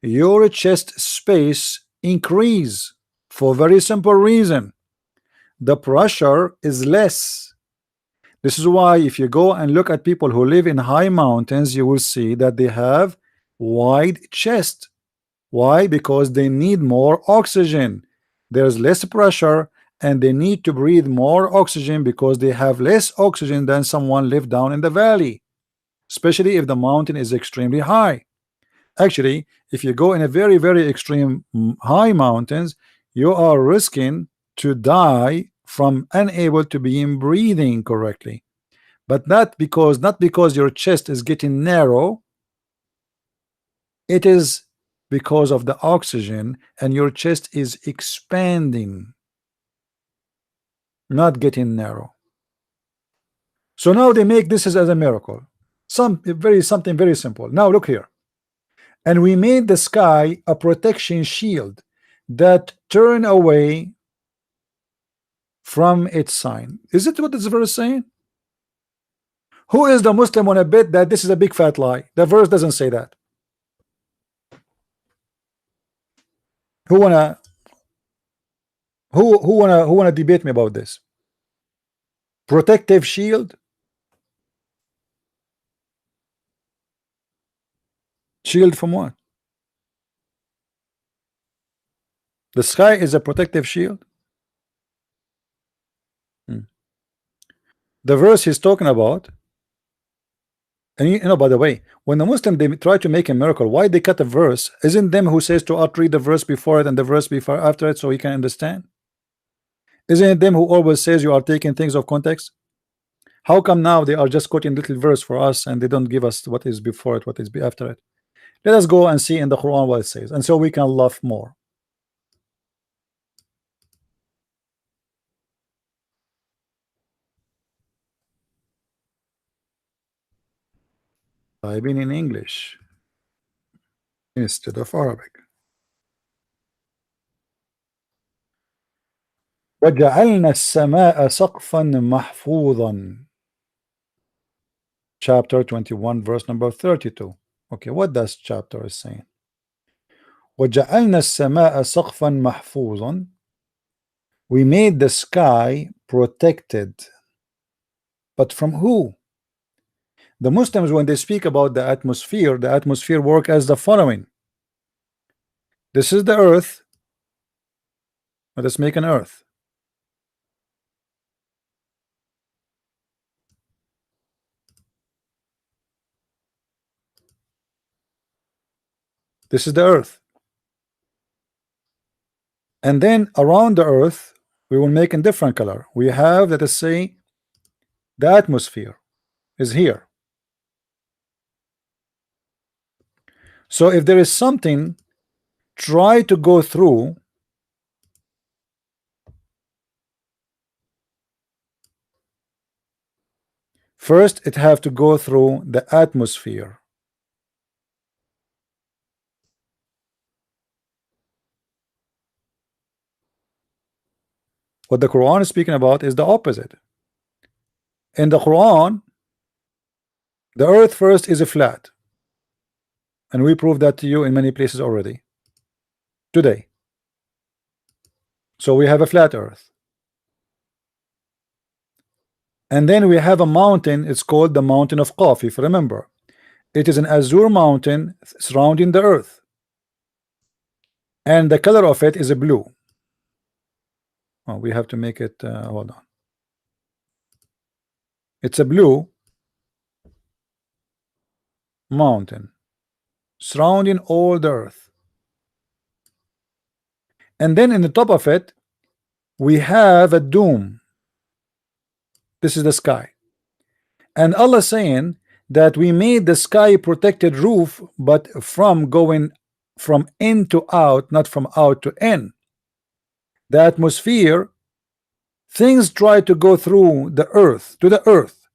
your chest space increase for very simple reason. The pressure is less. This is why if you go and look at people who live in high mountains, you will see that they have wide chest. Why? Because they need more oxygen. There's less pressure and they need to breathe more oxygen because they have less oxygen than someone live down in the valley, especially if the mountain is extremely high. Actually, if you go in a very, very extreme high mountains, you are risking to die from unable to be in breathing correctly, but not because your chest is getting narrow. It is because of the oxygen, and your chest is expanding, not getting narrow. So now they make this as a miracle, something very simple. Now look here, and we made the sky a protection shield that turn away from its sign. Is it what this verse saying? Who is the Muslim on a bet that this is a big fat lie? The verse doesn't say that. Who wanna debate me about this? Protective shield? Shield from what? The sky is a protective shield. The verse he's talking about, and you know, by the way, when the Muslim they try to make a miracle, why they cut a verse? Isn't them who says to read the verse before it and the verse before after it so he can understand? Isn't it them who always says you are taking things of context? How come now they are just quoting little verse for us and they don't give us what is before it, what is after it? Let us go and see in the Quran what it says, and so we can laugh more. I've been in English instead of Arabic. وَجَعَلْنَا السَّمَاءَ سَقْفًا مَحْفُوظًا. Chapter 21, verse number 32. Okay, what does chapter is saying? وَجَعَلْنَا السَّمَاءَ سَقْفًا مَحْفُوظًا. We made the sky protected. But from who? The Muslims, when they speak about the atmosphere work as the following. This is the earth. Let us make an earth. This is the earth. And then around the earth, we will make a different color. We have, let us say, the atmosphere is here. So if there is something try to go through, first it have to go through the atmosphere. What the Quran is speaking about is the opposite. In the Quran, the earth first is a flat, and we proved that to you in many places already today. So we have a flat earth, and then we have a mountain. It's called the mountain of Qaf. If you remember, it is an azure mountain surrounding the earth. and the color of it is a blue. Oh, we have to make it hold on. It's a blue mountain surrounding all the earth, and then in the top of it we have a dome. This is the sky, and Allah saying that we made the sky protected roof, but from going from in to out, not from out to in. The atmosphere, things try to go through the earth to the earth.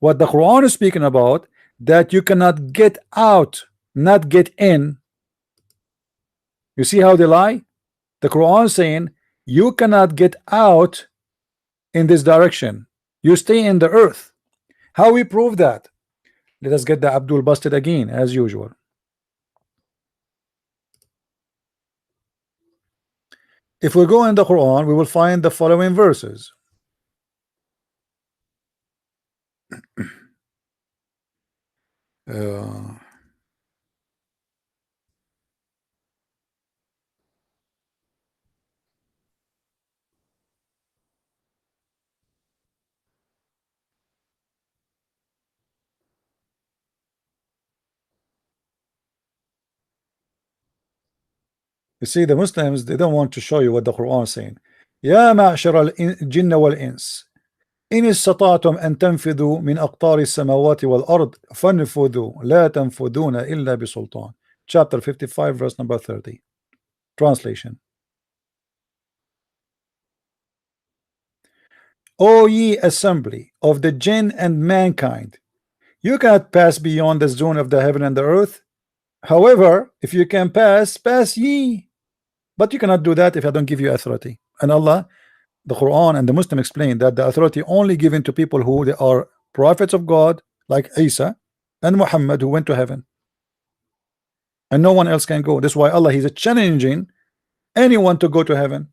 What the Quran is speaking about, that you cannot get out, not get in. You see how they lie? The Quran saying you cannot get out in this direction, you stay in the earth. How we prove that? Let us get the Abdul busted again as usual. If we go in the Quran, we will find the following verses. You see, the Muslims, they don't want to show you what the Quran is saying. يا معشر الجن والإنس إن استطعتم أن تنفذوا من أقطار السماوات والأرض فانفذوا لا تنفذون إلا بسلطان. Chapter 55 verse number 30. Translation. O ye assembly of the jinn and mankind, you cannot pass beyond the zone of the heaven and the earth. However, if you can pass, pass ye. But you cannot do that if I don't give you authority. And Allah, the Quran and the Muslim explain that the authority only given to people who they are prophets of God, like Isa and Muhammad, who went to heaven, and no one else can go. That's why Allah is challenging anyone to go to heaven.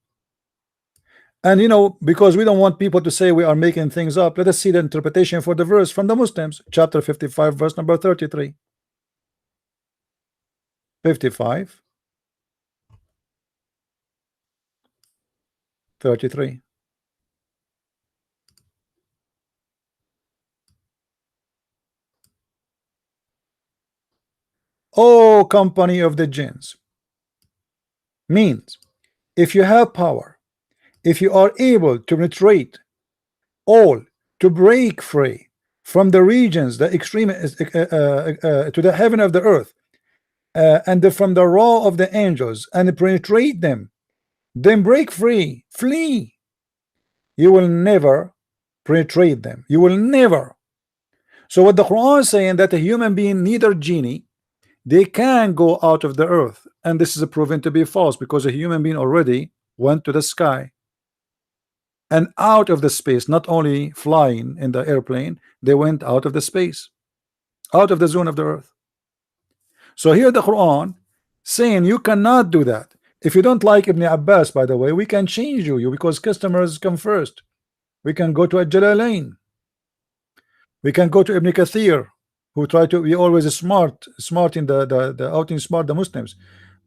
And you know, because we don't want people to say we are making things up, let us see the interpretation for the verse from the Muslims. Chapter 55 verse number 33. 55 33. O company of the jinns, means if you have power, if you are able to penetrate all, to break free from the regions, the extreme to the heaven of the earth, and from the raw of the angels, and penetrate them, then break free, flee. You will never penetrate them. You will never. So what the Quran is saying, that a human being, neither genie, they can go out of the earth, and this is proven to be false, because a human being already went to the sky and out of the space. Not only flying in the airplane, they went out of the space, out of the zone of the earth. So here the Quran saying you cannot do that. If you don't like Ibn Abbas, by the way, we can change you because customers come first. We can go to Al-Jalalain. We can go to Ibn Kathir, who try to be always smart in the outing smart the Muslims.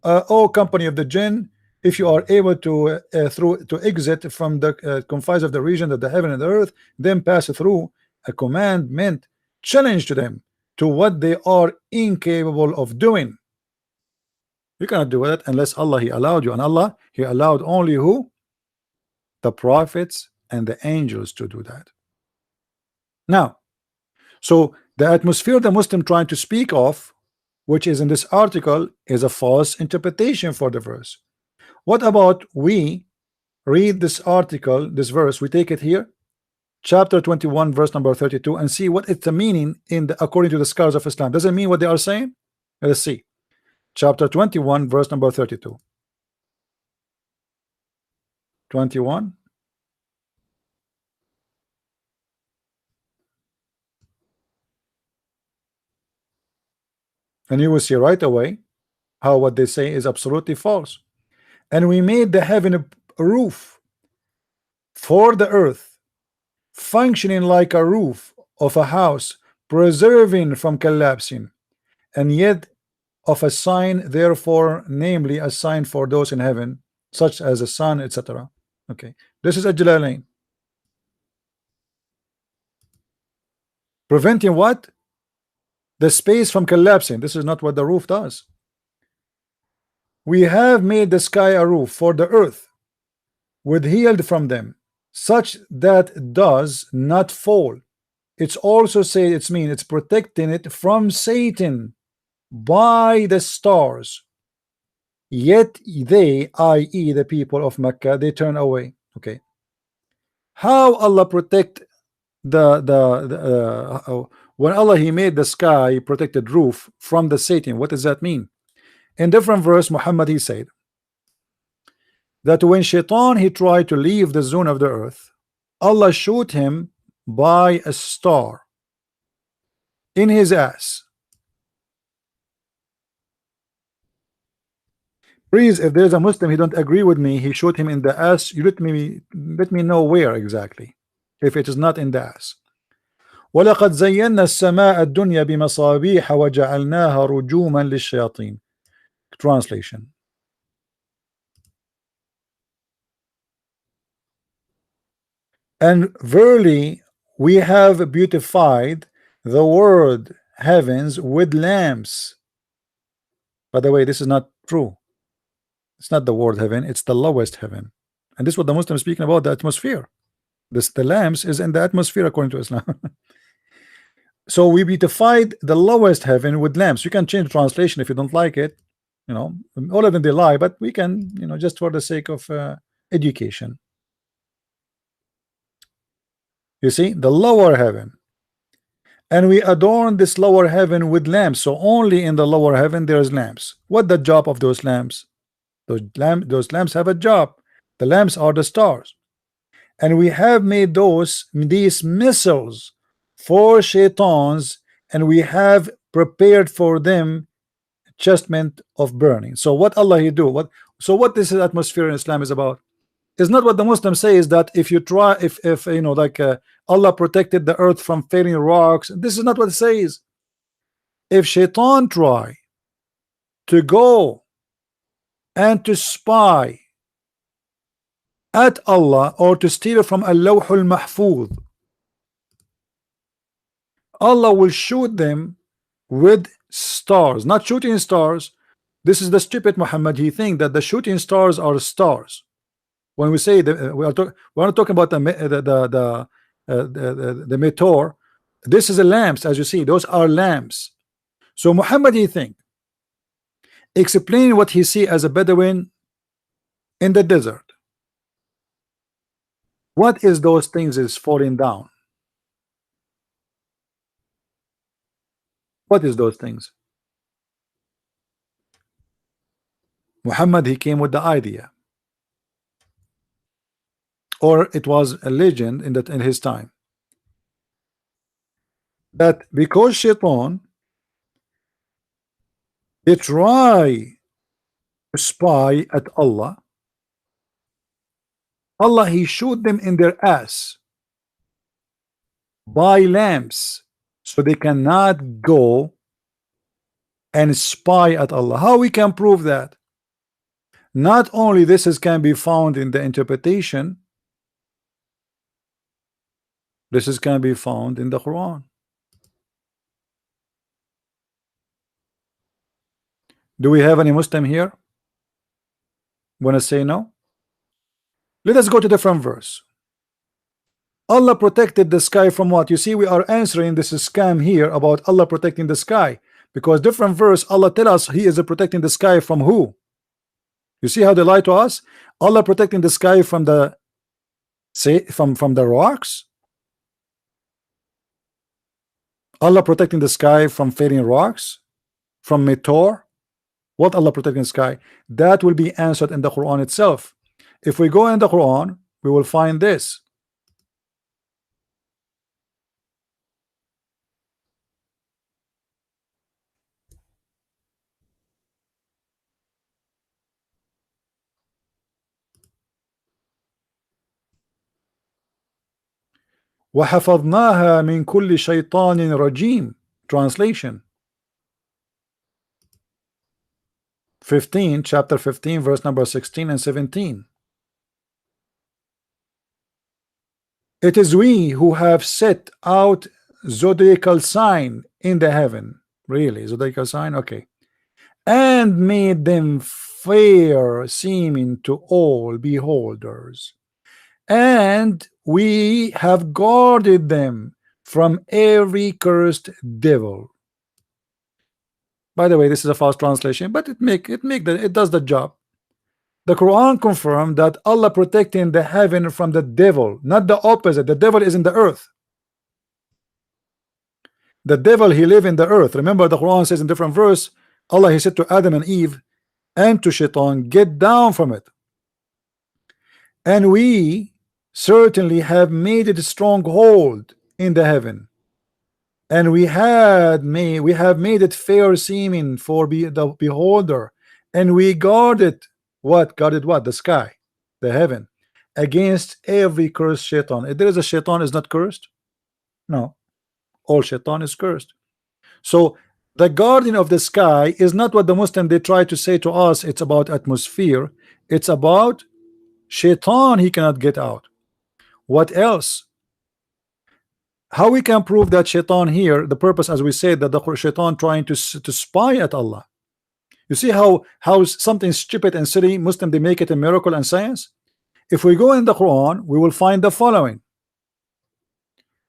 Oh, company of the jinn, if you are able to to exit from the confines of the region of the heaven and the earth, then pass through. A commandment, challenge to them to what they are incapable of doing. You cannot do that unless Allah He allowed you, and Allah He allowed only who? The prophets and the angels to do that. Now, so the atmosphere the Muslim trying to speak of, which is in this article, is a false interpretation for the verse. What about we read this article, this verse, we take it here, chapter 21 verse number 32, and see what it's the meaning in the, according to the scholars of Islam. Does it mean what they are saying? Let us see. Chapter 21 verse number 32. 21. And you will see right away how what they say is absolutely false. And we made the heaven a roof for the earth, functioning like a roof of a house, preserving from collapsing, and yet of a sign, therefore, namely a sign for those in heaven, such as a sun, etc. Okay, this is a Jalalain. Preventing what? The space from collapsing. This is not what the roof does. We have made the sky a roof for the earth, withheld from them, such that it does not fall. It's also say it's mean it's protecting it from Satan by the stars. Yet they, i.e. the people of Mecca, they turn away. Okay, how Allah protect when Allah he made the sky protected roof from the Satan? What does that mean? In different verse, Muhammad he said that when Shaitan he tried to leave the zone of the earth, Allah shot him by a star in his ass. Please, if there's a Muslim he don't agree with me, he shot him in the ass, you let me know where exactly, if it is not in the ass. وَلَقَدْ زَيَّنَّا السَّمَاءَ الدُّنْيَا بِمَصَابِيحَ وَجَعَلْنَاهَا رُجُومًا لِلشَّيَاطِينِ. Translation. And verily we have beautified the world heavens with lamps. By the way, this is not true. It's not the world heaven, it's the lowest heaven. And this is what the Muslims speaking about, the atmosphere. The lamps is in the atmosphere according to Islam. So we beautified the lowest heaven with lamps. You can change the translation if you don't like it. You know, all of them they lie, but we can, you know, just for the sake of education. You see, the lower heaven. And we adorn this lower heaven with lamps. So only in the lower heaven there is lamps. What the job of those lamps? Those lamps have a job. The lamps are the stars. And we have made these missiles for shaitans, and we have prepared for them chastisement of burning. So what Allah he do? What this atmosphere in Islam is about? Is not what the Muslims say, is that if you try, if you know, like Allah protected the earth from falling rocks. This is not what it says. If shaitan try to go and to spy at Allah or to steal from Al-Lawh al-Mahfuz, Allah will shoot them with stars, not shooting stars. This is the stupid Muhammad. He think that the shooting stars are stars. When we say that we're not talking about the meteor. This is a lamps, as you see. Those are lamps. So Muhammad he think, explain what he see as a Bedouin in the desert. What is those things is falling down? What is those things? Muhammad he came with the idea, or it was a legend in his time, that because Shaitan they try to spy at Allah, Allah he shoot them in their ass by lamps, so they cannot go and spy at Allah. How we can prove that? Not only this can be found in the interpretation, this can be found in the Quran. Do we have any Muslim here? Want to say no? Let us go to different verse. Allah protected the sky from what? You see, we are answering this scam here about Allah protecting the sky, because different verse Allah tell us he is protecting the sky from who? You see how they lie to us? Allah protecting the sky from the from the rocks. Allah protecting the sky from falling rocks, from meteor. What Allah protecting the sky? That will be answered in the Quran itself. If we go in the Quran, we will find this. وَحَفَظْنَاهَا مِنْ كُلِّ شَيْطَانٍ رَجِيمٍ. Translation. 15, chapter 15, verse number 16 and 17. It is we who have set out zodiacal sign in the heaven. Really, zodiacal sign? Okay. And made them fair seeming to all beholders. And we have guarded them from every cursed devil. By the way, this is a false translation, but it does the job. The Quran confirmed that Allah protecting the heaven from the devil, not the opposite. The devil is in the earth. The devil, he live in the earth. Remember, the Quran says in different verse, Allah, he said to Adam and Eve and to Shaitan, get down from it. And we certainly have made it a stronghold in the heaven, and we have made it fair seeming for the beholder, and we guarded what? Guarded what? The sky, the heaven, against every cursed shaitan. If there is a shaitan is not cursed, no, all shaitan is cursed. So the guardian of the sky is not what the Muslim they try to say to us. It's about atmosphere. It's about shaitan. He cannot get out. What else? How we can prove that shaitan here, the purpose, as we said, that the shaitan trying to spy at Allah. You see how something stupid and silly Muslim they make it a miracle and science. If we go in the Quran, we will find the following.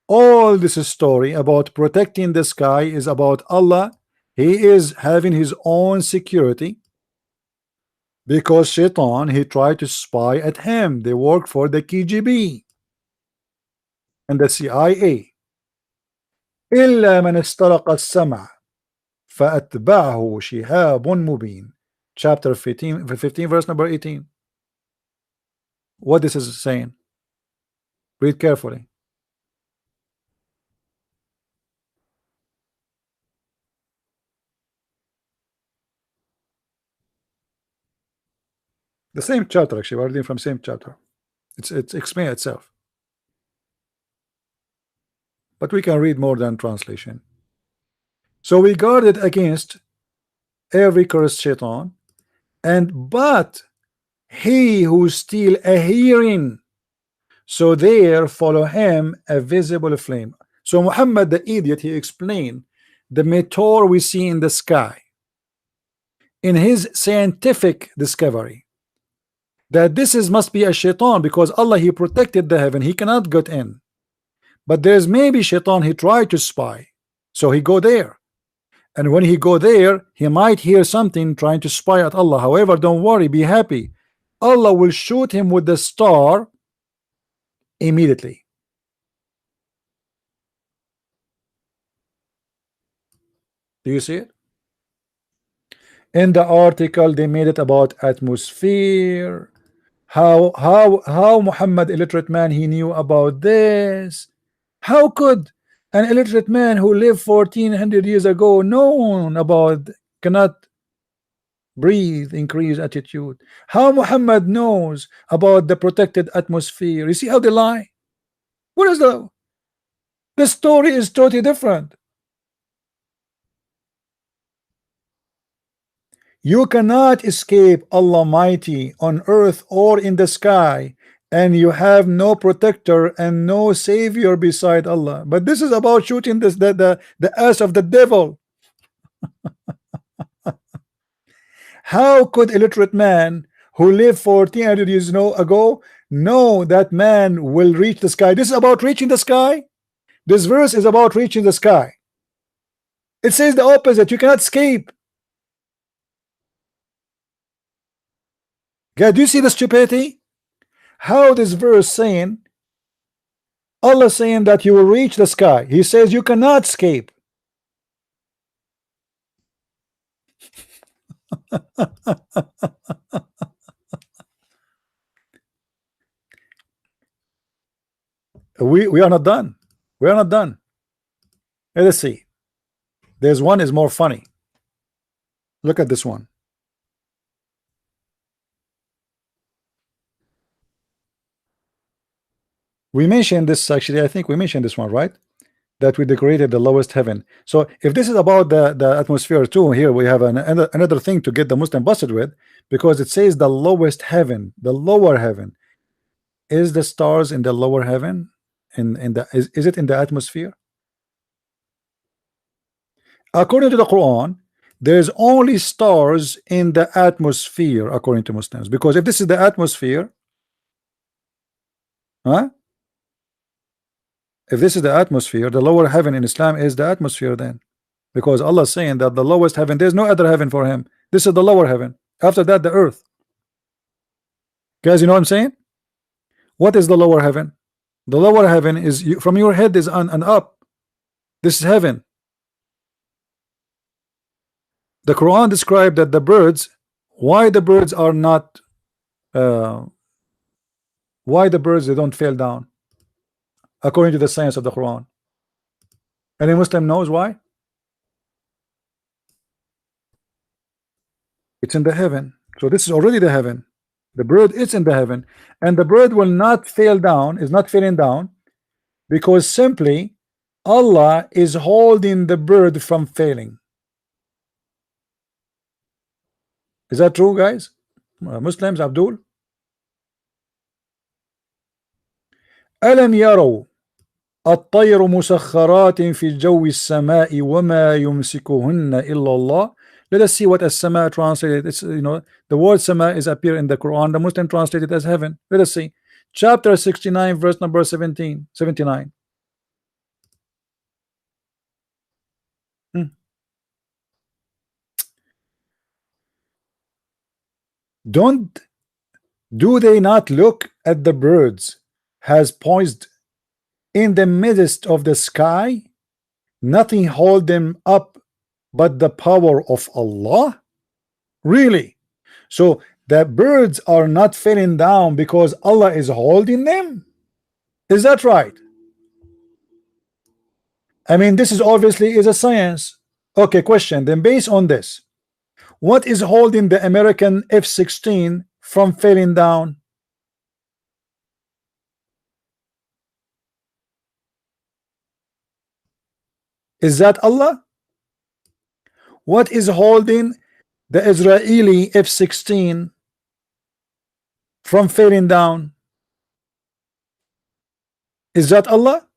All this story about protecting the sky is about Allah. He is having his own security because shaitan, he tried to spy at him. They work for the KGB and the CIA. إلا من استرق السمع فأتبعه شهاب مبين. Chapter 15 verse number 18. What this is saying? Read carefully. The same chapter, actually. We're reading from same chapter. It's explain itself. But we can read more than translation. So we guarded against every cursed shaitan, but he who steal a hearing, so there follow him a visible flame. So Muhammad the idiot, he explained the meteor we see in the sky in his scientific discovery that this must be a shaitan, because Allah, he protected the heaven, he cannot get in. But there's maybe shaitan, he tried to spy, so he go there, and when he go there, he might hear something trying to spy at Allah. However, don't worry, be happy, Allah will shoot him with the star immediately. Do you see it? In the article they made it about atmosphere, how Muhammad, illiterate man, he knew about this. How could an illiterate man who lived 1400 years ago known about cannot breathe, increase attitude? How Muhammad knows about the protected atmosphere? You see how they lie? What is the story is totally different. You cannot escape Allah Almighty on earth or in the sky, and you have no protector and no savior beside Allah. But this is about shooting the ass of the devil. How could illiterate man who lived 1400 years ago know that man will reach the sky? This is about reaching the sky. This verse is about reaching the sky. It says the opposite. You cannot escape. God, do you see the stupidity? How this verse saying, Allah saying that you will reach the sky. He says you cannot escape. we are not done. We are not done. Let's see. There's one is more funny. Look at this one. We mentioned this, actually. I think we mentioned this one, right? that we decorated the lowest heaven. So if this is about the atmosphere too, here we have another thing to get the Muslim busted with, because it says the lowest heaven, the lower heaven. Is the stars in the lower heaven? Is it in the atmosphere? According to the Quran, there's only stars in the atmosphere, according to Muslims. Because if this is the atmosphere, huh? If this is the atmosphere, the lower heaven in Islam is the atmosphere then. Because Allah is saying that the lowest heaven, there's no other heaven for him. This is the lower heaven. After that, the earth. Guys, you know what I'm saying? What is the lower heaven? The lower heaven is from your head is on and up. This is heaven. The Quran described that the birds, why the birds are not, why the birds they don't fall down, according to the science of the Quran. Any Muslim knows why? It's in the heaven. So this is already the heaven. The bird is in the heaven, and the bird will not fall down, is not falling down, because simply Allah is holding the bird from failing. Is that true, guys? Muslims, Abdul? ألم يروا الطير مسخرات في الجو السماء وما يمسكهن إلا الله. Let us see what as-sama translated. It's, you know, the word sama is appear in the Quran. The Muslim translated as heaven. Let us see. Chapter 69, verse number 79. Do they not look at the birds has poised in the midst of the sky? Nothing hold them up but the power of Allah. Really? So the birds are not falling down because Allah is holding them? Is that right? I mean, this is obviously is a science. Okay, question then, based on this, what is holding the American F-16 from falling down? Is that Allah? What is holding the Israeli F-16 from falling down? Is that Allah?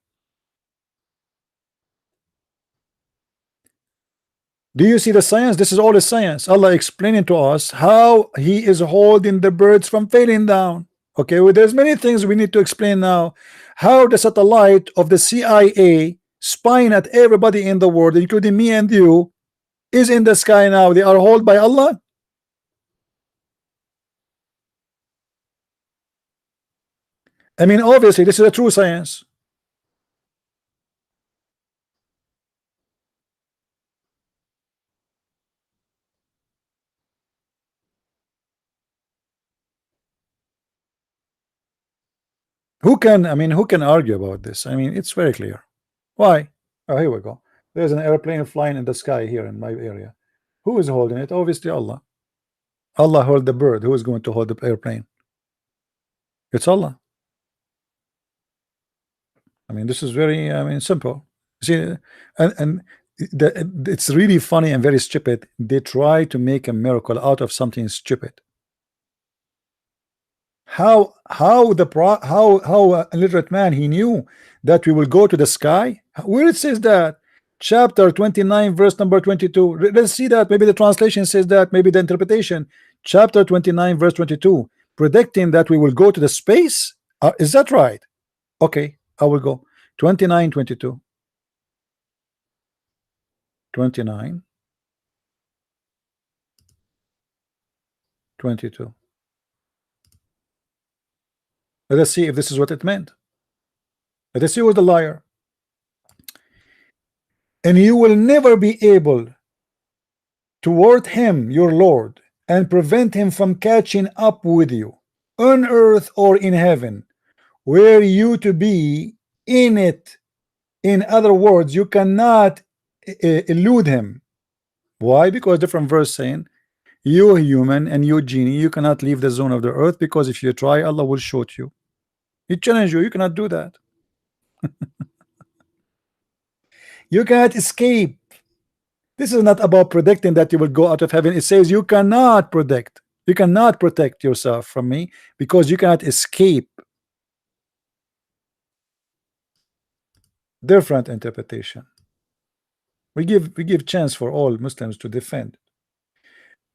Do you see the science? This is all the science. Allah explaining to us how He is holding the birds from falling down. Okay, well, there's many things we need to explain now. How the satellite of the CIA spying at everybody in the world, including me and you, is in the sky now. They are held by Allah. I mean, obviously, this is a true science. Who can, I mean, who can argue about this? I mean, it's very clear. Why? Oh, here we go. There's an airplane flying in the sky here in my area. Who is holding it? Obviously Allah. Allah hold the bird. Who is going to hold the airplane? It's Allah. I mean, this is very, I mean, simple. See, and it's really funny and very stupid. They try to make a miracle out of something stupid. How a illiterate man, he knew that we will go to the sky? Where it says that? Chapter 29, verse number 22. Let's see that. Maybe the translation says that, maybe the interpretation. Chapter 29, verse 22, predicting that we will go to the space. Is that right? Okay, I will go. 29, 22. 29, 22. Let us see if this is what it meant. Let us see who's the liar. And you will never be able to ward him, your Lord, and prevent him from catching up with you on earth or in heaven, were you to be in it. In other words, you cannot elude him. Why? Because different verse saying, you human and you genie, you cannot leave the zone of the earth, because if you try, Allah will shoot you. He challenge you, you cannot do that. You cannot escape. This is not about predicting that you will go out of heaven. It says you cannot predict. You cannot protect yourself from me because you cannot escape. Different interpretation. We give chance for all Muslims to defend.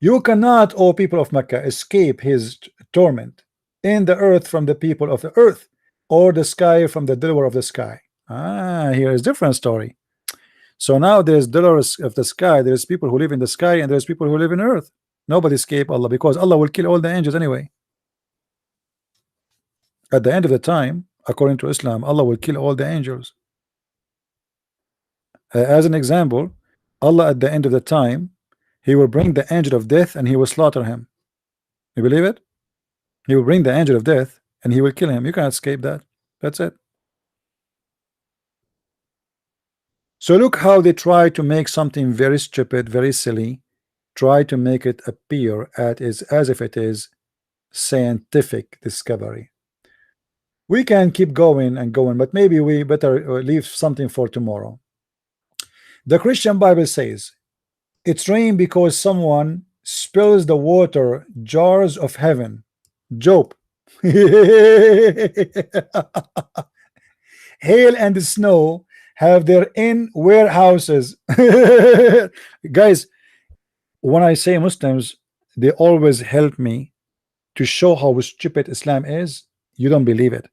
You cannot, O people of Mecca, escape his torment in the earth from the people of the earth, or the sky from the dweller of the sky. Here is different story. So now there's dwellers of the sky, there's people who live in the sky, and there's people who live in earth. Nobody escape Allah, because Allah will kill all the angels anyway. At the end of the time, according to Islam, Allah will kill all the angels. As an example, Allah at the end of the time, He will bring the angel of death and He will slaughter him. You believe it? He will bring the angel of death and He will kill him. You can't escape that. That's it. So look how they try to make something very stupid, very silly, try to make it appear as if it is scientific discovery. We can keep going and going, but maybe we better leave something for tomorrow. The Christian Bible says it's rain because someone spills the water jars of heaven. Job. Hail and snow have their in warehouses. Guys, when I say Muslims, they always help me to show how stupid Islam is. You don't believe it.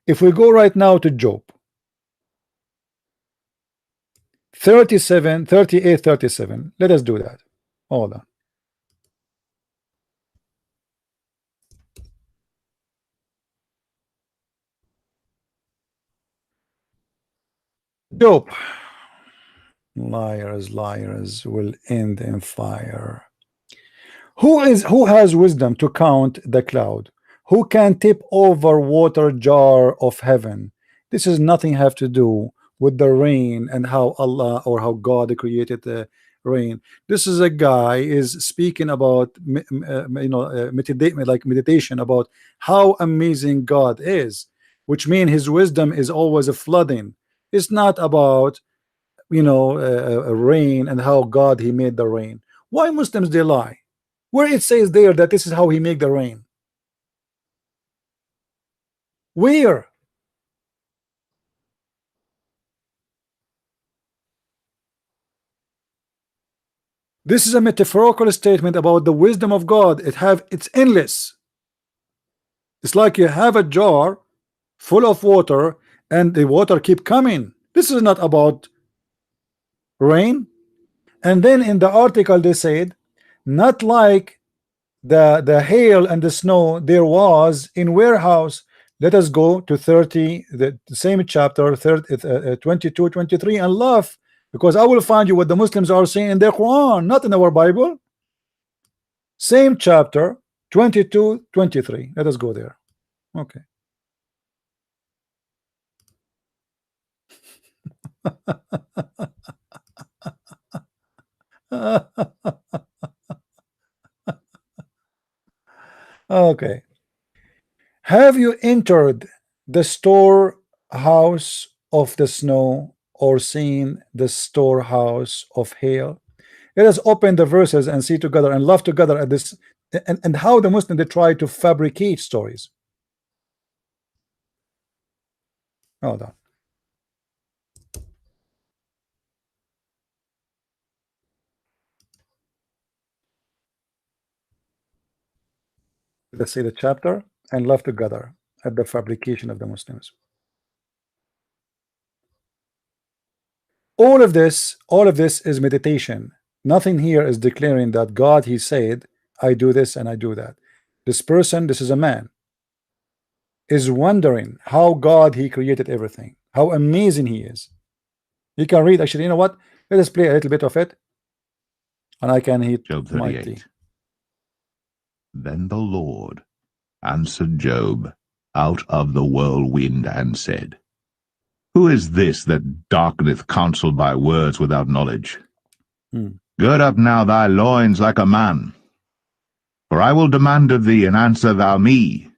If we go right now to Job 38:37, let us do that. Hold on. Job. Liars will end in fire. Who has wisdom to count the cloud? Who can tip over water jar of heaven? This is nothing have to do with the rain and how Allah or how God created the rain. This is a guy is speaking about meditation about how amazing God is, which means His wisdom is always a flooding. It's not about rain and how God He made the rain. Why Muslims they lie? Where it says there that this is how He make the rain? Where? This is a metaphorical statement about the wisdom of God. It's endless. It's like you have a jar full of water and the water keep coming. This is not about rain. And then in the article they said, not like the hail and the snow there was in warehouse. Let us go to 30, the same chapter 22, 23 and laugh, because I will find you what the Muslims are saying in their Quran, not in our Bible. Same chapter 22, 23. Let us go there. Okay. Okay. Have you entered the storehouse of the snow or seen the storehouse of hail? Let us open the verses and see together and laugh together at this and how the Muslims they try to fabricate stories. Hold on. Let's see the chapter and laugh together at the fabrication of the Muslims. All of this is meditation. Nothing here is declaring that God He said I do this and I do that. This person, this is a man, is wondering how God He created everything, how amazing He is. You can read, actually, you know what, let us play a little bit of it and I can hit Job 38. Then the Lord answered Job out of the whirlwind and said, Who is this that darkeneth counsel by words without knowledge? Gird up now thy loins like a man, for I will demand of thee, and answer thou me.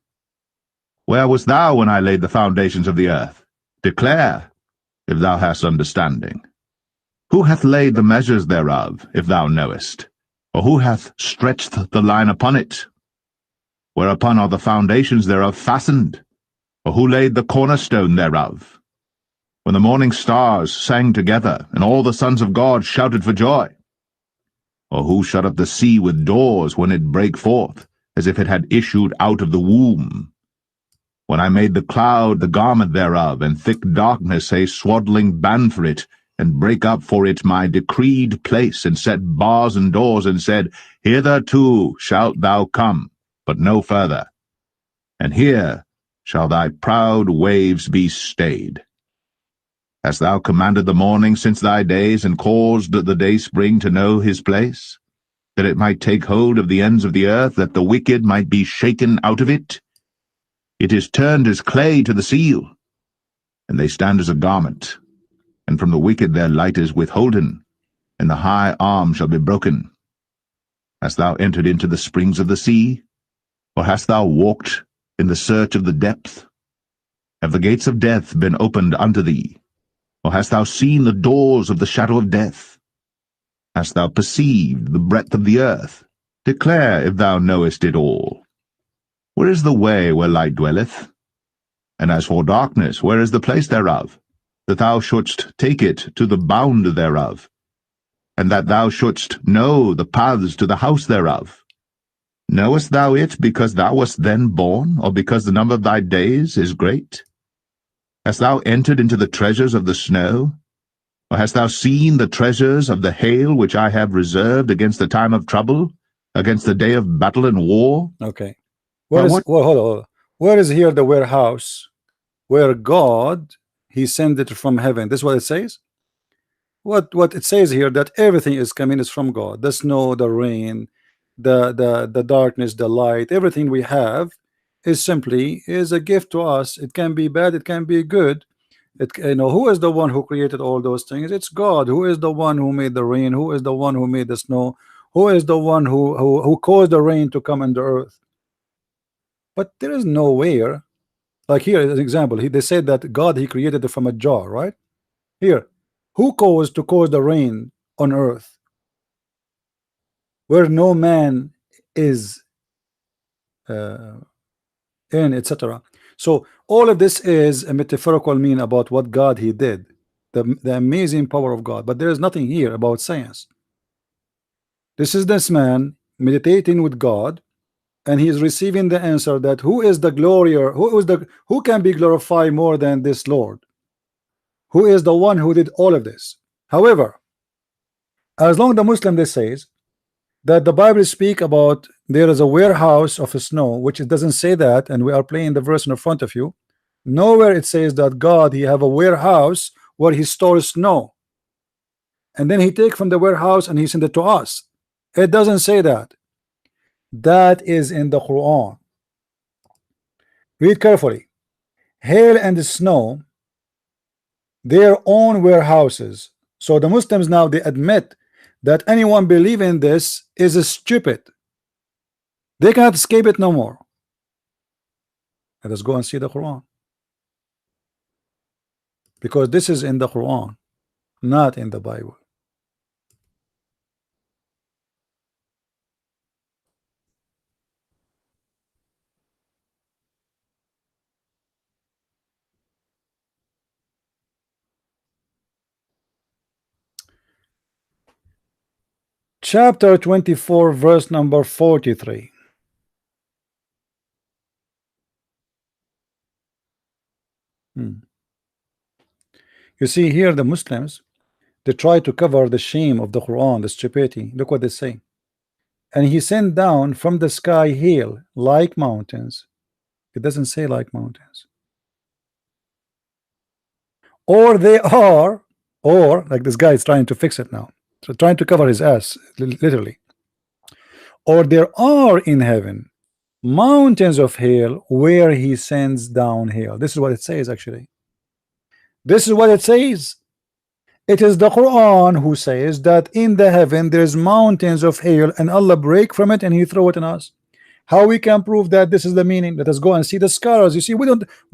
Where wast thou when I laid the foundations of the earth? Declare, if thou hast understanding? Who hath laid the measures thereof, if thou knowest? Or who hath stretched the line upon it? Whereupon are the foundations thereof fastened? Or who laid the cornerstone thereof? When the morning stars sang together, and all the sons of God shouted for joy? Or who shut up the sea with doors when it brake forth, as if it had issued out of the womb? When I made the cloud the garment thereof, and thick darkness a swaddling band for it, and brake up for it my decreed place, and set bars and doors, and said, Hitherto shalt thou come, but no further. And here shall thy proud waves be stayed. Hast thou commanded the morning since thy days, and caused the dayspring to know his place, that it might take hold of the ends of the earth, that the wicked might be shaken out of it? It is turned as clay to the seal, and they stand as a garment. And from the wicked their light is withholden, and the high arm shall be broken. Hast thou entered into the springs of the sea? Or hast thou walked in the search of the depth? Have the gates of death been opened unto thee? Or hast thou seen the doors of the shadow of death? Hast thou perceived the breadth of the earth? Declare if thou knowest it all. Where is the way where light dwelleth? And as for darkness, where is the place thereof? That thou shouldst take it to the bound thereof, and that thou shouldst know the paths to the house thereof. Knowest thou it because thou wast then born, or because the number of thy days is great? Hast thou entered into the treasures of the snow? Or hast thou seen the treasures of the hail which I have reserved against the time of trouble, against the day of battle and war? Okay. Hold on. Where is here the warehouse where God, he sent it from heaven? This is what it says. What it says here, that everything is coming is from God. The snow, the rain, the darkness, the light, everything we have is simply a gift to us. It can be bad, it can be good. Who is the one who created all those things? It's God. Who is the one who made the rain? Who is the one who made the snow? Who is the one who caused the rain to come on the earth? But there is nowhere, like here as an example, they said that God, he created it from a jar, right? Here, who caused the rain on earth where no man is in, etc.? So all of this is a metaphorical mean about what God he did, the amazing power of God. But there is nothing here about science. This man meditating with God, and he is receiving the answer that who is the glorious, who can be glorified more than this Lord? Who is the one who did all of this? However, as long as the Muslim they says that the Bible speak about there is a warehouse of snow, which it doesn't say that, and we are playing the verse in front of you. Nowhere it says that God he have a warehouse where he stores snow, and then he take from the warehouse and he send it to us. It doesn't say that. That is in the Quran. Read carefully. Hail and the snow, their own warehouses. So the Muslims now they admit that anyone believe in this is stupid. They cannot escape it no more. Let us go and see the Quran, because this is in the Quran, not in the Bible. Chapter 24, verse number 43. You see here the Muslims, they try to cover the shame of the Quran, the stupidity. Look what they say. And he sent down from the sky hail like mountains. It doesn't say like mountains. Or they are, or like this guy is trying to fix it now. So trying to cover his ass, literally. Or there are in heaven mountains of hail where he sends down hail. This is what it says actually. This is what it says. It is the Quran who says that in the heaven there's mountains of hail and Allah break from it and he throw it in us. How we can prove that this is the meaning? Let us go and see the scholars. You see, we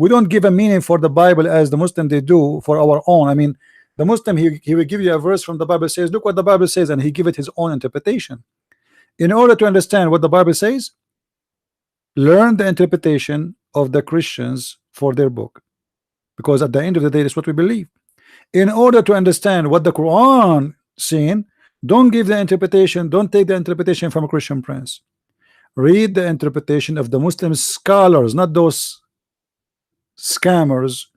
don't give a meaning for the Bible as the Muslim they do for our own. I mean, the Muslim he will give you a verse from the Bible, says, look what the Bible says, and he give it his own interpretation. In order to understand what the Bible says, learn the interpretation of the Christians for their book, because at the end of the day, that's what we believe. In order to understand what the Quran saying, don't give the interpretation, don't take the interpretation from a Christian prince. Read the interpretation of the Muslim scholars, not those scammers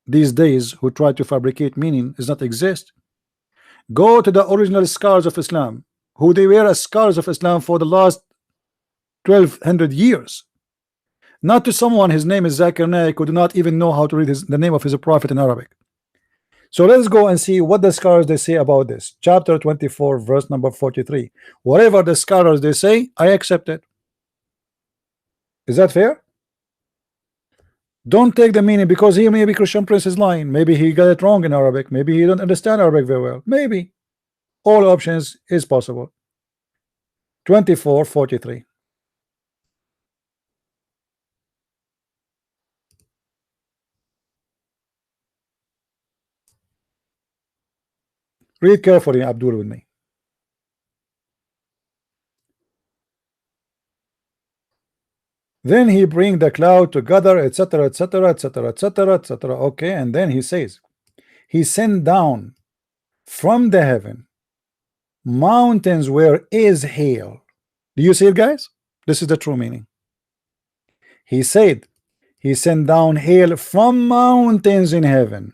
these days who try to fabricate meaning does not exist. Go to the original scholars of Islam, who they were as scholars of Islam for the last 1200 years. Not to someone, his name is Zakir Naik, who do not even know how to read the name of his prophet in Arabic. So let's go and see what the scholars they say about this. Chapter 24, verse number 43. Whatever the scholars they say, I accept it. Is that fair? Don't take the meaning, because he maybe Christian prince is lying. Maybe he got it wrong in Arabic. Maybe he don't understand Arabic very well. Maybe. All options is possible. 24:43. Read carefully, Abdul, with me. Then he bring the cloud together, etc., etc., etc., etc., etc. Okay, and then he says, he sent down from the heaven mountains where is hail. Do you see it, guys? This is the true meaning. He said he sent down hail from mountains in heaven.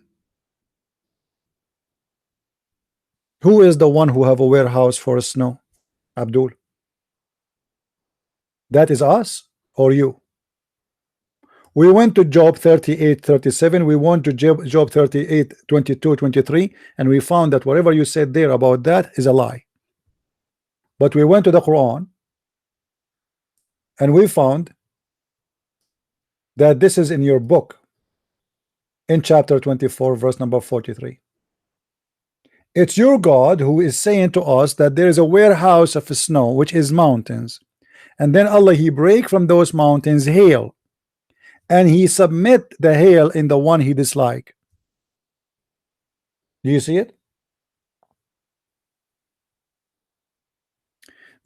Who is the one who have a warehouse for snow? Abdul. That is us or you? We went to Job 38:37. We went to Job 38:22, 23, and we found that whatever you said there about that is a lie. But we went to the Quran and we found that this is in your book in chapter 24, verse number 43. It's your God who is saying to us that there is a warehouse of snow, which is mountains, and then Allah he break from those mountains hail, and he submit the hail in the one he dislike. Do you see it?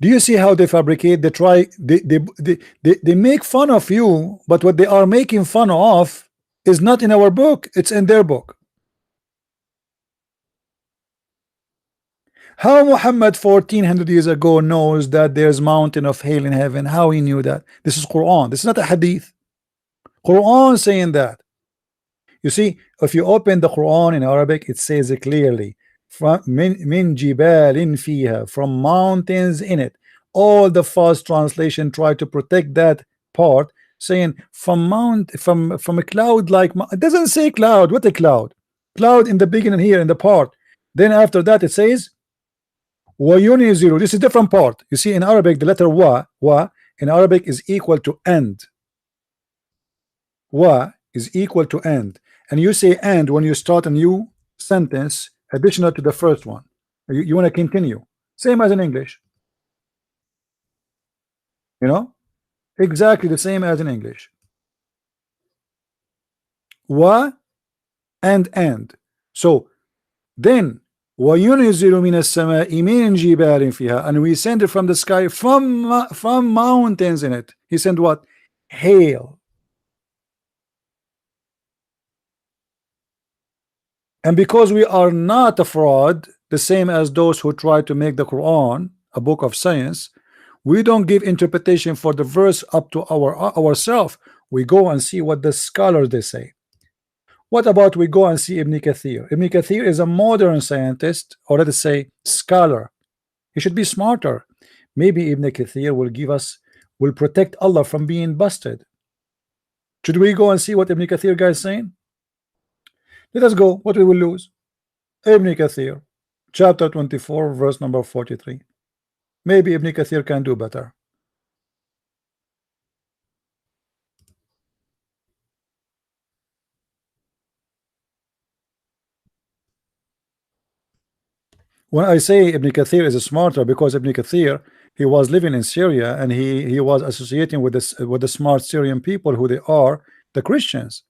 Do you see how they fabricate? They try, they make fun of you, but what they are making fun of is not in our book, it's in their book. How Muhammad 1400 years ago knows that there's mountain of hail in heaven? How he knew that? This is Quran. This is not a hadith. Quran saying that. You see, if you open the Quran in Arabic, it says it clearly, from min jibalin fiha, from mountains in it. All the false translation try to protect that part, saying from a cloud, like it doesn't say cloud. What a cloud? Cloud in the beginning here in the part. Then after that it says وَيُنِزِلُ. This is different part. You see, in Arabic the letter wa in Arabic is equal to end. Wa is equal to end, and you say end when you start a new sentence additional to the first one. You want to continue, same as in English, you know, exactly the same as in English. Wa and end. So then وَيُنْزِلُ مِنَ السَّمَاءِ مِنْ جِبَالٍ فِيهَا, and we send it from the sky from mountains in it. He sent what? Hail. And because we are not a fraud, the same as those who try to make the Quran a book of science, we don't give interpretation for the verse up to ourselves. We go and see what the scholars they say. What about we go and see Ibn Kathir? Ibn Kathir is a modern scientist, or let us say scholar. He should be smarter. Maybe Ibn Kathir will protect Allah from being busted. Should we go and see what Ibn Kathir guy is saying? Let us go. What we will lose? Ibn Kathir, chapter 24, verse number 43. Maybe Ibn Kathir can do better. When I say Ibn Kathir is smarter, because Ibn Kathir he was living in Syria, and he was associating with this with the smart Syrian people, who they are the Christians.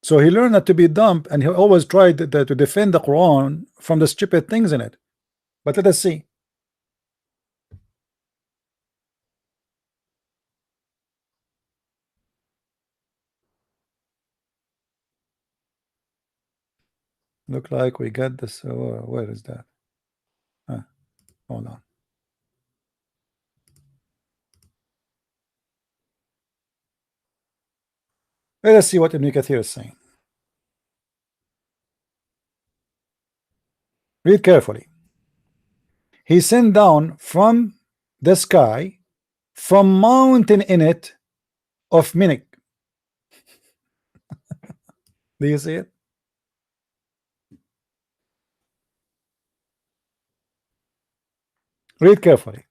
So he learned not to be dumb, and he always tried to defend the Quran from the stupid things in it. But let us see. Look like we got this. Where is that? Hold on. Let us see what Ibn Kathir is saying. Read carefully. He sent down from the sky, from mountain in it of Minik. Do you see it? Read carefully.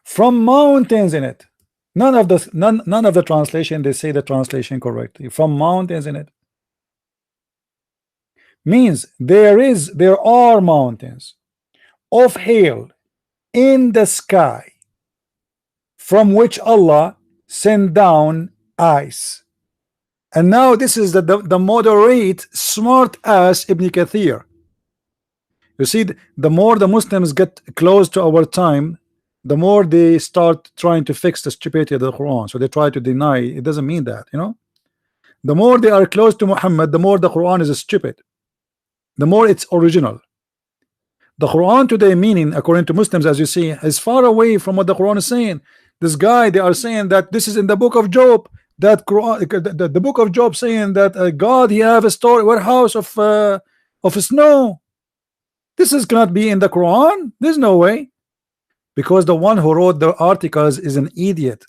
From mountains in it. None of the translation, they say the translation correctly. From mountains in it. Means there are mountains of hail in the sky, from which Allah sent down ice. And now this is the moderate smart ass Ibn Kathir. You see, the more the Muslims get close to our time, the more they start trying to fix the stupidity of the Quran. So they try to deny it doesn't mean that, you know. The more they are close to Muhammad, the more the Quran is stupid, the more it's original. The Quran today, meaning according to Muslims, as you see, is far away from what the Quran is saying. This guy, they are saying that this is in the book of Job, that Quran, the book of Job, saying that God, he have a store warehouse of snow. This is cannot be in the Quran. There's no way, because the one who wrote the articles is an idiot.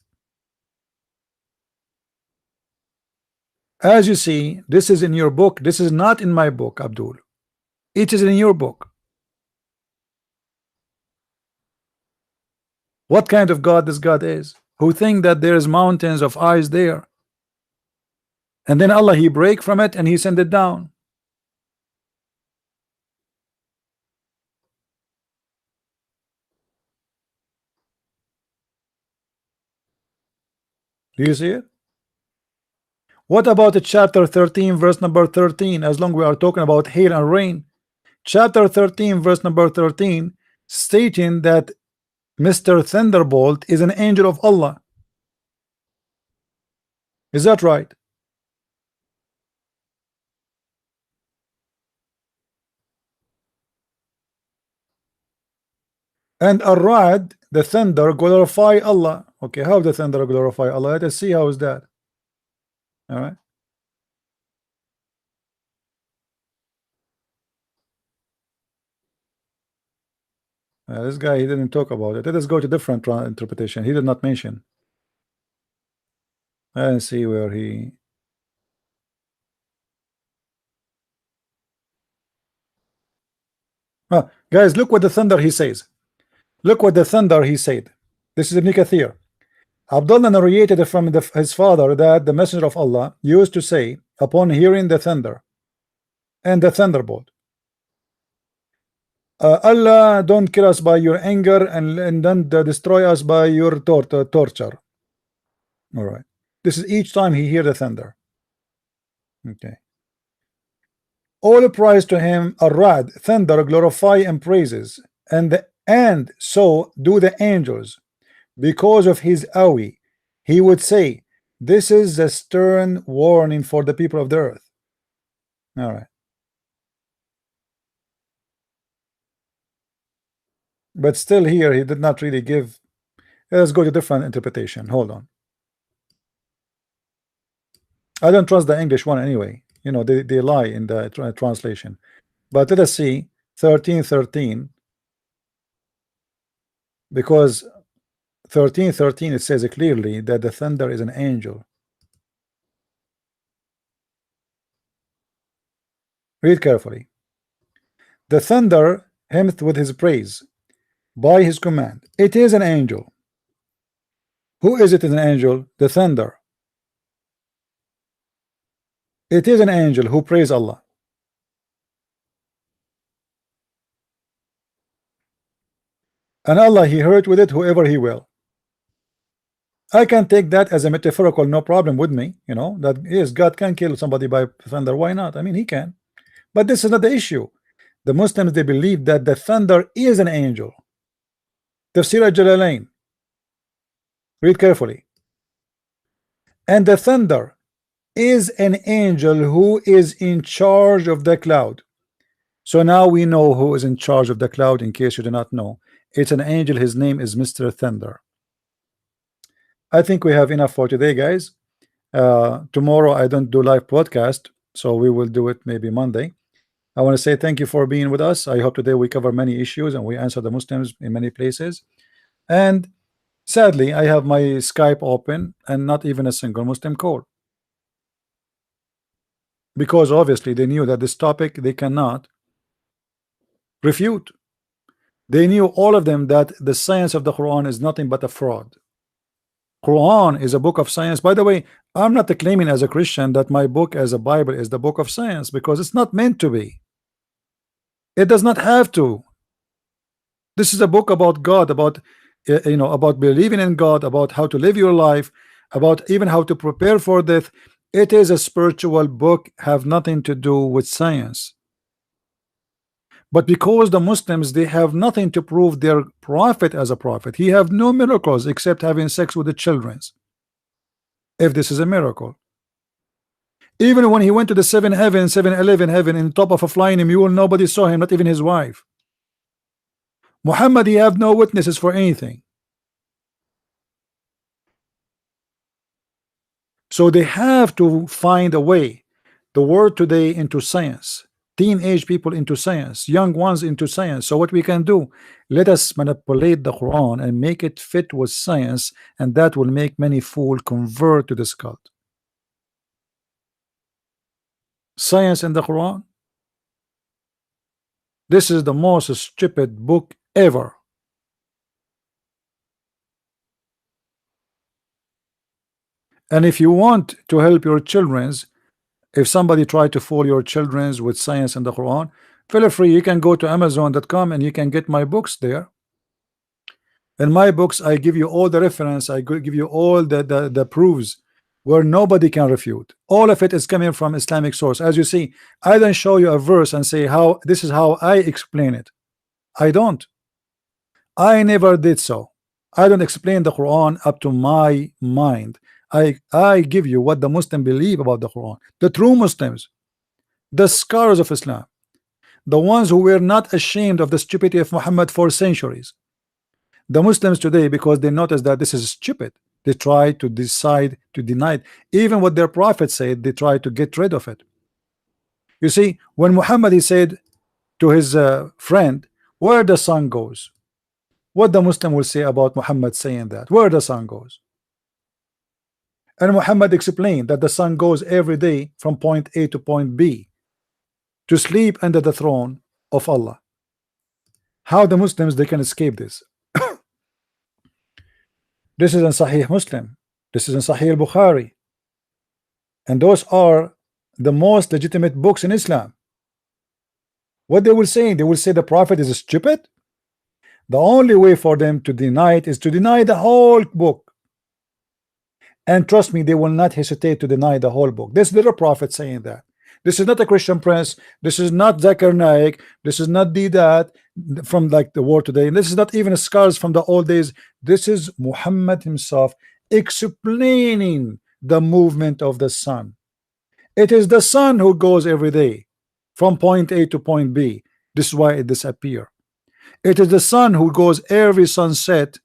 As you see, this is in your book. This is not in my book, Abdul. It is in your book. What kind of God this God is, who think that there is mountains of ice there, and then Allah, he break from it and he send it down. Do you see it? What about the chapter 13 verse number 13? As long we are talking about hail and rain, chapter 13 verse number 13 stating that Mr. Thunderbolt is an angel of Allah. Is that right? And Ar-Ra'd, the thunder, glorify Allah. Okay, how the thunder glorify Allah? Let us see how is that. All right. This guy, he didn't talk about it. Let us go to different interpretation. He did not mention. And see where he. Guys, look what the thunder he says. Look what the thunder he said. This is Ibn Kathir. Abdullah narrated from his father that the messenger of Allah used to say upon hearing the thunder and the thunderbolt, Allah, don't kill us by your anger, and don't destroy us by your torture. All right. This is each time he hear the thunder. Okay. All praise to him, Ar-Ra'd, thunder, glorify and praises, and so do the angels. Because of his awi, he would say, this is a stern warning for the people of the earth. All right. But still here, he did not really give. Let's go to different interpretation. Hold on. I don't trust the English one anyway. You know, they lie in the translation. But let us see 13:13, because 13:13 it says clearly that the thunder is an angel. Read carefully. The thunder hymneth with his praise by his command. It is an angel. Who is it, an angel? The thunder. It is an angel who praise Allah. and Allah he hurt with it whoever he will. I can take that as a metaphorical, no problem with me, you know, that yes, God can kill somebody by thunder, why not? I mean, he can, but this is not the issue. The Muslims, they believe that the thunder is an angel. Tafsir al-Jalalain, read carefully. And the thunder is an angel who is in charge of the cloud. So now we know who is in charge of the cloud, in case you do not know. It's an angel, his name is Mr. Thunder. I think we have enough for today, guys. Tomorrow I don't do live podcast, so we will do it maybe Monday. I want to say thank you for being with us. I hope today we cover many issues and we answer the Muslims in many places. And sadly, I have my Skype open and not even a single Muslim call, because obviously they knew that this topic they cannot refute. They knew, all of them, that the science of the Quran is nothing but a fraud. Quran is a book of science. By the way, I'm not claiming as a Christian that my book as a Bible is the book of science, because it's not meant to be. It does not have to. This is a book about God, about about believing in God, about how to live your life, about even how to prepare for death. It is a spiritual book, have nothing to do with science. But because the Muslims, they have nothing to prove their prophet as a prophet. He have no miracles except having sex with the children. If this is a miracle, even when he went to the 7th heaven, 7-11 heaven, in top of a flying mule, nobody saw him, not even his wife. Muhammad, he have no witnesses for anything. So they have to find a way, the world today, into science. Teenage people into science, young ones into science. So what we can do, let us manipulate the Quran and make it fit with science, and that will make many fools convert to this cult. Science in the Quran, this is the most stupid book ever. And if you want to help your children's, if somebody try to fool your children's with science and the Quran, feel free, you can go to Amazon.com and you can get my books there. In my books, I give you all the reference, I give you all the proofs where nobody can refute. All of it is coming from Islamic source. As you see, I don't show you a verse and say how this is how I explain it. I don't. I never did so. I don't explain the Quran up to my mind. I give you what the Muslims believe about the Quran, the true Muslims, the scholars of Islam, the ones who were not ashamed of the stupidity of Muhammad for centuries. The Muslims today, because they notice that this is stupid, they try to decide to deny it. Even what their prophet said, they try to get rid of it. You see, when Muhammad, he said to his friend, where the sun goes, what the Muslim will say about Muhammad saying that, where the sun goes? And Muhammad explained that the sun goes every day from point A to point B to sleep under the throne of Allah. How the Muslims, they can escape this? This is in Sahih Muslim, this is in Sahih Bukhari, and those are the most legitimate books in Islam. What they will say, they will say the prophet is stupid. The only way for them to deny it is to deny the whole book. And trust me, they will not hesitate to deny the whole book. This little prophet saying that. This is not a Christian prince. This is not Zakir Naik. This is not Didat from like the world today. And this is not even scholars from the old days. This is Muhammad himself explaining the movement of the sun. It is the sun who goes every day from point A to point B. This is why it disappears. It is the sun who goes every sunset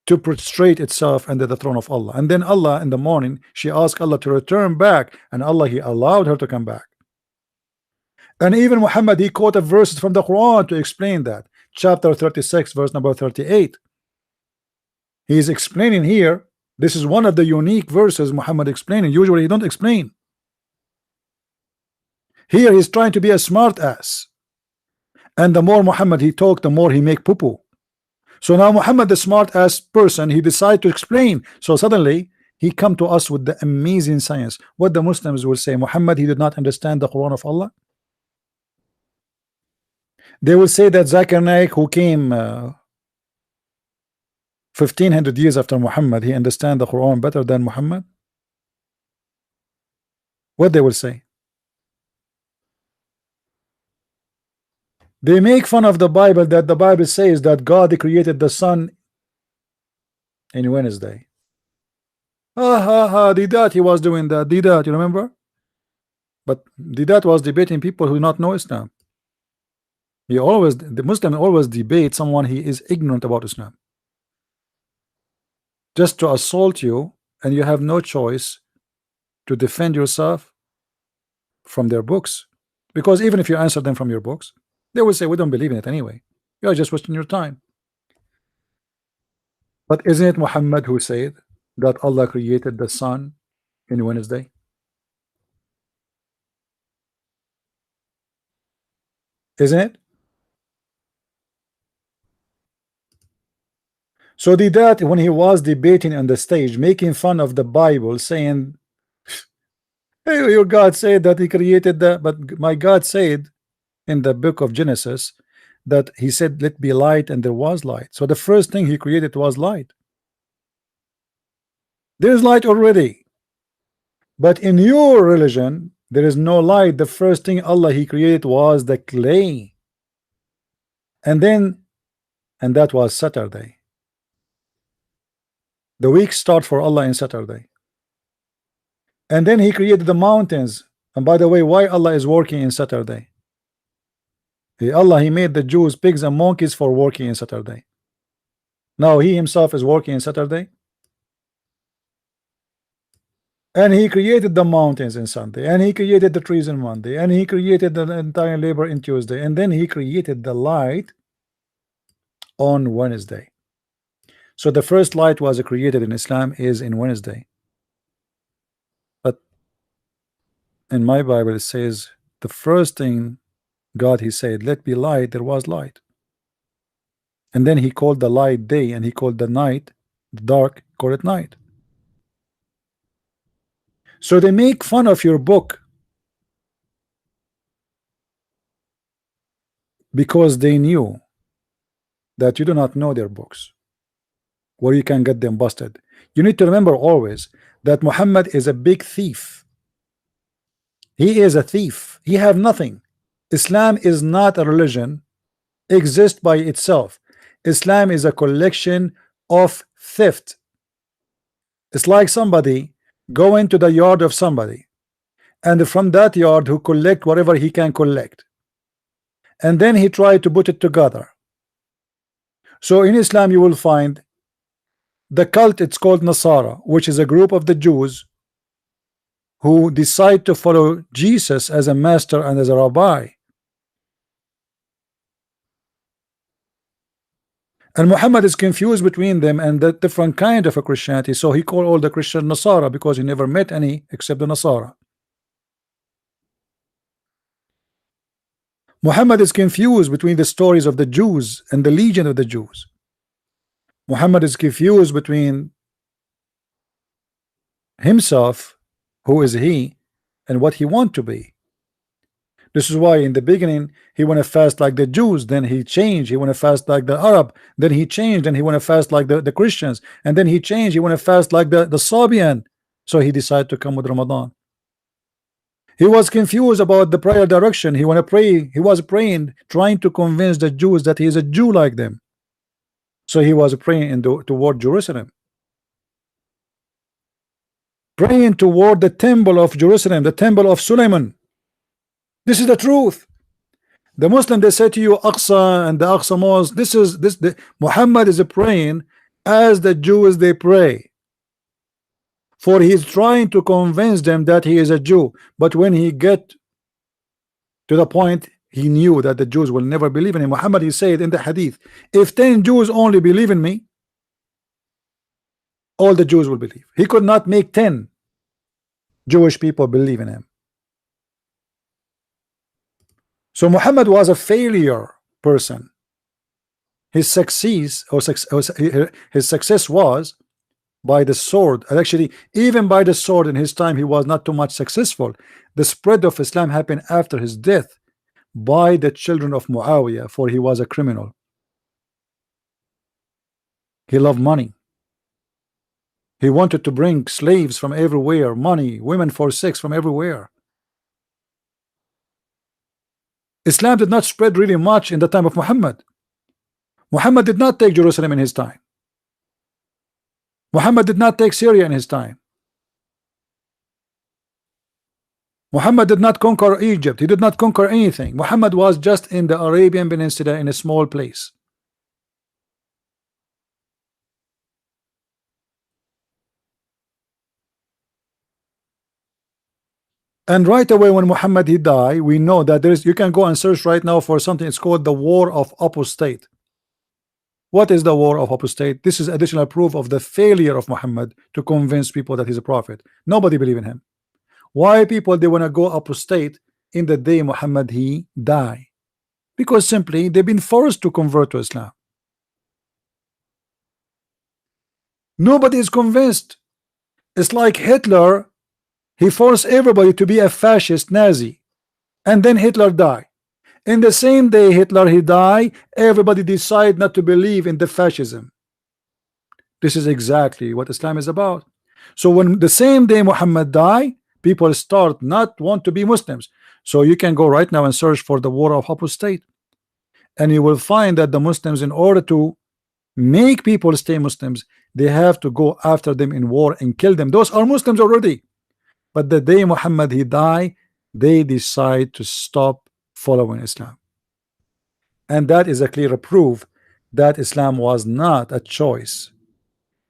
to prostrate itself under the throne of Allah. And then Allah, in the morning, she asked Allah to return back, and Allah, he allowed her to come back. And even Muhammad, he quoted verses from the Quran to explain that. Chapter 36, verse number 38. He is explaining here. This is one of the unique verses Muhammad explaining. Usually he don't explain. Here he's trying to be a smart ass. And the more Muhammad he talk, the more he make poo-poo. So now Muhammad, the smart ass person, he decided to explain. So suddenly he come to us with the amazing science. What the Muslims will say, Muhammad, he did not understand the Quran of Allah. They will say that Zakir Naik, who came 1500 years after Muhammad, he understands the Quran better than Muhammad. What they will say? They make fun of the Bible, that the Bible says that God created the sun in Wednesday. Didat, he was doing that. Didat, you remember? But Didat was debating people who do not know Islam. The Muslim always debate someone he is ignorant about Islam, just to assault you, and you have no choice to defend yourself from their books, because even if you answer them from your books, they will say we don't believe in it anyway. You are just wasting your time. But isn't it Muhammad who said that Allah created the sun in Wednesday? Isn't it? So did that when he was debating on the stage, making fun of the Bible, saying, hey, your God said that he created that, but my God said in the book of Genesis that he said let be light, and there was light. So the first thing he created was light. There is light already, but in your religion there is no light. The first thing Allah he created was the clay, and that was Saturday. The week start for Allah in Saturday, and then he created the mountains. And by the way, why Allah is working in Saturday? Allah he made the Jews pigs and monkeys for working in Saturday. Now he himself is working in Saturday, and he created the mountains in Sunday, and he created the trees in Monday, and he created the entire labor in Tuesday, and then he created the light on Wednesday. So the first light was created in Islam is in Wednesday. But in my Bible it says the first thing God he said let be light, there was light, and then he called the light day, and he called the night, the dark, called it night. So they make fun of your book because they knew that you do not know their books, where you can get them busted. You need to remember always that Muhammad is a big thief. He is a thief. He have nothing. Islam is not a religion exist by itself. Islam is a collection of theft. It's like somebody go into the yard of somebody, and from that yard who collect whatever he can collect, and then he try to put it together. So in Islam you will find the cult, it's called Nasara, which is a group of the Jews who decide to follow Jesus as a master and as a rabbi. And Muhammad is confused between them and the different kind of a Christianity, so he called all the Christian Nasara because he never met any except the Nasara. Muhammad is confused between the stories of the Jews and the legion of the Jews. Muhammad is confused between himself, who is he, and what he want to be. This is why in the beginning he want to fast like the Jews, then he changed, he want to fast like the Arab, then he changed, and he want to fast like the Christians, and then he changed, he want to fast like the Sabian. So he decided to come with Ramadan. He was confused about the prayer direction. He want to pray, he was praying, trying to convince the Jews that he is a Jew like them. So he was praying toward Jerusalem, praying toward the temple of Jerusalem, the temple of Suleiman. This is the truth. The Muslim, they say to you Aqsa and the Aqsa Mosque. Muhammad is praying as the Jews they pray, for he is trying to convince them that he is a Jew. But when he get to the point, he knew that the Jews will never believe in him. Muhammad, he said in the hadith, if 10 Jews only believe in me, all the Jews will believe. He could not make 10 Jewish people believe in him. So Muhammad was a failure person. His success was by the sword, and actually even by the sword in his time he was not too much successful. The spread of Islam happened after his death, by the children of Muawiyah, for he was a criminal. He loved money. He wanted to bring slaves from everywhere, money, women for sex from everywhere. Islam did not spread really much in the time of Muhammad. Muhammad did not take Jerusalem in his time. Muhammad did not take Syria in his time. Muhammad did not conquer Egypt. He did not conquer anything. Muhammad was just in the Arabian Peninsula in a small place. And right away when Muhammad he died, we know that there is, you can go and search right now for something, it's called the War of Apostate. What is the War of Apostate? This is additional proof of the failure of Muhammad to convince people that he's a prophet. Nobody believe in him. Why people they want to go apostate in the day Muhammad he died? Because simply they've been forced to convert to Islam. Nobody is convinced. It's like Hitler. He forced everybody to be a fascist Nazi, and then Hitler died. In the same day Hitler he died, everybody decided not to believe in the fascism. This is exactly what Islam is about. So when the same day Muhammad died, people start not want to be Muslims. So you can go right now and search for the War of Apostate, and you will find that the Muslims, in order to make people stay Muslims, they have to go after them in war and kill them. Those are Muslims already. But the day Muhammad he died, they decide to stop following Islam. And that is a clear proof that Islam was not a choice.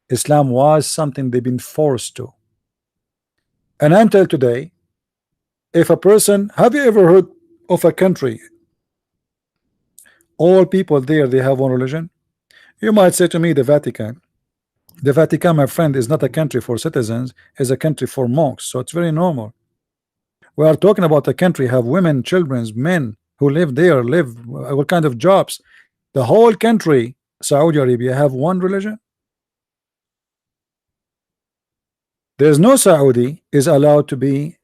Islam was something they've been forced to. And until today, if a person, have you ever heard of a country, all people there, they have one religion? You might say to me, the Vatican. The Vatican, my friend, is not a country for citizens, is a country for monks. So it's very normal. We are talking about a country, have women, children, men who live there, live what kind of jobs. The whole country, Saudi Arabia, have one religion. There's no Saudi is allowed to be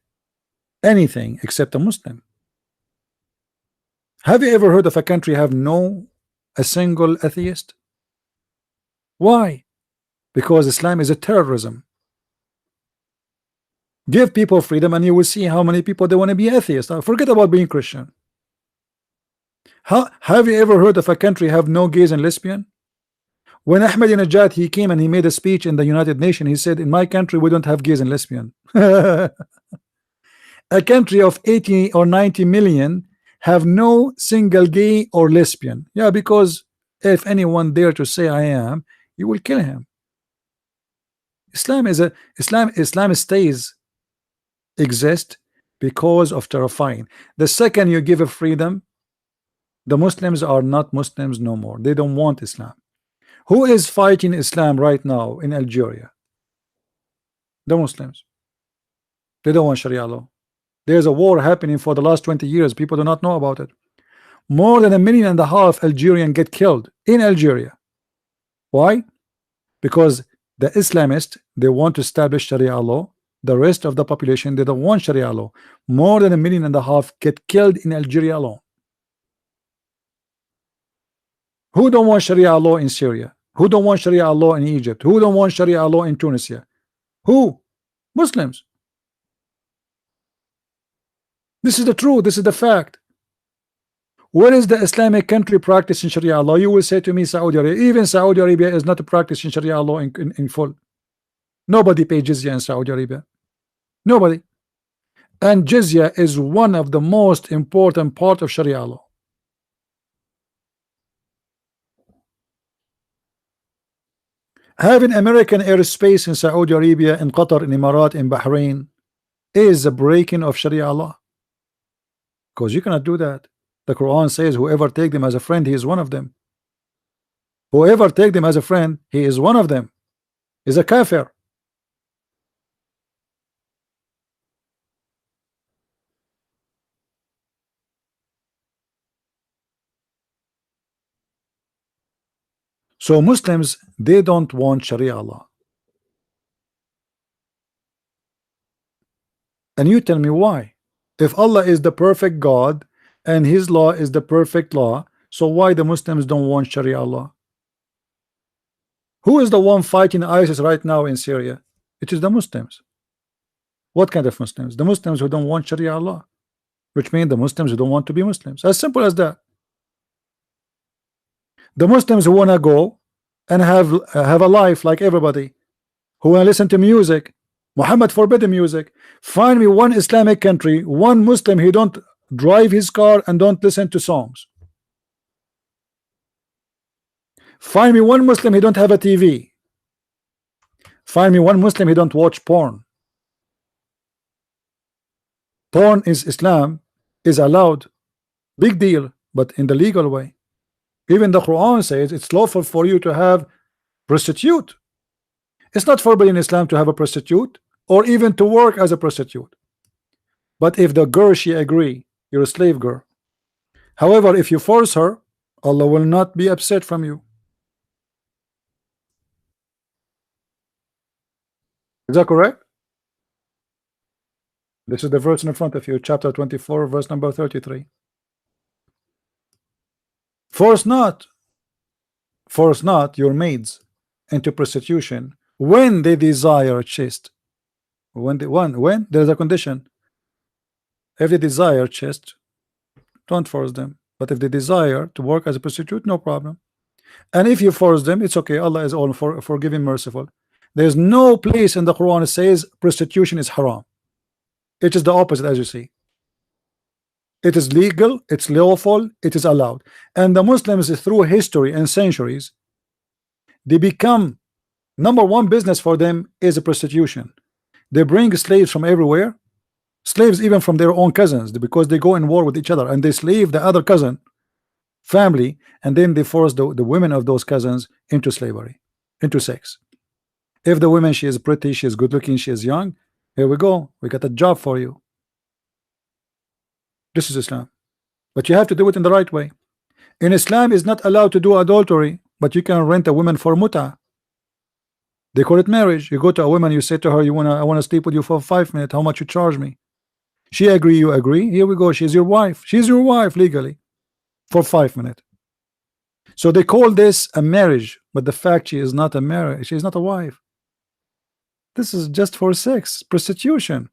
anything except a Muslim. Have you ever heard of a country have a single atheist? Why? Because Islam is a terrorism. Give people freedom and you will see how many people they want to be atheists. Forget about being Christian. Have you ever heard of a country have no gays and lesbian? When Ahmadinejad he came and he made a speech in the United Nations, he said, in my country we don't have gays and lesbian. A country of 80 or 90 million have no single gay or lesbian. Yeah, because if anyone dare to say I am, you will kill him. Islam stays exist because of terrifying. The second you give a freedom, the Muslims are not Muslims no more. They don't want Islam. Who is fighting Islam right now in Algeria? The Muslims. They don't want Sharia law. There's a war happening for the last 20 years. People do not know about it. More than 1.5 million Algerians get killed in Algeria. Why? Because the Islamists, they want to establish Sharia law. The rest of the population, they don't want Sharia law. More than 1.5 million get killed in Algeria alone. Who don't want Sharia law in Syria? Who don't want Sharia law in Egypt? Who don't want Sharia law in Tunisia? Who? Muslims. This is the truth. This is the fact. Where is the Islamic country practicing Sharia law? You will say to me, Saudi Arabia. Even Saudi Arabia is not practicing Sharia law in full. Nobody pays jizya in Saudi Arabia. Nobody. And jizya is one of the most important part of Sharia law. Having American airspace in Saudi Arabia, in Qatar, in Emirat, in Bahrain is a breaking of Sharia law. Because you cannot do that. The Quran says whoever take them as a friend, he is one of them. Whoever take them as a friend, he is one of them. Is a kafir. So Muslims, they don't want Sharia law. And you tell me why? If Allah is the perfect God, and his law is the perfect law. So why the Muslims don't want Sharia law? Who is the one fighting ISIS right now in Syria? It is the Muslims. What kind of Muslims? The Muslims who don't want Sharia law, which means the Muslims who don't want to be Muslims. As simple as that. The Muslims who want to go and have a life like everybody, who want to listen to music. Muhammad forbidden music. Find me one Islamic country, one Muslim who don't drive his car and don't listen to songs. Find me one Muslim who don't have a TV. Find me one Muslim who don't watch porn. Porn is Islam is allowed, big deal, but in the legal way. Even the Quran says it's lawful for you to have prostitute. It's not forbidden in Islam to have a prostitute or even to work as a prostitute. But if the girl she agree, you're a slave girl. However, if you force her, Allah will not be upset from you. Is that correct? This is the verse in front of you, chapter 24, verse number 33. Force not your maids into prostitution when they desire chaste. When there's a condition. If they desire chaste, don't force them. But if they desire to work as a prostitute, no problem. And if you force them, it's okay. Allah is all forgiving, merciful. There's no place in the Quran that says prostitution is haram. It is the opposite, as you see. It is legal, it's lawful, it is allowed. And the Muslims, through history and centuries, they become number one business for them is a prostitution. They bring slaves from everywhere, slaves even from their own cousins, because they go in war with each other and they slave the other cousin family, and then they force the women of those cousins into slavery, into sex. If the woman, she is pretty, she is good looking, she is young, here we go, we got a job for you. This is Islam, but you have to do it in the right way. In Islam is not allowed to do adultery, but you can rent a woman for muta. They call it marriage. You go to a woman, you say to her, I want to sleep with you for 5 minutes, how much you charge me? She agree, you agree, here we go, she's your wife. She's your wife legally for 5 minutes. So they call this a marriage, but the fact she is not a marriage, she is not a wife. This is just for sex, prostitution.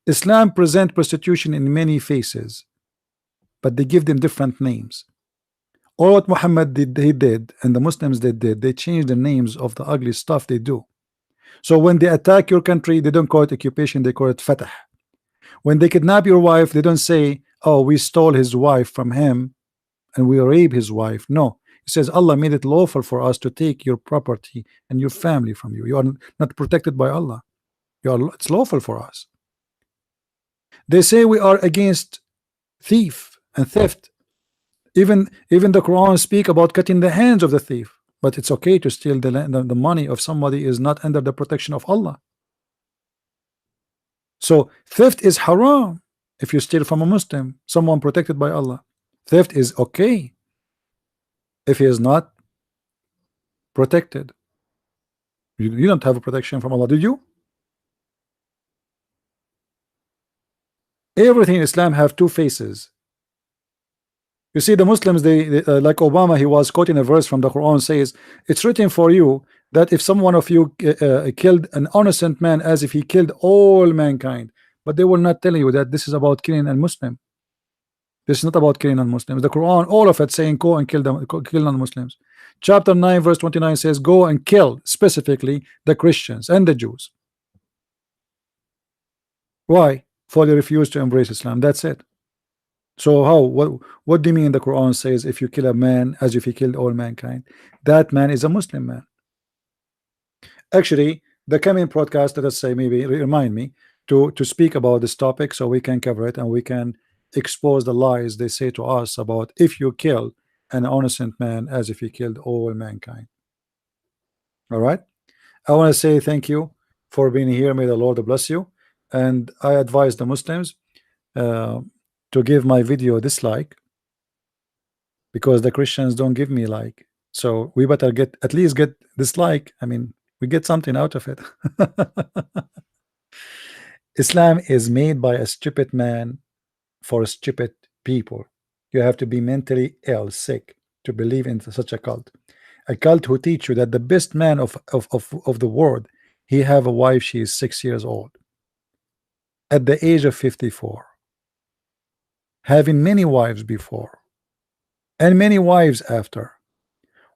Islam present prostitution in many faces, but they give them different names. All what Muhammad did, he did, and the Muslims did, they changed the names of the ugly stuff they do. So when they attack your country, they don't call it occupation, they call it fatah. When they kidnap your wife, they don't say, oh, we stole his wife from him and we rape his wife. No, it says Allah made it lawful for us to take your property and your family from you. You are not protected by Allah. It's lawful for us. They say we are against thief and theft. Even the Quran speak about cutting the hands of the thief, but it's okay to steal the money of somebody is not under the protection of Allah. So theft is haram if you steal from a Muslim, someone protected by Allah. Theft is okay if he is not protected. You don't have a protection from Allah, do you? Everything in Islam have two faces. You see, the Muslims, they like Obama, he was quoting a verse from the Quran, says it's written for you that if someone of you killed an innocent man as if he killed all mankind, but they will not tell you that this is about killing a Muslim. This is not about killing non-Muslims. The Quran, all of it saying go and kill them, kill non-Muslims. Chapter 9 verse 29 says go and kill specifically the Christians and the Jews. Why? For they refuse to embrace Islam. That's it. So how, what do you mean the Quran says if you kill a man as if he killed all mankind? That man is a Muslim man. Actually, the coming broadcast, let us say, maybe remind me to speak about this topic so we can cover it and we can expose the lies they say to us about if you kill an innocent man as if he killed all mankind. All right, I want to say thank you for being here. May the Lord bless you, and I advise the Muslims to give my video a dislike, because the Christians don't give me like, so we better get at least get dislike. I mean, we get something out of it. Islam is made by a stupid man for stupid people. You have to be mentally ill, sick, to believe in such a cult. A cult who teach you that the best man of the world, he have a wife, she is 6 years old, at the age of 54, having many wives before and many wives after.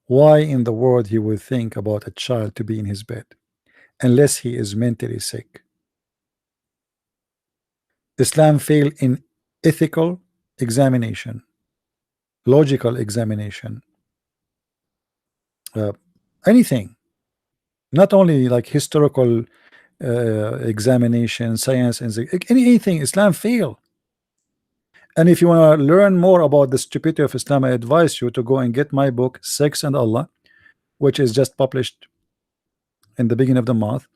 Why in the world he would think about a child to be in his bed unless he is mentally sick? Islam failed in ethical examination, logical examination, anything, not only like historical examination, science, and anything. Islam failed. And if you want to learn more about the stupidity of Islam, I advise you to go and get my book Sex and Allah, which is just published in the beginning of the month.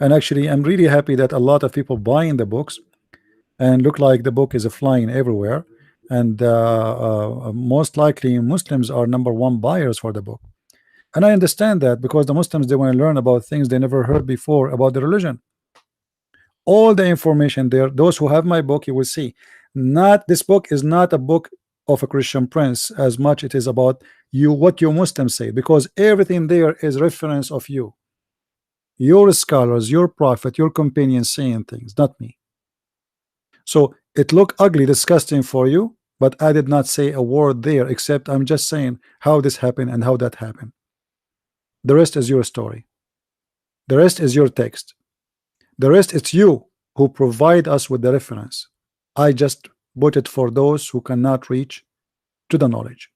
And actually I'm really happy that a lot of people buying the books, and look like the book is flying everywhere, and most likely Muslims are #1 buyers for the book. And I understand that, because the Muslims, they want to learn about things they never heard before about the religion. All the information there, those who have my book, you will see, not this book is not a book of a Christian prince as much it is about you, what you Muslims say, because everything there is reference of you, your scholars, your prophet, your companions saying things, not me. So it look ugly, disgusting for you, but I did not say a word there, except I'm just saying how this happened and how that happened. The rest is your story. The rest is your text. The rest, it's you who provide us with the reference. I just put it for those who cannot reach to the knowledge.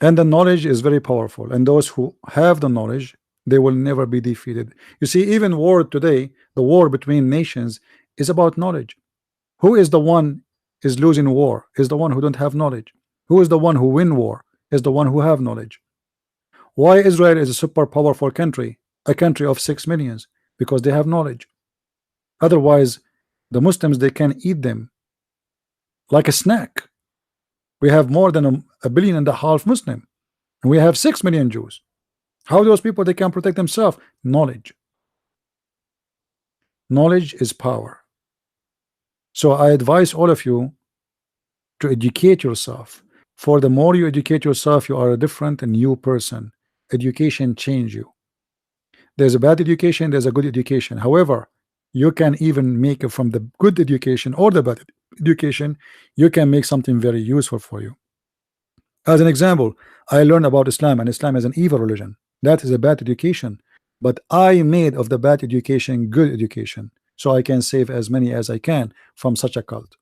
And the knowledge is very powerful, and those who have the knowledge, they will never be defeated. You see, even war today, the war between nations, is about knowledge. Who is the one is losing war? Is the one who don't have knowledge. Who is the one who win war? Is the one who have knowledge. Why Israel is a super powerful country, a country of 6 millions? Because they have knowledge. Otherwise, the Muslims, they can eat them like a snack. We have more than 1.5 billion Muslim, and we have 6 million Jews. How those people, they can protect themselves? Knowledge. Knowledge is power. So I advise all of you to educate yourself. For the more you educate yourself, you are a different and new person. Education change you. There's a bad education, there's a good education. However, you can even make it from the good education or the bad education, you can make something very useful for you. As an example, I learned about Islam, and Islam is an evil religion. That is a bad education, but I made of the bad education good education, so I can save as many as I can from such a cult.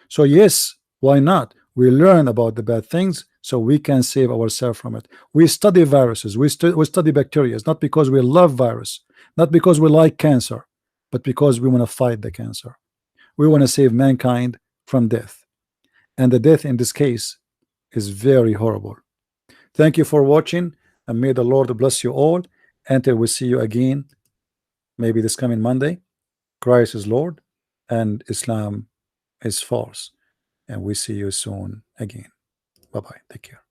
So yes, why not? We learn about the bad things so we can save ourselves from it. We study viruses, we study bacteria, not because we love virus, not because we like cancer, but because we want to fight the cancer. We want to save mankind from death, and the death in this case is very horrible. Thank you for watching, and may the Lord bless you all until we see you again, maybe this coming Monday. Christ is Lord and Islam is false, and we see you soon again. Bye-bye. Take care.